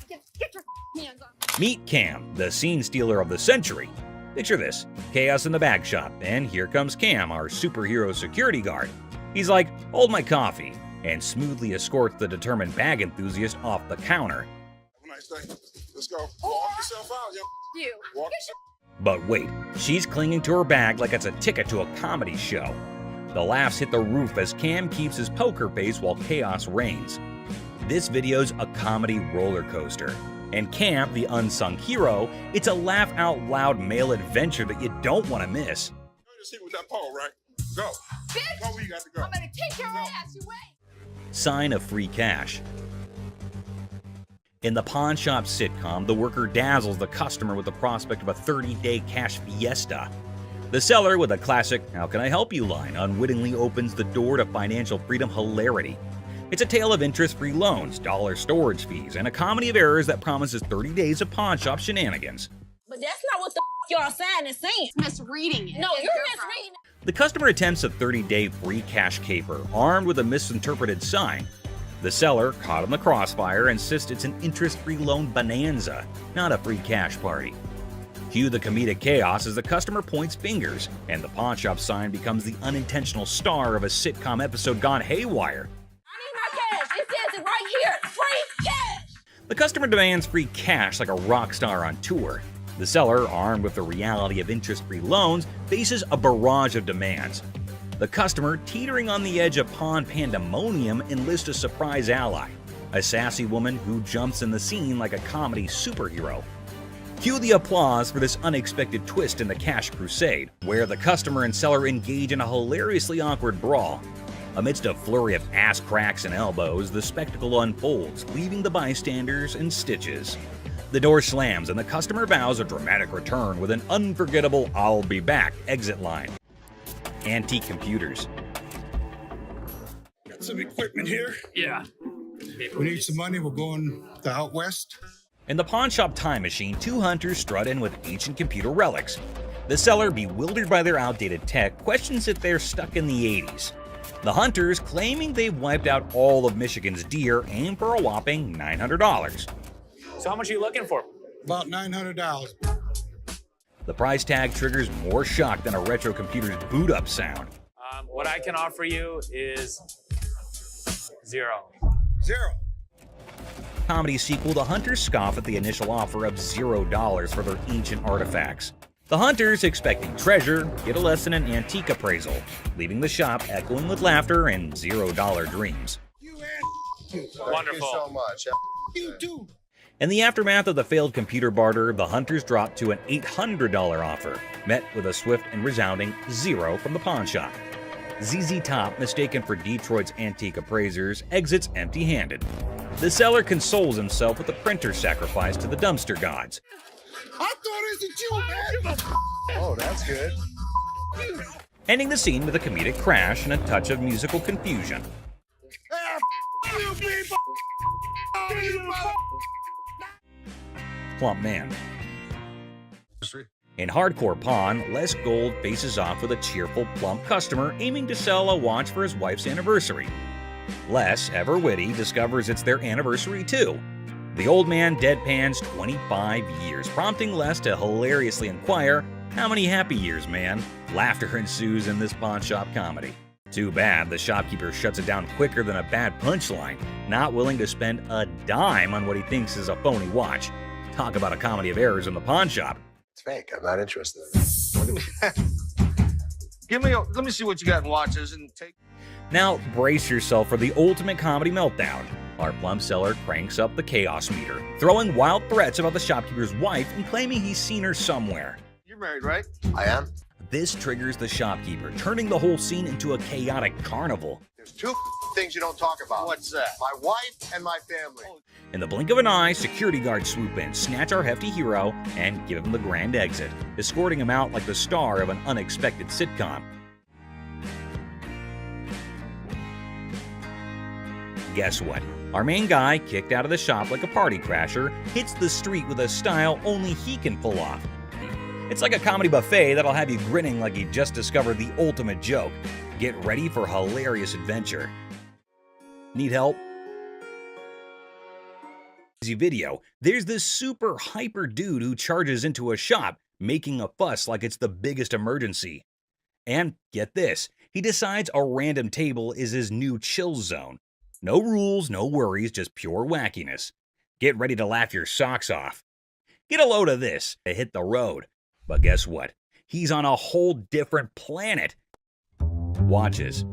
Get your hands on me. Meet Cam, the scene stealer of the century. Picture this, chaos in the bag shop, and here comes Cam, our superhero security guard. He's like, hold my coffee, and smoothly escorts the determined bag enthusiast off the counter. Have a nice day. Let's go. Walk yourself out, yo. You. Walk But wait, she's clinging to her bag like it's a ticket to a comedy show. The laughs hit the roof as Cam keeps his poker face while chaos reigns. This video's a comedy roller coaster. And Cam, the unsung hero, it's a laugh-out-loud male adventure that you don't want to miss. Just hit with that pole, right? Go. Bitch! Go where you got to go. I'm gonna kick your ass. You wait. Sign of free cash. In the pawn shop sitcom, the worker dazzles the customer with the prospect of a 30-day cash fiesta. The seller, with a classic "How can I help you" line, unwittingly opens the door to financial freedom hilarity. It's a tale of interest-free loans, dollar storage fees, and a comedy of errors that promises 30 days of pawn shop shenanigans. But that's not what the y'all sign is saying. Misreading it. No, you're misreading it. The customer attempts a 30-day free cash caper, armed with a misinterpreted sign. The seller, caught in the crossfire, insists it's an interest-free loan bonanza, not a free cash party. Cue the comedic chaos as the customer points fingers, and the pawn shop sign becomes the unintentional star of a sitcom episode gone haywire. I need my cash. It says it right here. Free cash. The customer demands free cash like a rock star on tour. The seller, armed with the reality of interest-free loans, faces a barrage of demands. The customer, teetering on the edge of pawn pandemonium, enlists a surprise ally, a sassy woman who jumps in the scene like a comedy superhero. Cue the applause for this unexpected twist in the cash crusade, where the customer and seller engage in a hilariously awkward brawl. Amidst a flurry of ass cracks and elbows, the spectacle unfolds, leaving the bystanders in stitches. The door slams and the customer vows a dramatic return with an unforgettable "I'll be back" exit line. Antique computers. Got some equipment here. Yeah. We need some money. We're going to out west. In the pawn shop time machine, two hunters strut in with ancient computer relics. The seller, bewildered by their outdated tech, questions if they're stuck in the 80s. The hunters, claiming they've wiped out all of Michigan's deer, aim for a whopping $900. So how much are you looking for? About $900. The price tag triggers more shock than a retro computer's boot-up sound. What I can offer you is zero. Zero. Comedy sequel, the hunters scoff at the initial offer of $0 for their ancient artifacts. The hunters, expecting treasure, get a lesson in antique appraisal, leaving the shop echoing with laughter and $0 dreams. Wonderful. Thank you so much. You too. In the aftermath of the failed computer barter, the hunters drop to an $800 offer, met with a swift and resounding zero from the pawn shop. ZZ Top, mistaken for Detroit's antique appraisers, exits empty-handed. The seller consoles himself with a printer sacrifice to the dumpster gods. I thought it was you, man. Oh, that's good. Ending the scene with a comedic crash and a touch of musical confusion. You people. Plump man. In Hardcore Pawn, Les Gold faces off with a cheerful, plump customer aiming to sell a watch for his wife's anniversary. Les, ever witty, discovers it's their anniversary too. The old man deadpans 25 years, prompting Les to hilariously inquire, "How many happy years, man?" Laughter ensues in this pawn shop comedy. Too bad the shopkeeper shuts it down quicker than a bad punchline, not willing to spend a dime on what he thinks is a phony watch. Talk about a comedy of errors in the pawn shop. It's fake. I'm not interested. Let me see what you got in watches and take. Now brace yourself for the ultimate comedy meltdown. Our plum seller cranks up the chaos meter, throwing wild threats about the shopkeeper's wife and claiming he's seen her somewhere. You're married, right? I am. This triggers the shopkeeper, turning the whole scene into a chaotic carnival. There's two things you don't talk about. What's that? My wife and my family. In the blink of an eye, security guards swoop in, snatch our hefty hero, and give him the grand exit, escorting him out like the star of an unexpected sitcom. guess what? Our main guy, kicked out of the shop like a party crasher, hits the street with a style only he can pull off. It's like a comedy buffet that'll have you grinning like you just discovered the ultimate joke. Get ready for hilarious adventure. Need help? Video, there's this super hyper dude who charges into a shop, making a fuss like it's the biggest emergency. And get this, he decides a random table is his new chill zone. No rules, no worries, just pure wackiness. Get ready to laugh your socks off. Get a load of this to hit the road. But guess what? He's on a whole different planet. Watches.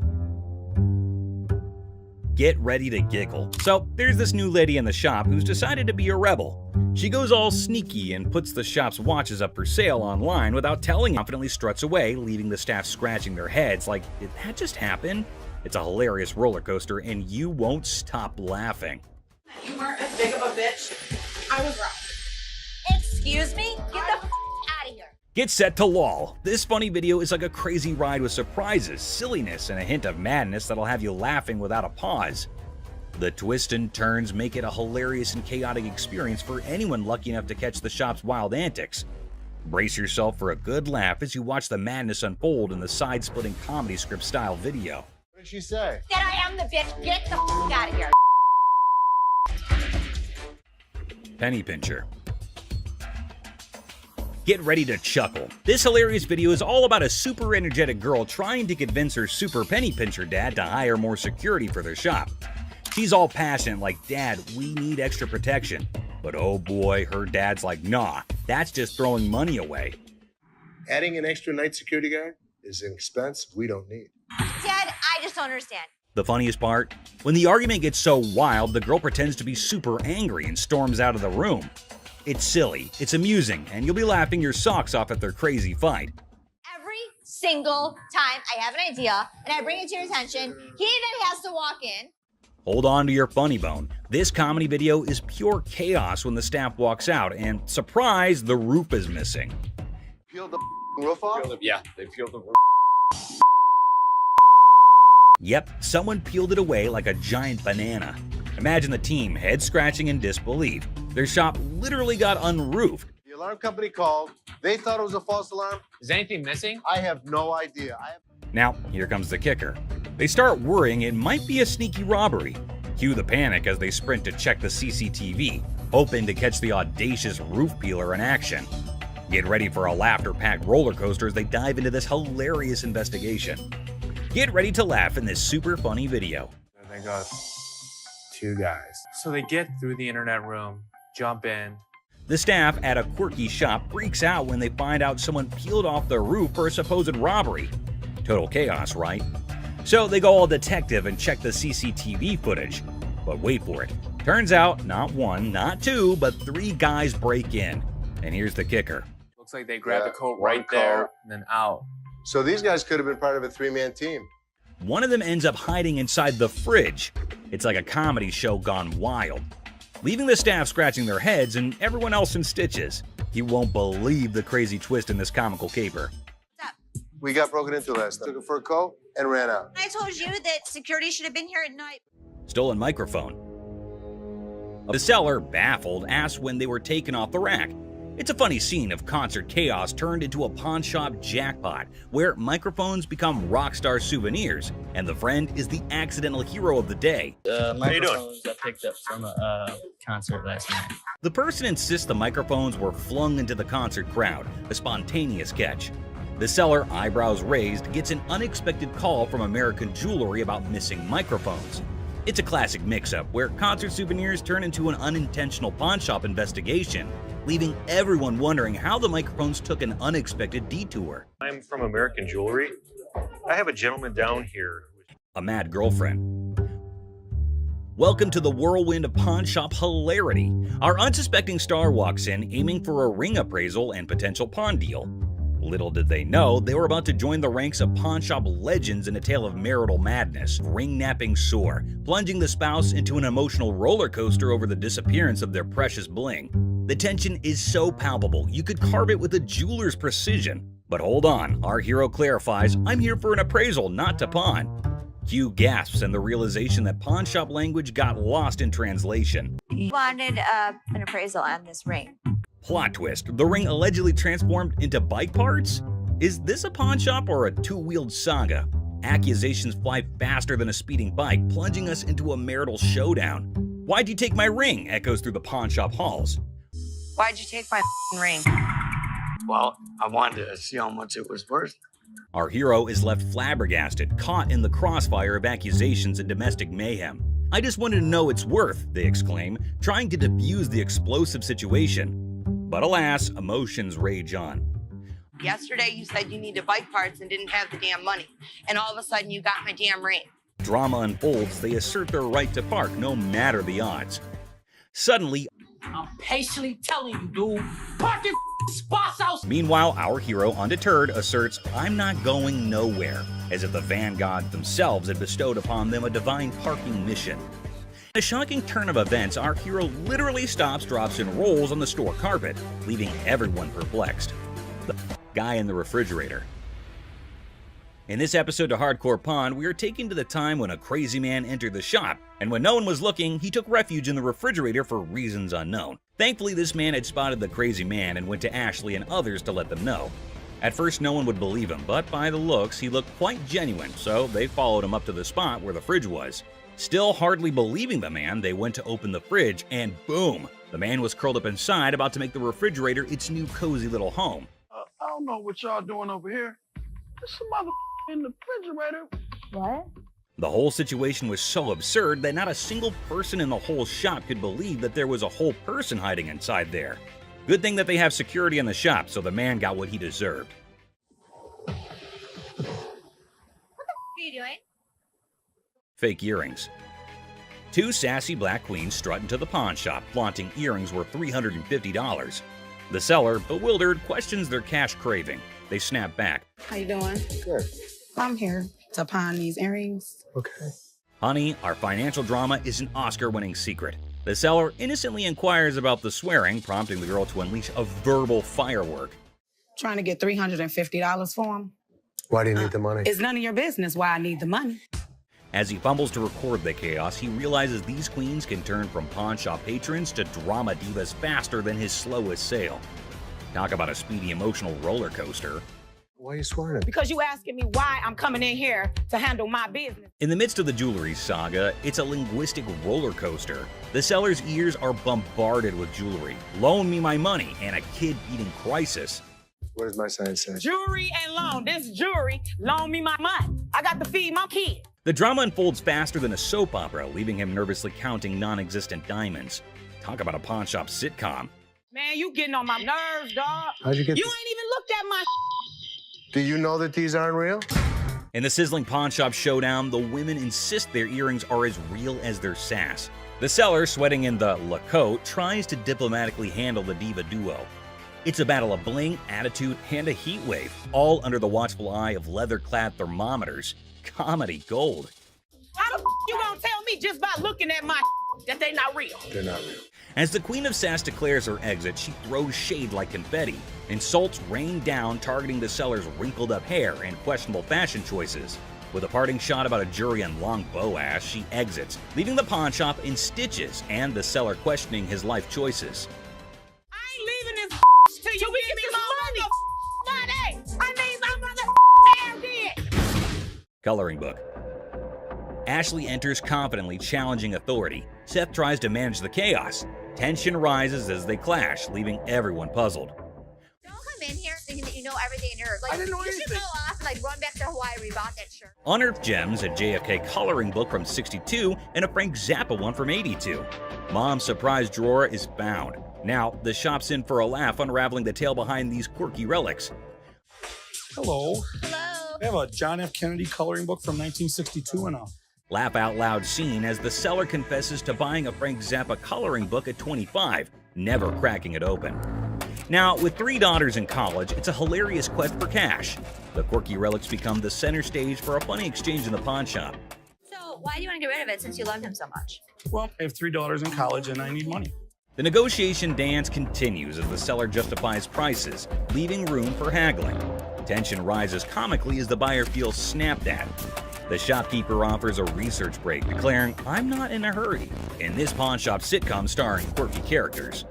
Get ready to giggle. So there's this new lady in the shop who's decided to be a rebel. She goes all sneaky and puts the shop's watches up for sale online without telling. Confidently struts away, leaving the staff scratching their heads like, did that just happen? It's a hilarious roller coaster and you won't stop laughing. You weren't as big of a bitch. I was wrong. Excuse me? Get the out of here. Get set to lol. This funny video is like a crazy ride with surprises, silliness, and a hint of madness that'll have you laughing without a pause. The twists and turns make it a hilarious and chaotic experience for anyone lucky enough to catch the shop's wild antics. Brace yourself for a good laugh as you watch the madness unfold in the side-splitting comedy script style video. What did she say? That I am the bitch. Get the out of here. Penny pincher. Get ready to chuckle. This hilarious video is all about a super energetic girl trying to convince her super penny pincher dad to hire more security for their shop. She's all passionate like, "Dad, we need extra protection." But oh boy, her dad's like, "Nah, that's just throwing money away." Adding an extra night security guard is an expense we don't need. Dad, I just don't understand. The funniest part? When the argument gets so wild, the girl pretends to be super angry and storms out of the room. It's silly, it's amusing, and you'll be laughing your socks off at their crazy fight. Every single time I have an idea and I bring it to your attention, he then has to walk in. Hold on to your funny bone. This comedy video is pure chaos when the staff walks out, and surprise, the roof is missing. Peel the roof off? Yeah, they peeled the roof. Yep, someone peeled it away like a giant banana. Imagine the team head scratching in disbelief. Their shop literally got unroofed. The alarm company called. They thought it was a false alarm. Is anything missing? I have no idea. Now, here comes the kicker. They start worrying it might be a sneaky robbery. Cue the panic as they sprint to check the CCTV, hoping to catch the audacious roof peeler in action. Get ready for a laughter-packed roller coaster as they dive into this hilarious investigation. Get ready to laugh in this super funny video. They got 2 guys. So they get through the internet room, jump in. The staff at a quirky shop freaks out when they find out someone peeled off the roof for a supposed robbery. Total chaos, right? So they go all detective and check the CCTV footage. But wait for it. Turns out, not 1, not 2, but 3 guys break in. And here's the kicker. Looks like they grabbed the coat right there and then out. So these guys could have been part of a 3-man team. One of them ends up hiding inside the fridge. It's like a comedy show gone wild, leaving the staff scratching their heads and everyone else in stitches. You won't believe the crazy twist in this comical caper. We got broken into last night. Took it for a coat and ran out. I told you that security should have been here at night. Stolen microphone. The seller, baffled, asked when they were taken off the rack. It's a funny scene of concert chaos turned into a pawn shop jackpot, where microphones become rock star souvenirs, and the friend is the accidental hero of the day. Microphones I picked up from a concert last night. The person insists the microphones were flung into the concert crowd, a spontaneous catch. The seller, eyebrows raised, gets an unexpected call from American Jewelry about missing microphones. It's a classic mix-up where concert souvenirs turn into an unintentional pawn shop investigation, leaving everyone wondering how the microphones took an unexpected detour. I'm from American Jewelry. I have a gentleman down here. A mad girlfriend. Welcome to the whirlwind of pawn shop hilarity. Our unsuspecting star walks in aiming for a ring appraisal and potential pawn deal. Little did they know, they were about to join the ranks of pawn shop legends in a tale of marital madness, ring-napping sore, plunging the spouse into an emotional roller coaster over the disappearance of their precious bling. The tension is so palpable, you could carve it with a jeweler's precision. But hold on, our hero clarifies, "I'm here for an appraisal, not to pawn." Q gasps and the realization that pawn shop language got lost in translation. You wanted an appraisal on this ring. Plot twist, the ring allegedly transformed into bike parts? Is this a pawn shop or a two-wheeled saga? Accusations fly faster than a speeding bike, plunging us into a marital showdown. "Why'd you take my ring?" echoes through the pawn shop halls. Why'd you take my ring? Well, I wanted to see how much it was worth. Our hero is left flabbergasted, caught in the crossfire of accusations and domestic mayhem. "I just wanted to know its worth," they exclaim, trying to defuse the explosive situation. But alas, emotions rage on. Yesterday you said you needed bike parts and didn't have the damn money. And all of a sudden you got my damn ring. Drama unfolds, they assert their right to park no matter the odds. Suddenly, I'm patiently telling you, dude, park your spots out. Meanwhile, our hero, undeterred, asserts, "I'm not going nowhere," as if the van gods themselves had bestowed upon them a divine parking mission. In a shocking turn of events, our hero literally stops, drops, and rolls on the store carpet, leaving everyone perplexed. The guy in the refrigerator. In this episode of Hardcore Pawn, we are taken to the time when a crazy man entered the shop, and when no one was looking, he took refuge in the refrigerator for reasons unknown. Thankfully, this man had spotted the crazy man and went to Ashley and others to let them know. At first, no one would believe him, but by the looks, he looked quite genuine, so they followed him up to the spot where the fridge was. Still hardly believing the man, they went to open the fridge, and boom! The man was curled up inside, about to make the refrigerator its new cozy little home. I don't know what y'all doing over here. There's some mother in the refrigerator. What? The whole situation was so absurd that not a single person in the whole shop could believe that there was a whole person hiding inside there. Good thing that they have security in the shop, so the man got what he deserved. What the are you doing? Fake earrings. Two sassy black queens strut into the pawn shop, flaunting earrings worth $350. The seller, bewildered, questions their cash craving. They snap back. How you doing? Good. I'm here to pawn these earrings. Okay. Honey, our financial drama is an Oscar-winning secret. The seller innocently inquires about the swearing, prompting the girl to unleash a verbal firework. Trying to get $350 for them. Why do you need the money? It's none of your business why I need the money. As he fumbles to record the chaos, he realizes these queens can turn from pawn shop patrons to drama divas faster than his slowest sale. Talk about a speedy emotional roller coaster. Why are you swearing at me? Because you asking me why I'm coming in here to handle my business. In the midst of the jewelry saga, it's a linguistic roller coaster. The seller's ears are bombarded with jewelry, loan me my money, and a kid-eating crisis. What does my sign say? Jewelry and loan. This jewelry, loan me my money. I got to feed my kid. The drama unfolds faster than a soap opera, leaving him nervously counting non-existent diamonds. Talk about a pawn shop sitcom. Man, you getting on my nerves, dog. How'd you get You this? ain't even looked at my Do you know that these aren't real? In the sizzling pawn shop showdown, the women insist their earrings are as real as their sass. The seller, sweating in the Lacoste, tries to diplomatically handle the diva duo. It's a battle of bling, attitude, and a heat wave, all under the watchful eye of leather-clad thermometers. Comedy gold. How the you gonna tell me just by looking at my that they not real? They're not real. As the Queen of Sass declares her exit, she throws shade like confetti. Insults rain down, targeting the seller's wrinkled-up hair and questionable fashion choices. With a parting shot about a jury and long bow ass, she exits, leaving the pawn shop in stitches and the seller questioning his life choices. I ain't leaving this till you give me my money. I need my mother dead. Coloring book. Ashley enters confidently, challenging authority. Seth tries to manage the chaos. Tension rises as they clash, leaving everyone puzzled. Don't come in here thinking that you know everything in Earth. Like, I didn't know you should anything. go off and like run back to Hawaii where you bought that shirt. Unearthed Gems, a JFK coloring book from '62, and a Frank Zappa one from '82. Mom's surprise drawer is found. Now, the shop's in for a laugh, unraveling the tale behind these quirky relics. Hello. Hello. I have a John F. Kennedy coloring book from 1962 and a Laugh out loud scene as the seller confesses to buying a Frank Zappa coloring book at 25, never cracking it open. Now, with 3 daughters in college, it's a hilarious quest for cash. The quirky relics become the center stage for a funny exchange in the pawn shop. So why do you want to get rid of it since you loved him so much? well, I have 3 daughters in college and I need money. The negotiation dance continues as the seller justifies prices, leaving room for haggling. Tension rises comically as the buyer feels snapped at. The shopkeeper offers a research break, declaring, "I'm not in a hurry," in this pawn shop sitcom starring quirky characters.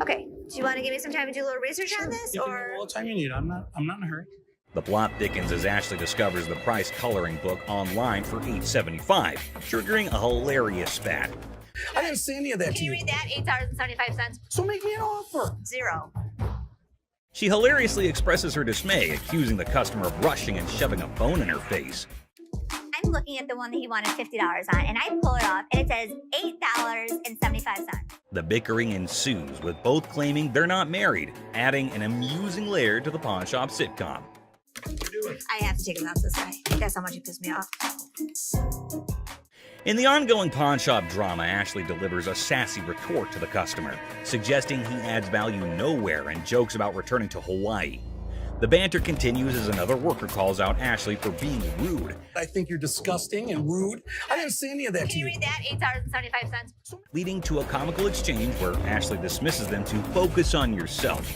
Okay, do you want to give me some time to do a little research on this, or? All the time you need. I'm not in a hurry. The plot thickens as Ashley discovers the price coloring book online for $8.75, triggering a hilarious spat. I didn't say any of that Can to you you. read that? $8.75. So make me an offer. $0. She hilariously expresses her dismay, accusing the customer of rushing and shoving a phone in her face. I'm looking at the one that he wanted $50 on, and I pull it off, and it says $8.75. The bickering ensues, with both claiming they're not married, adding an amusing layer to the pawn shop sitcom. I have to take him out this guy. That's how much he pissed me off. In the ongoing pawn shop drama, Ashley delivers a sassy retort to the customer, suggesting he adds value nowhere and jokes about returning to Hawaii. The banter continues as another worker calls out Ashley for being rude, I think you're disgusting and rude. I didn't say any of that Can to you you. read that? $8.75. leading to a comical exchange where Ashley dismisses them to focus on yourself.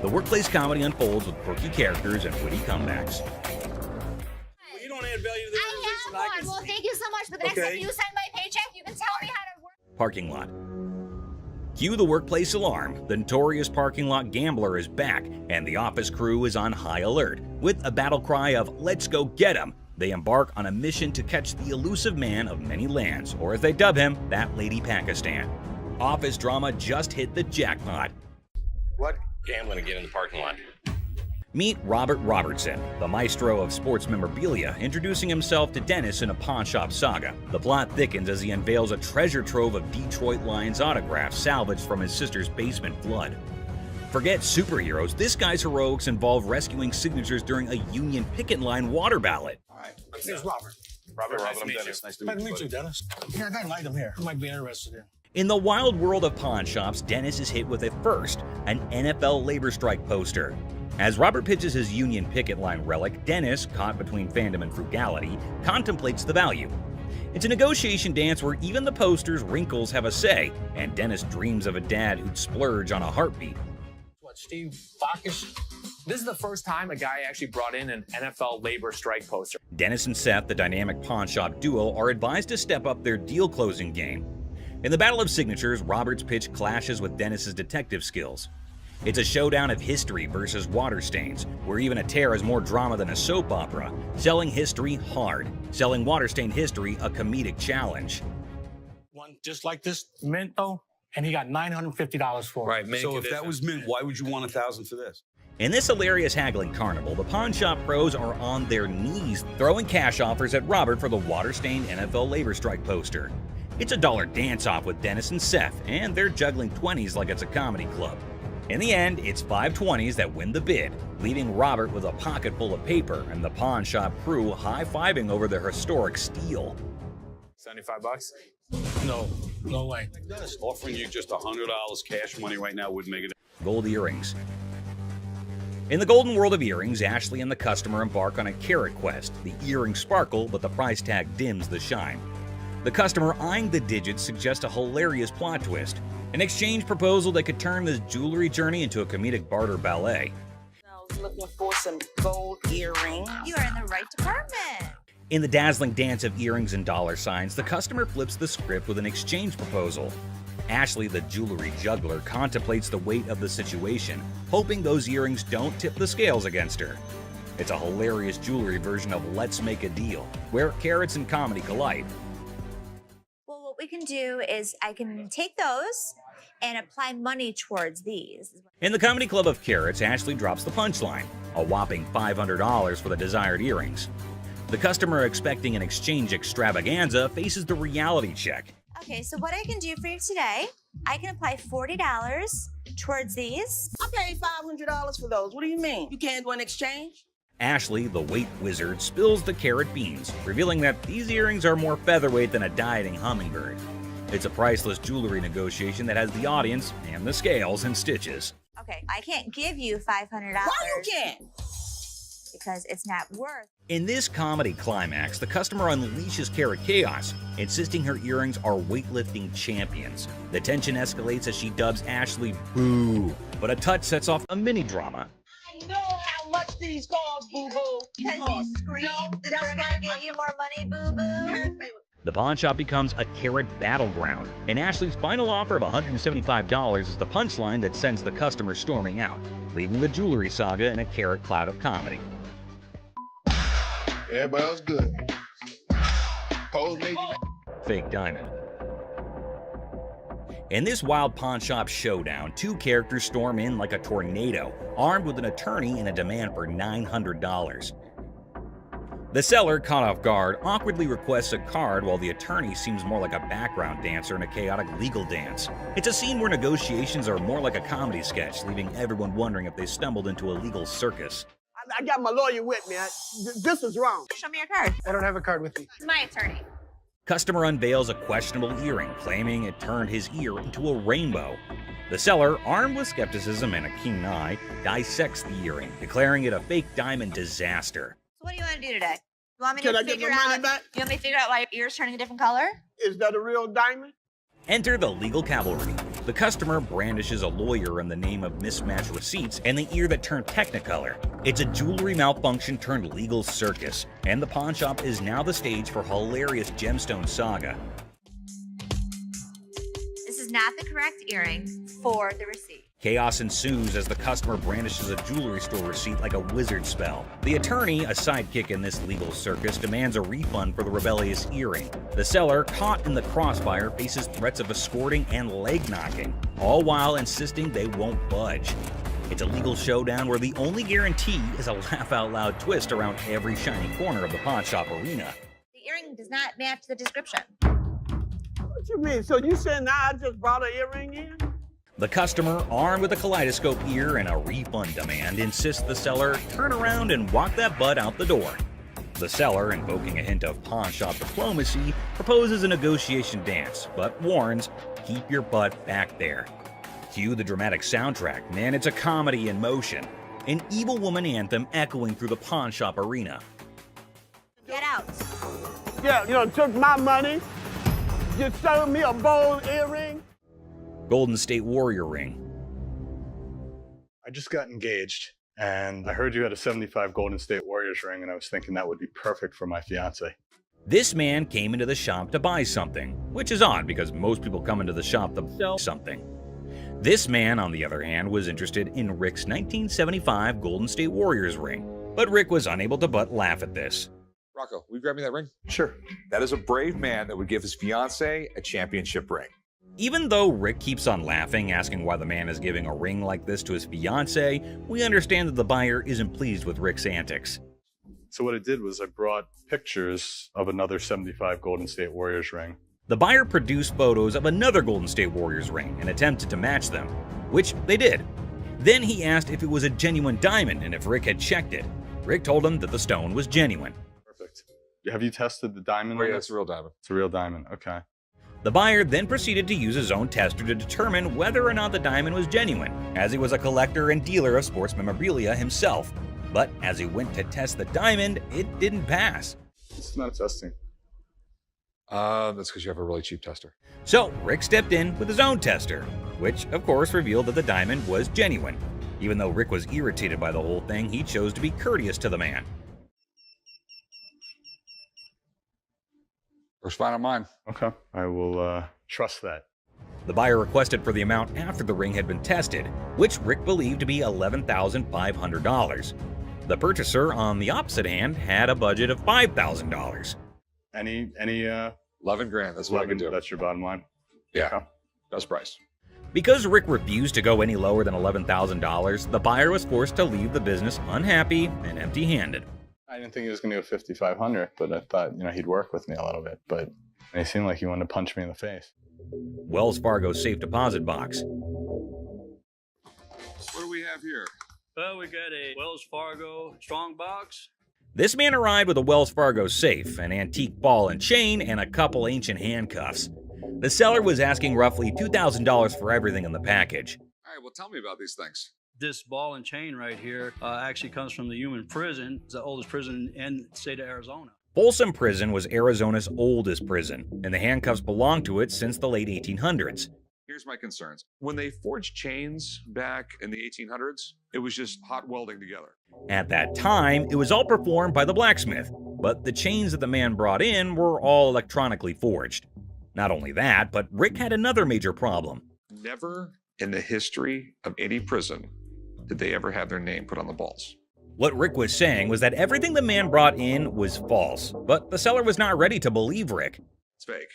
The workplace comedy unfolds with quirky characters and witty comebacks. Well, you don't add value to the organization. I have one. Well, thank you so much. But the next Okay. time you sign my paycheck, you can tell me how to work. Parking lot. Cue the workplace alarm. The notorious parking lot gambler is back, and the office crew is on high alert. With a battle cry of "Let's go get him!" they embark on a mission to catch the elusive man of many lands, or as they dub him, that lady Pakistan. Office drama just hit the jackpot. What? Gambling to get in the parking lot. Meet Robert Robertson, the maestro of sports memorabilia, introducing himself to Dennis in a pawn shop saga. The plot thickens as he unveils a treasure trove of Detroit Lions autographs salvaged from his sister's basement flood. Forget superheroes, this guy's heroics involve rescuing signatures during a Union picket line water ballot. All right. Here's Robert. Robert, Nice to I'm meet Dennis. you. Nice to Nice meet to you. meet you, Dennis. Yeah, I got an item here. You might be interested in. In the wild world of pawn shops, Dennis is hit with a first, an NFL labor strike poster. As Robert pitches his Union picket line relic, Dennis, caught between fandom and frugality, contemplates the value. It's a negotiation dance where even the poster's wrinkles have a say, and Dennis dreams of a dad who'd splurge on a heartbeat. What, Steve Backus? This is the first time a guy actually brought in an NFL labor strike poster. Dennis and Seth, the dynamic pawn shop duo, are advised to step up their deal-closing game. In the battle of signatures, Robert's pitch clashes with Dennis's detective skills. It's a showdown of history versus water stains, where even a tear is more drama than a soap opera, selling history hard, selling water-stained history a comedic challenge. One just like this mint, though, and he got $950 for it. Right, man. So if that was mint, why would you want $1,000 for this? In this hilarious haggling carnival, the pawn shop pros are on their knees, throwing cash offers at Robert for the water-stained NFL labor strike poster. It's a dollar dance-off with Dennis and Seth, and they're juggling 20s like it's a comedy club. In the end, it's 5 20s that win the bid, leaving Robert with a pocket full of paper and the pawn shop crew high-fiving over their historic steal. $75? No way. Offering you just $100 cash money right now wouldn't make it. Gold earrings. In the golden world of earrings, Ashley and the customer embark on a carrot quest. The earrings sparkle, but the price tag dims the shine. The customer eyeing the digits suggests a hilarious plot twist, an exchange proposal that could turn this jewelry journey into a comedic barter ballet. I was looking for some gold earrings. You are in the right department. In the dazzling dance of earrings and dollar signs, the customer flips the script with an exchange proposal. Ashley, the jewelry juggler, contemplates the weight of the situation, hoping those earrings don't tip the scales against her. It's a hilarious jewelry version of Let's Make a Deal, where carrots and comedy collide. Well, what we can do is I can take those and apply money towards these. In the comedy club of carrots, Ashley drops the punchline, a whopping $500 for the desired earrings. The customer, expecting an exchange extravaganza, faces the reality check. Okay, so what I can do for you today, I can apply $40 towards these. I paid $500 for those. What do you mean? You can't do an exchange? Ashley, the weight wizard, spills the carrot beans, revealing that these earrings are more featherweight than a dieting hummingbird. It's a priceless jewelry negotiation that has the audience and the scales in stitches. Okay, I can't give you $500. Why you can't? Because it's not worth. In this comedy climax, the customer unleashes carrot chaos, insisting her earrings are weightlifting champions. The tension escalates as she dubs Ashley Boo, but a touch sets off a mini drama. I know how much these calls, boo-boo. Because you screamed that they're gonna get you more money, boo-boo. The pawn shop becomes a carrot battleground, and Ashley's final offer of $175 is the punchline that sends the customer storming out, leaving the jewelry saga in a carrot cloud of comedy. Everybody else good. Pose maybe. Fake diamond. In this wild pawn shop showdown, two characters storm in like a tornado, armed with an attorney and a demand for $900. The seller, caught off guard, awkwardly requests a card while the attorney seems more like a background dancer in a chaotic legal dance. It's a scene where negotiations are more like a comedy sketch, leaving everyone wondering if they stumbled into a legal circus. I got my lawyer with me. This is wrong. Show me your card. I don't have a card with me. My attorney. Customer unveils a questionable earring, claiming it turned his ear into a rainbow. The seller, armed with skepticism and a keen eye, dissects the earring, declaring it a fake diamond disaster. So what do you want to do today? You want me Can to I get figure my money out? back? You want me to figure out why your ear's turning a different color? Is that a real diamond? Enter the legal cavalry. The customer brandishes a lawyer in the name of mismatched receipts and the ear that turned technicolor. It's a jewelry malfunction turned legal circus, and the pawn shop is now the stage for hilarious gemstone saga. This is not the correct earring for the receipt. Chaos ensues as the customer brandishes a jewelry store receipt like a wizard spell. The attorney, a sidekick in this legal circus, demands a refund for the rebellious earring. The seller, caught in the crossfire, faces threats of escorting and leg knocking, all while insisting they won't budge. It's a legal showdown where the only guarantee is a laugh-out-loud twist around every shiny corner of the pawn shop arena. The earring does not match the description. What you mean? So you saying now I just brought an earring in? The customer, armed with a kaleidoscope ear and a refund demand, insists the seller turn around and walk that butt out the door. The seller, invoking a hint of pawn shop diplomacy, proposes a negotiation dance, but warns, keep your butt back there. Cue the dramatic soundtrack, and it's a comedy in motion. An evil woman anthem echoing through the pawn shop arena. Get out. Yeah, you know, took my money. You sold me a bold earring. Golden State Warrior ring. I just got engaged, and I heard you had a 75 Golden State Warriors ring, and I was thinking that would be perfect for my fiance. This man came into the shop to buy something, which is odd because most people come into the shop to sell something. This man, on the other hand, was interested in Rick's 1975 Golden State Warriors ring, but Rick was unable to but laugh at this. Rocco, will you grab me that ring? Sure. That is a brave man that would give his fiance a championship ring. Even though Rick keeps on laughing, asking why the man is giving a ring like this to his fiance, we understand that the buyer isn't pleased with Rick's antics. So what I did was I brought pictures of another 75 Golden State Warriors ring. The buyer produced photos of another Golden State Warriors ring and attempted to match them, which they did. Then he asked if it was a genuine diamond and if Rick had checked it. Rick told him that the stone was genuine. Perfect. Have you tested the diamond? Oh, yeah, it's a real diamond. It's a real diamond, okay. The buyer then proceeded to use his own tester to determine whether or not the diamond was genuine, as he was a collector and dealer of sports memorabilia himself. But as he went to test the diamond, it didn't pass. It's not testing. That's because you have a really cheap tester. So Rick stepped in with his own tester, which of course revealed that the diamond was genuine. Even though Rick was irritated by the whole thing, he chose to be courteous to the man. First fine on mine. Okay, I will trust that. The buyer requested for the amount after the ring had been tested, which Rick believed to be $11,500. The purchaser, on the opposite hand, had a budget of $5,000. Any 11 grand, that's what I can do. That's your bottom line? Yeah, okay. Best price. Because Rick refused to go any lower than $11,000, the buyer was forced to leave the business unhappy and empty-handed. I didn't think he was going to go 5,500, but I thought, he'd work with me a little bit. But it seemed like he wanted to punch me in the face. Wells Fargo safe deposit box. What do we have here? Well, we got a Wells Fargo strong box. This man arrived with a Wells Fargo safe, an antique ball and chain, and a couple ancient handcuffs. The seller was asking roughly $2,000 for everything in the package. All right, well, tell me about these things. This ball and chain right here actually comes from the Human Prison. It's the oldest prison in the state of Arizona. Folsom Prison was Arizona's oldest prison, and the handcuffs belonged to it since the late 1800s. Here's my concerns. When they forged chains back in the 1800s, it was just hot welding together. At that time, it was all performed by the blacksmith, but the chains that the man brought in were all electronically forged. Not only that, but Rick had another major problem. Never in the history of any prison did they ever have their name put on the balls. What Rick was saying was that everything the man brought in was false, but the seller was not ready to believe Rick. It's fake.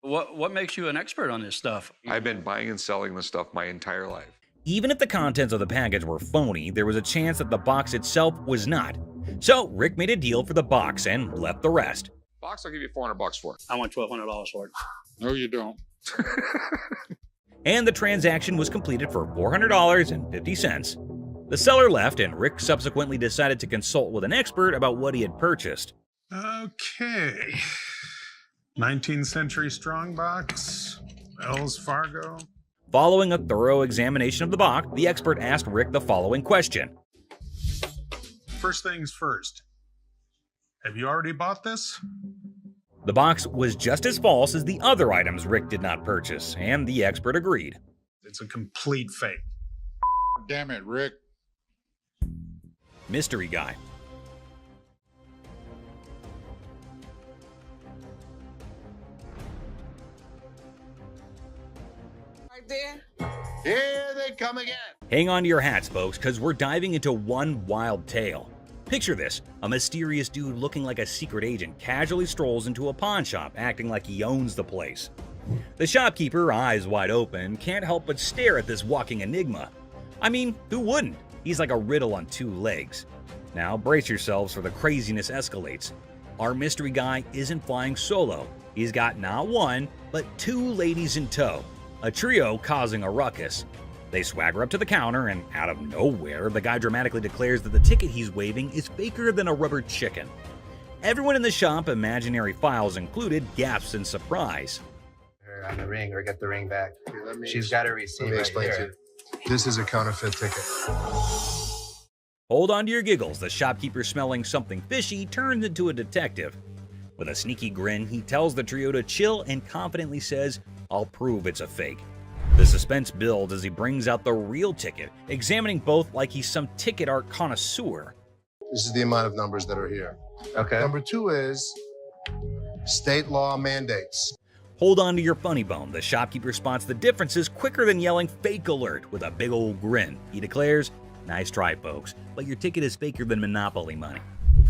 What makes you an expert on this stuff? I've been buying and selling this stuff my entire life. Even if the contents of the package were phony, there was a chance that the box itself was not. So Rick made a deal for the box and left the rest. Box, I'll give you $400 for it. I want $1,200 for it. No, you don't. And the transaction was completed for $400.50. The seller left, and Rick subsequently decided to consult with an expert about what he had purchased. Okay. 19th century strongbox, Wells Fargo. Following a thorough examination of the box, the expert asked Rick the following question. First things first. Have you already bought this? The box was just as false as the other items Rick did not purchase, and the expert agreed. It's a complete fake. Damn it, Rick. Mystery Guy. Right there. Here they come again. Hang on to your hats, folks, because we're diving into one wild tale. Picture this, a mysterious dude looking like a secret agent casually strolls into a pawn shop, acting like he owns the place. The shopkeeper, eyes wide open, can't help but stare at this walking enigma. I mean, who wouldn't? He's like a riddle on two legs. Now brace yourselves for the craziness escalates. Our mystery guy isn't flying solo. He's got not one, but two ladies in tow, a trio causing a ruckus. They swagger up to the counter, and out of nowhere, the guy dramatically declares that the ticket he's waving is faker than a rubber chicken. Everyone in the shop, imaginary files included, gasps in surprise. On the ring or get the ring back. Okay, She's got a receipt. Let me right explain here. to you. This is a counterfeit ticket. Hold on to your giggles. The shopkeeper, smelling something fishy, turns into a detective. With a sneaky grin, he tells the trio to chill and confidently says, "I'll prove it's a fake." The suspense builds as he brings out the real ticket, examining both like he's some ticket art connoisseur. This is the amount of numbers that are here. Okay. Number 2 is state law mandates. Hold on to your funny bone. The shopkeeper spots the differences quicker than yelling "fake alert" with a big old grin. He declares, "Nice try, folks, but your ticket is faker than Monopoly money."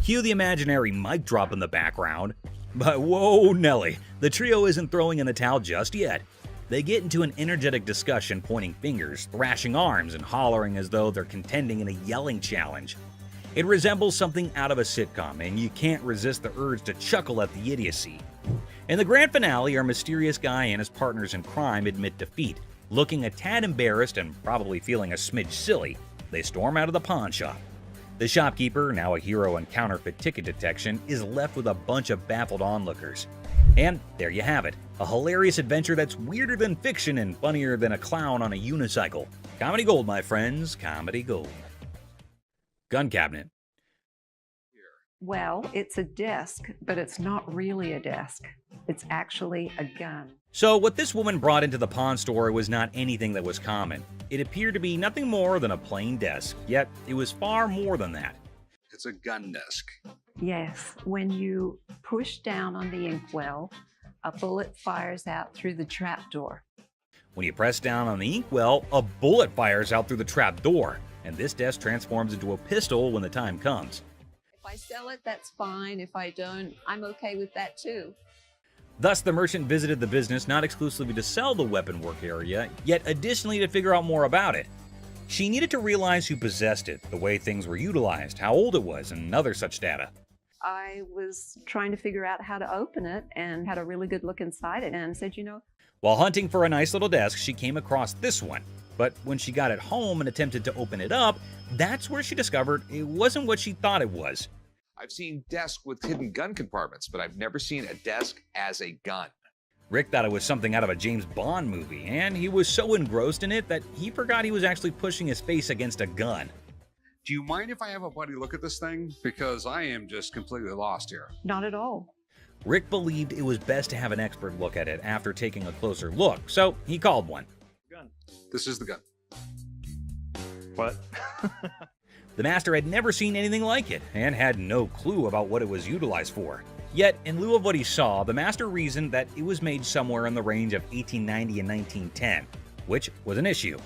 Cue the imaginary mic drop in the background. But whoa, Nelly, the trio isn't throwing in the towel just yet. They get into an energetic discussion, pointing fingers, thrashing arms, and hollering as though they're contending in a yelling challenge. It resembles something out of a sitcom, and you can't resist the urge to chuckle at the idiocy. In the grand finale, our mysterious guy and his partners in crime admit defeat. Looking a tad embarrassed and probably feeling a smidge silly, they storm out of the pawn shop. The shopkeeper, now a hero in counterfeit ticket detection, is left with a bunch of baffled onlookers. And there you have it, a hilarious adventure that's weirder than fiction and funnier than a clown on a unicycle. Comedy gold, my friends, comedy gold. Gun cabinet. Well, it's a desk, but it's not really a desk. It's actually a gun. So what this woman brought into the pawn store was not anything that was common. It appeared to be nothing more than a plain desk, yet it was far more than that. It's a gun desk. Yes, when you push down on the inkwell, a bullet fires out through the trapdoor. When you press down on the inkwell, a bullet fires out through the trap door, and this desk transforms into a pistol when the time comes. If I sell it, that's fine. If I don't, I'm okay with that too. Thus, the merchant visited the business not exclusively to sell the weapon work area, yet additionally to figure out more about it. She needed to realize who possessed it, the way things were utilized, how old it was, and other such data. I was trying to figure out how to open it and had a really good look inside it and said, While hunting for a nice little desk, she came across this one. But when she got it home and attempted to open it up, that's where she discovered it wasn't what she thought it was. I've seen desks with hidden gun compartments, but I've never seen a desk as a gun. Rick thought it was something out of a James Bond movie, and he was so engrossed in it that he forgot he was actually pushing his face against a gun. Do you mind if I have a buddy look at this thing? Because I am just completely lost here. Not at all. Rick believed it was best to have an expert look at it after taking a closer look, so he called one. This is the gun. What? The master had never seen anything like it and had no clue about what it was utilized for. Yet, in lieu of what he saw, the master reasoned that it was made somewhere in the range of 1890 and 1910, which was an issue.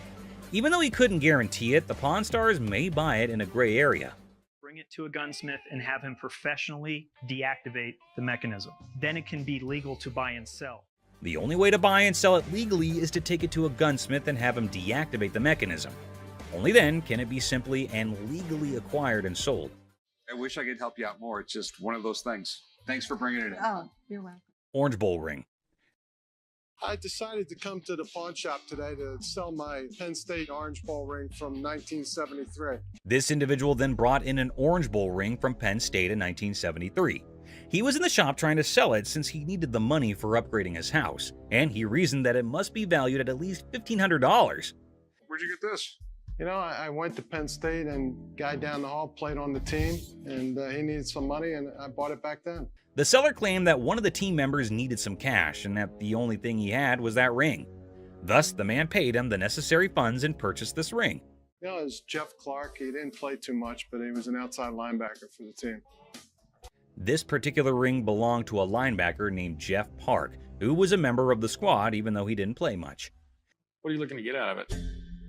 Even though he couldn't guarantee it, the Pawn Stars may buy it in a gray area. Bring it to a gunsmith and have him professionally deactivate the mechanism. Then it can be legal to buy and sell. The only way to buy and sell it legally is to take it to a gunsmith and have him deactivate the mechanism. Only then can it be simply and legally acquired and sold. I wish I could help you out more. It's just one of those things. Thanks for bringing it in. Oh, you're welcome. Orange Bowl ring. I decided to come to the pawn shop today to sell my Penn State Orange Bowl ring from 1973. This individual then brought in an Orange Bowl ring from Penn State in 1973. He was in the shop trying to sell it since he needed the money for upgrading his house, and he reasoned that it must be valued at least $1,500. Where'd you get this? You know, I went to Penn State and guy down the hall played on the team, and he needed some money, and I bought it back then. The seller claimed that one of the team members needed some cash and that the only thing he had was that ring. Thus, the man paid him the necessary funds and purchased this ring. You know, it was Jeff Clark. He didn't play too much, but he was an outside linebacker for the team. This particular ring belonged to a linebacker named Jeff Park, who was a member of the squad even though he didn't play much. What are you looking to get out of it?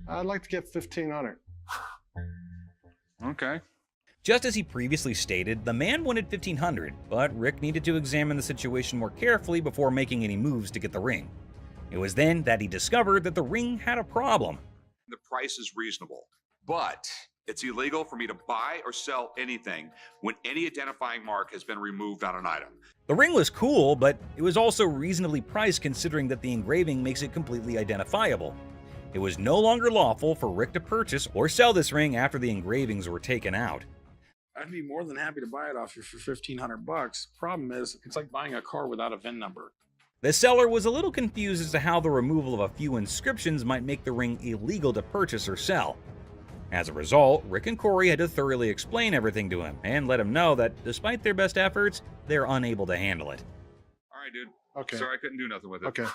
I'd like to get $1,500. Okay. Just as he previously stated, the man wanted $1,500, but Rick needed to examine the situation more carefully before making any moves to get the ring. It was then that he discovered that the ring had a problem. The price is reasonable, but it's illegal for me to buy or sell anything when any identifying mark has been removed on an item. The ring was cool, but it was also reasonably priced considering that the engraving makes it completely identifiable. It was no longer lawful for Rick to purchase or sell this ring after the engravings were taken out. I'd be more than happy to buy it off you for $1,500. Problem is, it's like buying a car without a VIN number. The seller was a little confused as to how the removal of a few inscriptions might make the ring illegal to purchase or sell. As a result, Rick and Corey had to thoroughly explain everything to him and let him know that despite their best efforts, they're unable to handle it. All right, dude. Okay. Sorry I couldn't do nothing with it. Okay.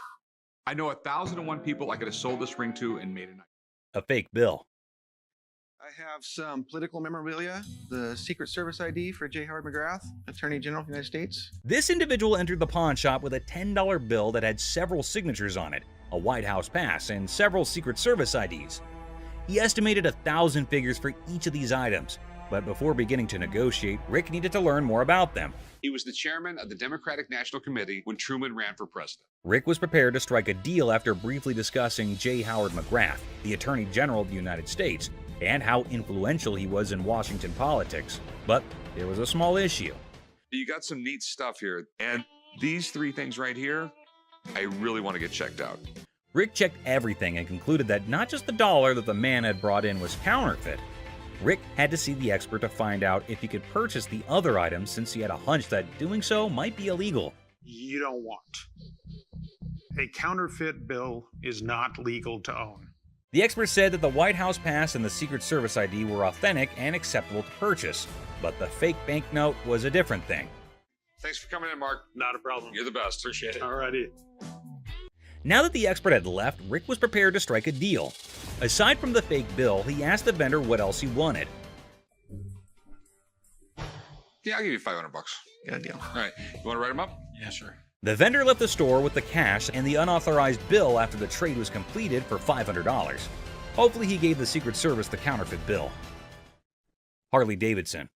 I know 1,001 people I could have sold this ring to and made a fake bill. I have some political memorabilia, the Secret Service ID for J. Howard McGrath, Attorney General of the United States. This individual entered the pawn shop with a $10 bill that had several signatures on it, a White House pass, and several Secret Service IDs. He estimated 1,000 figures for each of these items, but before beginning to negotiate, Rick needed to learn more about them. He was the chairman of the Democratic National Committee when Truman ran for president. Rick was prepared to strike a deal after briefly discussing J. Howard McGrath, the Attorney General of the United States, and how influential he was in Washington politics. But there was a small issue. You got some neat stuff here, and these three things right here, I really want to get checked out. Rick checked everything and concluded that not just the dollar that the man had brought in was counterfeit. Rick had to see the expert to find out if he could purchase the other items since he had a hunch that doing so might be illegal. You don't want. A counterfeit bill is not legal to own. The expert said that the White House pass and the Secret Service ID were authentic and acceptable to purchase, but the fake banknote was a different thing. Thanks for coming in, Mark. Not a problem. You're the best. Appreciate it. Alrighty. Now that the expert had left, Rick was prepared to strike a deal. Aside from the fake bill, he asked the vendor what else he wanted. Yeah, I'll give you $500. Good deal. All right. You want to write them up? Yeah, sure. The vendor left the store with the cash and the unauthorized bill after the trade was completed for $500. Hopefully he gave the Secret Service the counterfeit bill. Harley Davidson.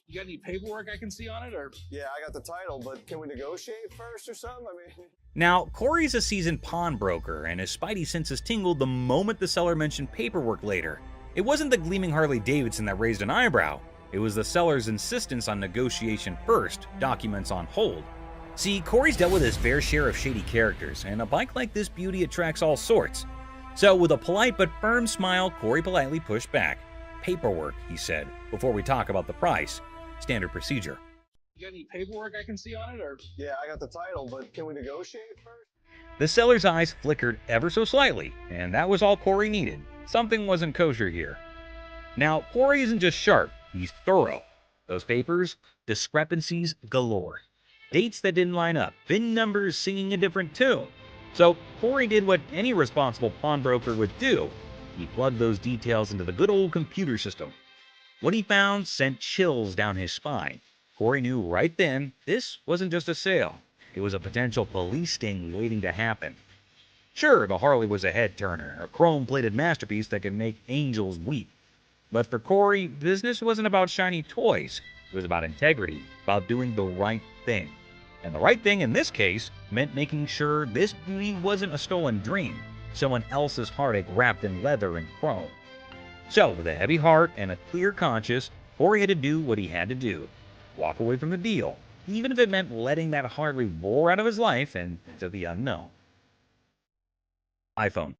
You got any paperwork I can see on it, or? Yeah, I got the title, but can we negotiate first or something? I mean... Now, Corey's a seasoned pawnbroker, and his spidey senses tingled the moment the seller mentioned paperwork later. It wasn't the gleaming Harley Davidson that raised an eyebrow. It was the seller's insistence on negotiation first, documents on hold. See, Corey's dealt with his fair share of shady characters, and a bike like this beauty attracts all sorts. So with a polite but firm smile, Corey politely pushed back. Paperwork, he said, before we talk about the price. Standard procedure. You got any paperwork I can see on it, or? Yeah, I got the title, but can we negotiate first? The seller's eyes flickered ever so slightly, and that was all Corey needed. Something wasn't kosher here. Now, Corey isn't just sharp, he's thorough. Those papers, discrepancies galore. Dates that didn't line up, VIN numbers singing a different tune. So Corey did what any responsible pawnbroker would do. He plugged those details into the good old computer system, What he found sent chills down his spine. Corey knew right then this wasn't just a sale. It was a potential police sting waiting to happen. Sure, the Harley was a head-turner, a chrome-plated masterpiece that could make angels weep. But for Corey, business wasn't about shiny toys. It was about integrity, about doing the right thing. And the right thing in this case meant making sure this beauty wasn't a stolen dream, someone else's heartache wrapped in leather and chrome. So, with a heavy heart and a clear conscience, Corey had to do what he had to do. Walk away from the deal, even if it meant letting that Harley roar out of his life and into the unknown. iPhone.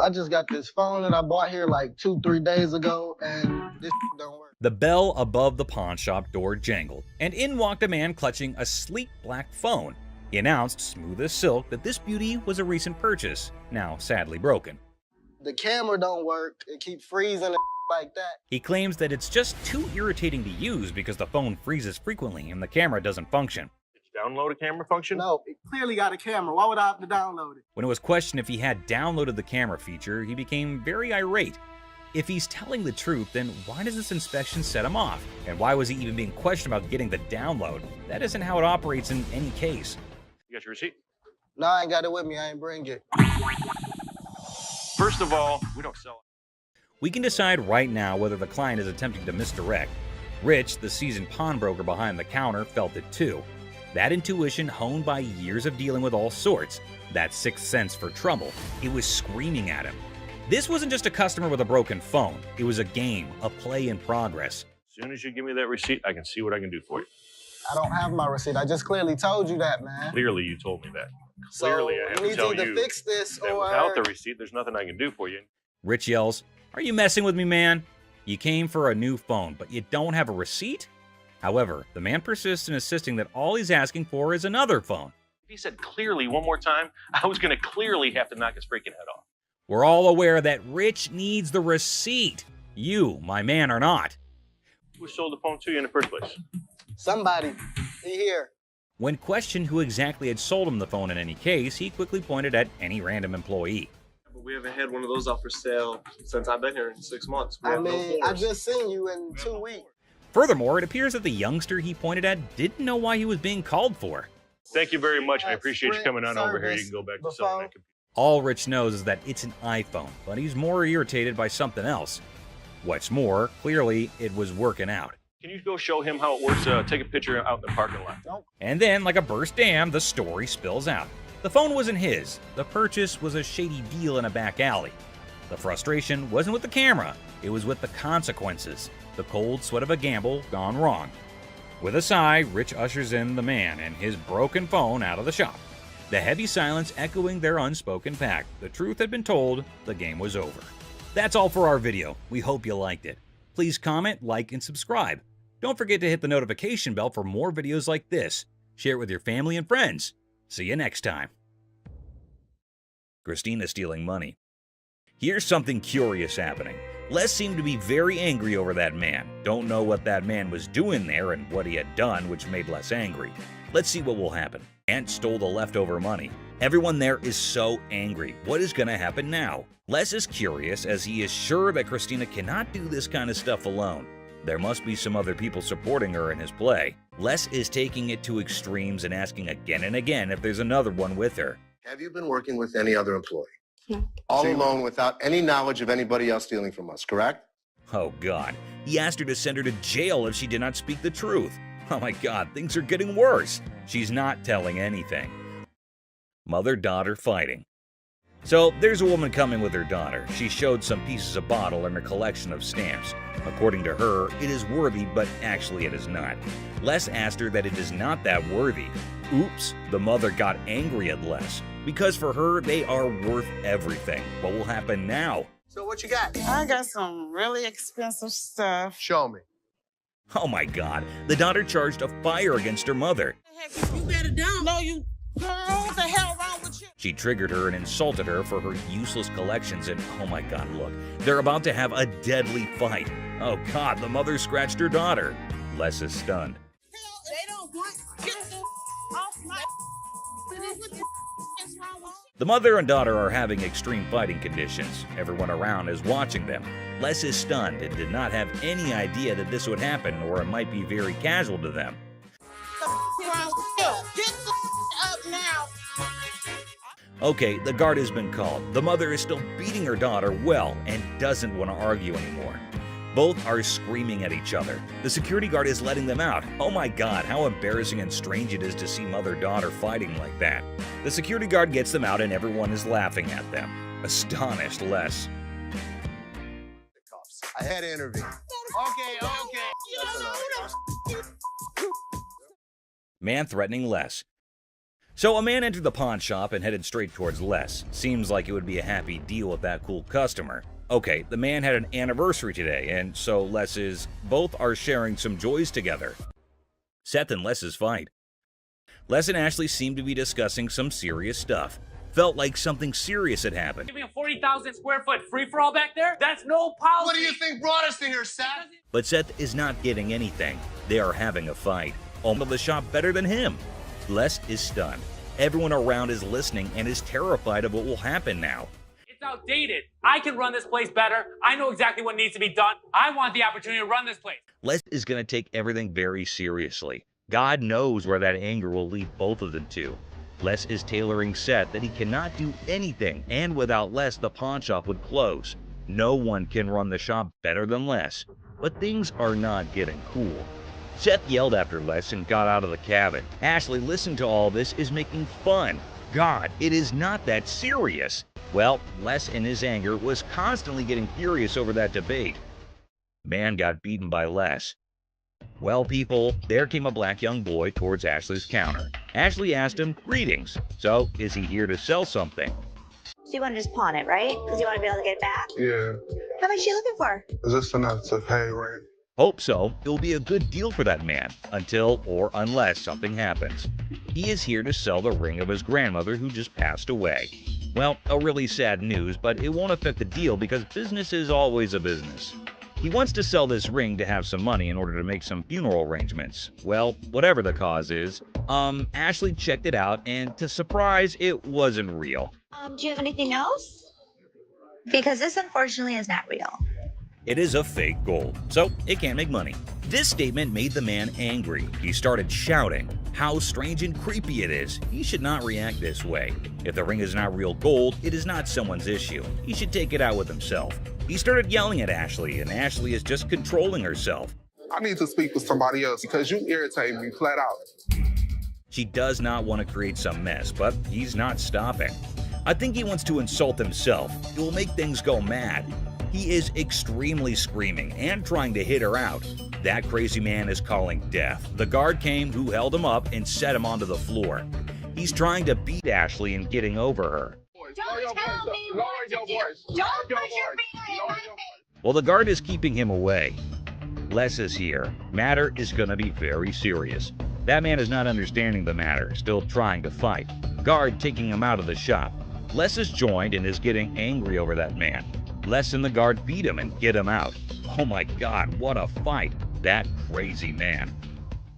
I just got this phone that I bought here like 2-3 days ago, and this don't work. The bell above the pawn shop door jangled, and in walked a man clutching a sleek black phone. He announced, smooth as silk, that this beauty was a recent purchase, now sadly broken. The camera don't work. It keeps freezing and like that. He claims that it's just too irritating to use because the phone freezes frequently and the camera doesn't function. Download a camera function? No, it clearly got a camera. Why would I have to download it? When it was questioned if he had downloaded the camera feature, he became very irate. If he's telling the truth, then why does this inspection set him off? And why was he even being questioned about getting the download? That isn't how it operates in any case. You got your receipt? No, I ain't got it with me. I ain't bring it. First of all, we don't sell it. We can decide right now whether the client is attempting to misdirect. Rich, the seasoned pawnbroker behind the counter, felt it too. That intuition, honed by years of dealing with all sorts, that sixth sense for trouble, it was screaming at him. This wasn't just a customer with a broken phone. It was a game, a play in progress. As soon as you give me that receipt, I can see what I can do for you. I don't have my receipt. I just clearly told you that, man. Clearly, you told me that. So Clearly, I have you to tell need to you either fix this that or... without the receipt, there's nothing I can do for you. Rich yells, "Are you messing with me, man? You came for a new phone, but you don't have a receipt?" However, the man persists in insisting that all he's asking for is another phone. If he said clearly one more time, I was going to clearly have to knock his freaking head off. We're all aware that Rich needs the receipt. You, my man, are not. Who sold the phone to you in the first place? Somebody. He here. When questioned who exactly had sold him the phone in any case, he quickly pointed at any random employee. We haven't had one of those out for sale since I've been here in 6 months. I mean, I just seen you in 2 weeks. Furthermore, it appears that the youngster he pointed at didn't know why he was being called for. Thank you very much. I appreciate you coming on over here. You can go back to selling that computer. All Rich knows is that it's an iPhone, but he's more irritated by something else. What's more, clearly it was working out. Can you go show him how it works? Take a picture out in the parking lot. Nope. And then, like a burst dam, the story spills out. The phone wasn't his. The purchase was a shady deal in a back alley. The frustration wasn't with the camera. It was with the consequences. The cold sweat of a gamble gone wrong. With a sigh, Rich ushers in the man and his broken phone out of the shop. The heavy silence echoing their unspoken pact. The truth had been told, the game was over. That's all for our video. We hope you liked it. Please comment, like, and subscribe. Don't forget to hit the notification bell for more videos like this. Share it with your family and friends. See you next time. Christina stealing money. Here's something curious happening. Les seemed to be very angry over that man. Don't know what that man was doing there and what he had done, which made Les angry. Let's see what will happen. Ant stole the leftover money. Everyone there is so angry. What is going to happen now? Les is curious as he is sure that Christina cannot do this kind of stuff alone. There must be some other people supporting her in his play. Les is taking it to extremes and asking again and again if there's another one with her. Have you been working with any other employee? No. All alone without any knowledge of anybody else stealing from us, correct? Oh God, he asked her to send her to jail if she did not speak the truth. Oh my God, things are getting worse. She's not telling anything. Mother-daughter fighting. So there's a woman coming with her daughter. She showed some pieces of bottle and her collection of stamps. According to her, it is worthy, but actually it is not. Les asked her that it is not that worthy. Oops, the mother got angry at Les. Because for her, they are worth everything. What will happen now? So what you got? I got some really expensive stuff. Show me. Oh my God, the daughter charged a fire against her mother. You better down. No, you. Girl, what the hell wrong with you? She triggered her and insulted her for her useless collections, and oh my God, look, they're about to have a deadly fight. Oh God, the mother scratched her daughter. Les is stunned. They don't want. Get the off my. The mother and daughter are having extreme fighting conditions. Everyone around is watching them. Les is stunned and did not have any idea that this would happen, or it might be very casual to them. Get the up now. Okay, the guard has been called. The mother is still beating her daughter well and doesn't want to argue anymore. Both are screaming at each other. The security guard is letting them out. Oh my God, how embarrassing and strange it is to see mother-daughter fighting like that. The security guard gets them out and everyone is laughing at them. Astonished Les. I had to intervene. Okay. Man threatening Les. So a man entered the pawn shop and headed straight towards Les. Seems like it would be a happy deal with that cool customer. Okay, the man had an anniversary today, and so both are sharing some joys together. Seth and Les's fight. Les and Ashley seemed to be discussing some serious stuff. Felt like something serious had happened. Giving a 40,000 square foot free-for-all back there? That's no policy. What do you think brought us to here, Seth? But Seth is not getting anything. They are having a fight. Owner of the shop better than him. Les is stunned. Everyone around is listening and is terrified of what will happen now. It's outdated. I can run this place better. I know exactly what needs to be done. I want the opportunity to run this place. Les is going to take everything very seriously. God knows where that anger will lead both of them to. Les is tailoring Seth that he cannot do anything, and without Les, the pawn shop would close. No one can run the shop better than Les. But things are not getting cool. Seth yelled after Les and got out of the cabin. Ashley, listening to all this, is making fun. God, it is not that serious. Well, Les in his anger was constantly getting furious over that debate. Man got beaten by Les. Well, people, there came a black young boy towards Ashley's counter. Ashley asked him, "Greetings. So, is he here to sell something?" So you want to just pawn it, right? Because you want to be able to get it back? Yeah. How much are you looking for? Is this enough to pay rent? Hope so. It will be a good deal for that man, until or unless something happens. He is here to sell the ring of his grandmother who just passed away. Well, a really sad news, but it won't affect the deal because business is always a business. He wants to sell this ring to have some money in order to make some funeral arrangements. Well, whatever the cause is, Ashley checked it out, and to surprise, it wasn't real. Do you have anything else? Because this, unfortunately, is not real. It is a fake gold, so it can't make money. This statement made the man angry. He started shouting how strange and creepy it is. He should not react this way. If the ring is not real gold, it is not someone's issue. He should take it out with himself. He started yelling at Ashley, and Ashley is just controlling herself. I need to speak with somebody else because you irritate me flat out. She does not want to create some mess, but he's not stopping. I think he wants to insult himself. It will make things go mad. He is extremely screaming and trying to hit her out. That crazy man is calling death. The guard came who held him up and set him onto the floor. He's trying to beat Ashley and getting over her. Don't tell me what to do. Don't put your finger in my face. Well, the guard is keeping him away. Les is here. Matter is going to be very serious. That man is not understanding the matter, still trying to fight. Guard taking him out of the shop. Les is joined and is getting angry over that man. Les and the guard beat him and get him out. Oh my God, what a fight. That crazy man.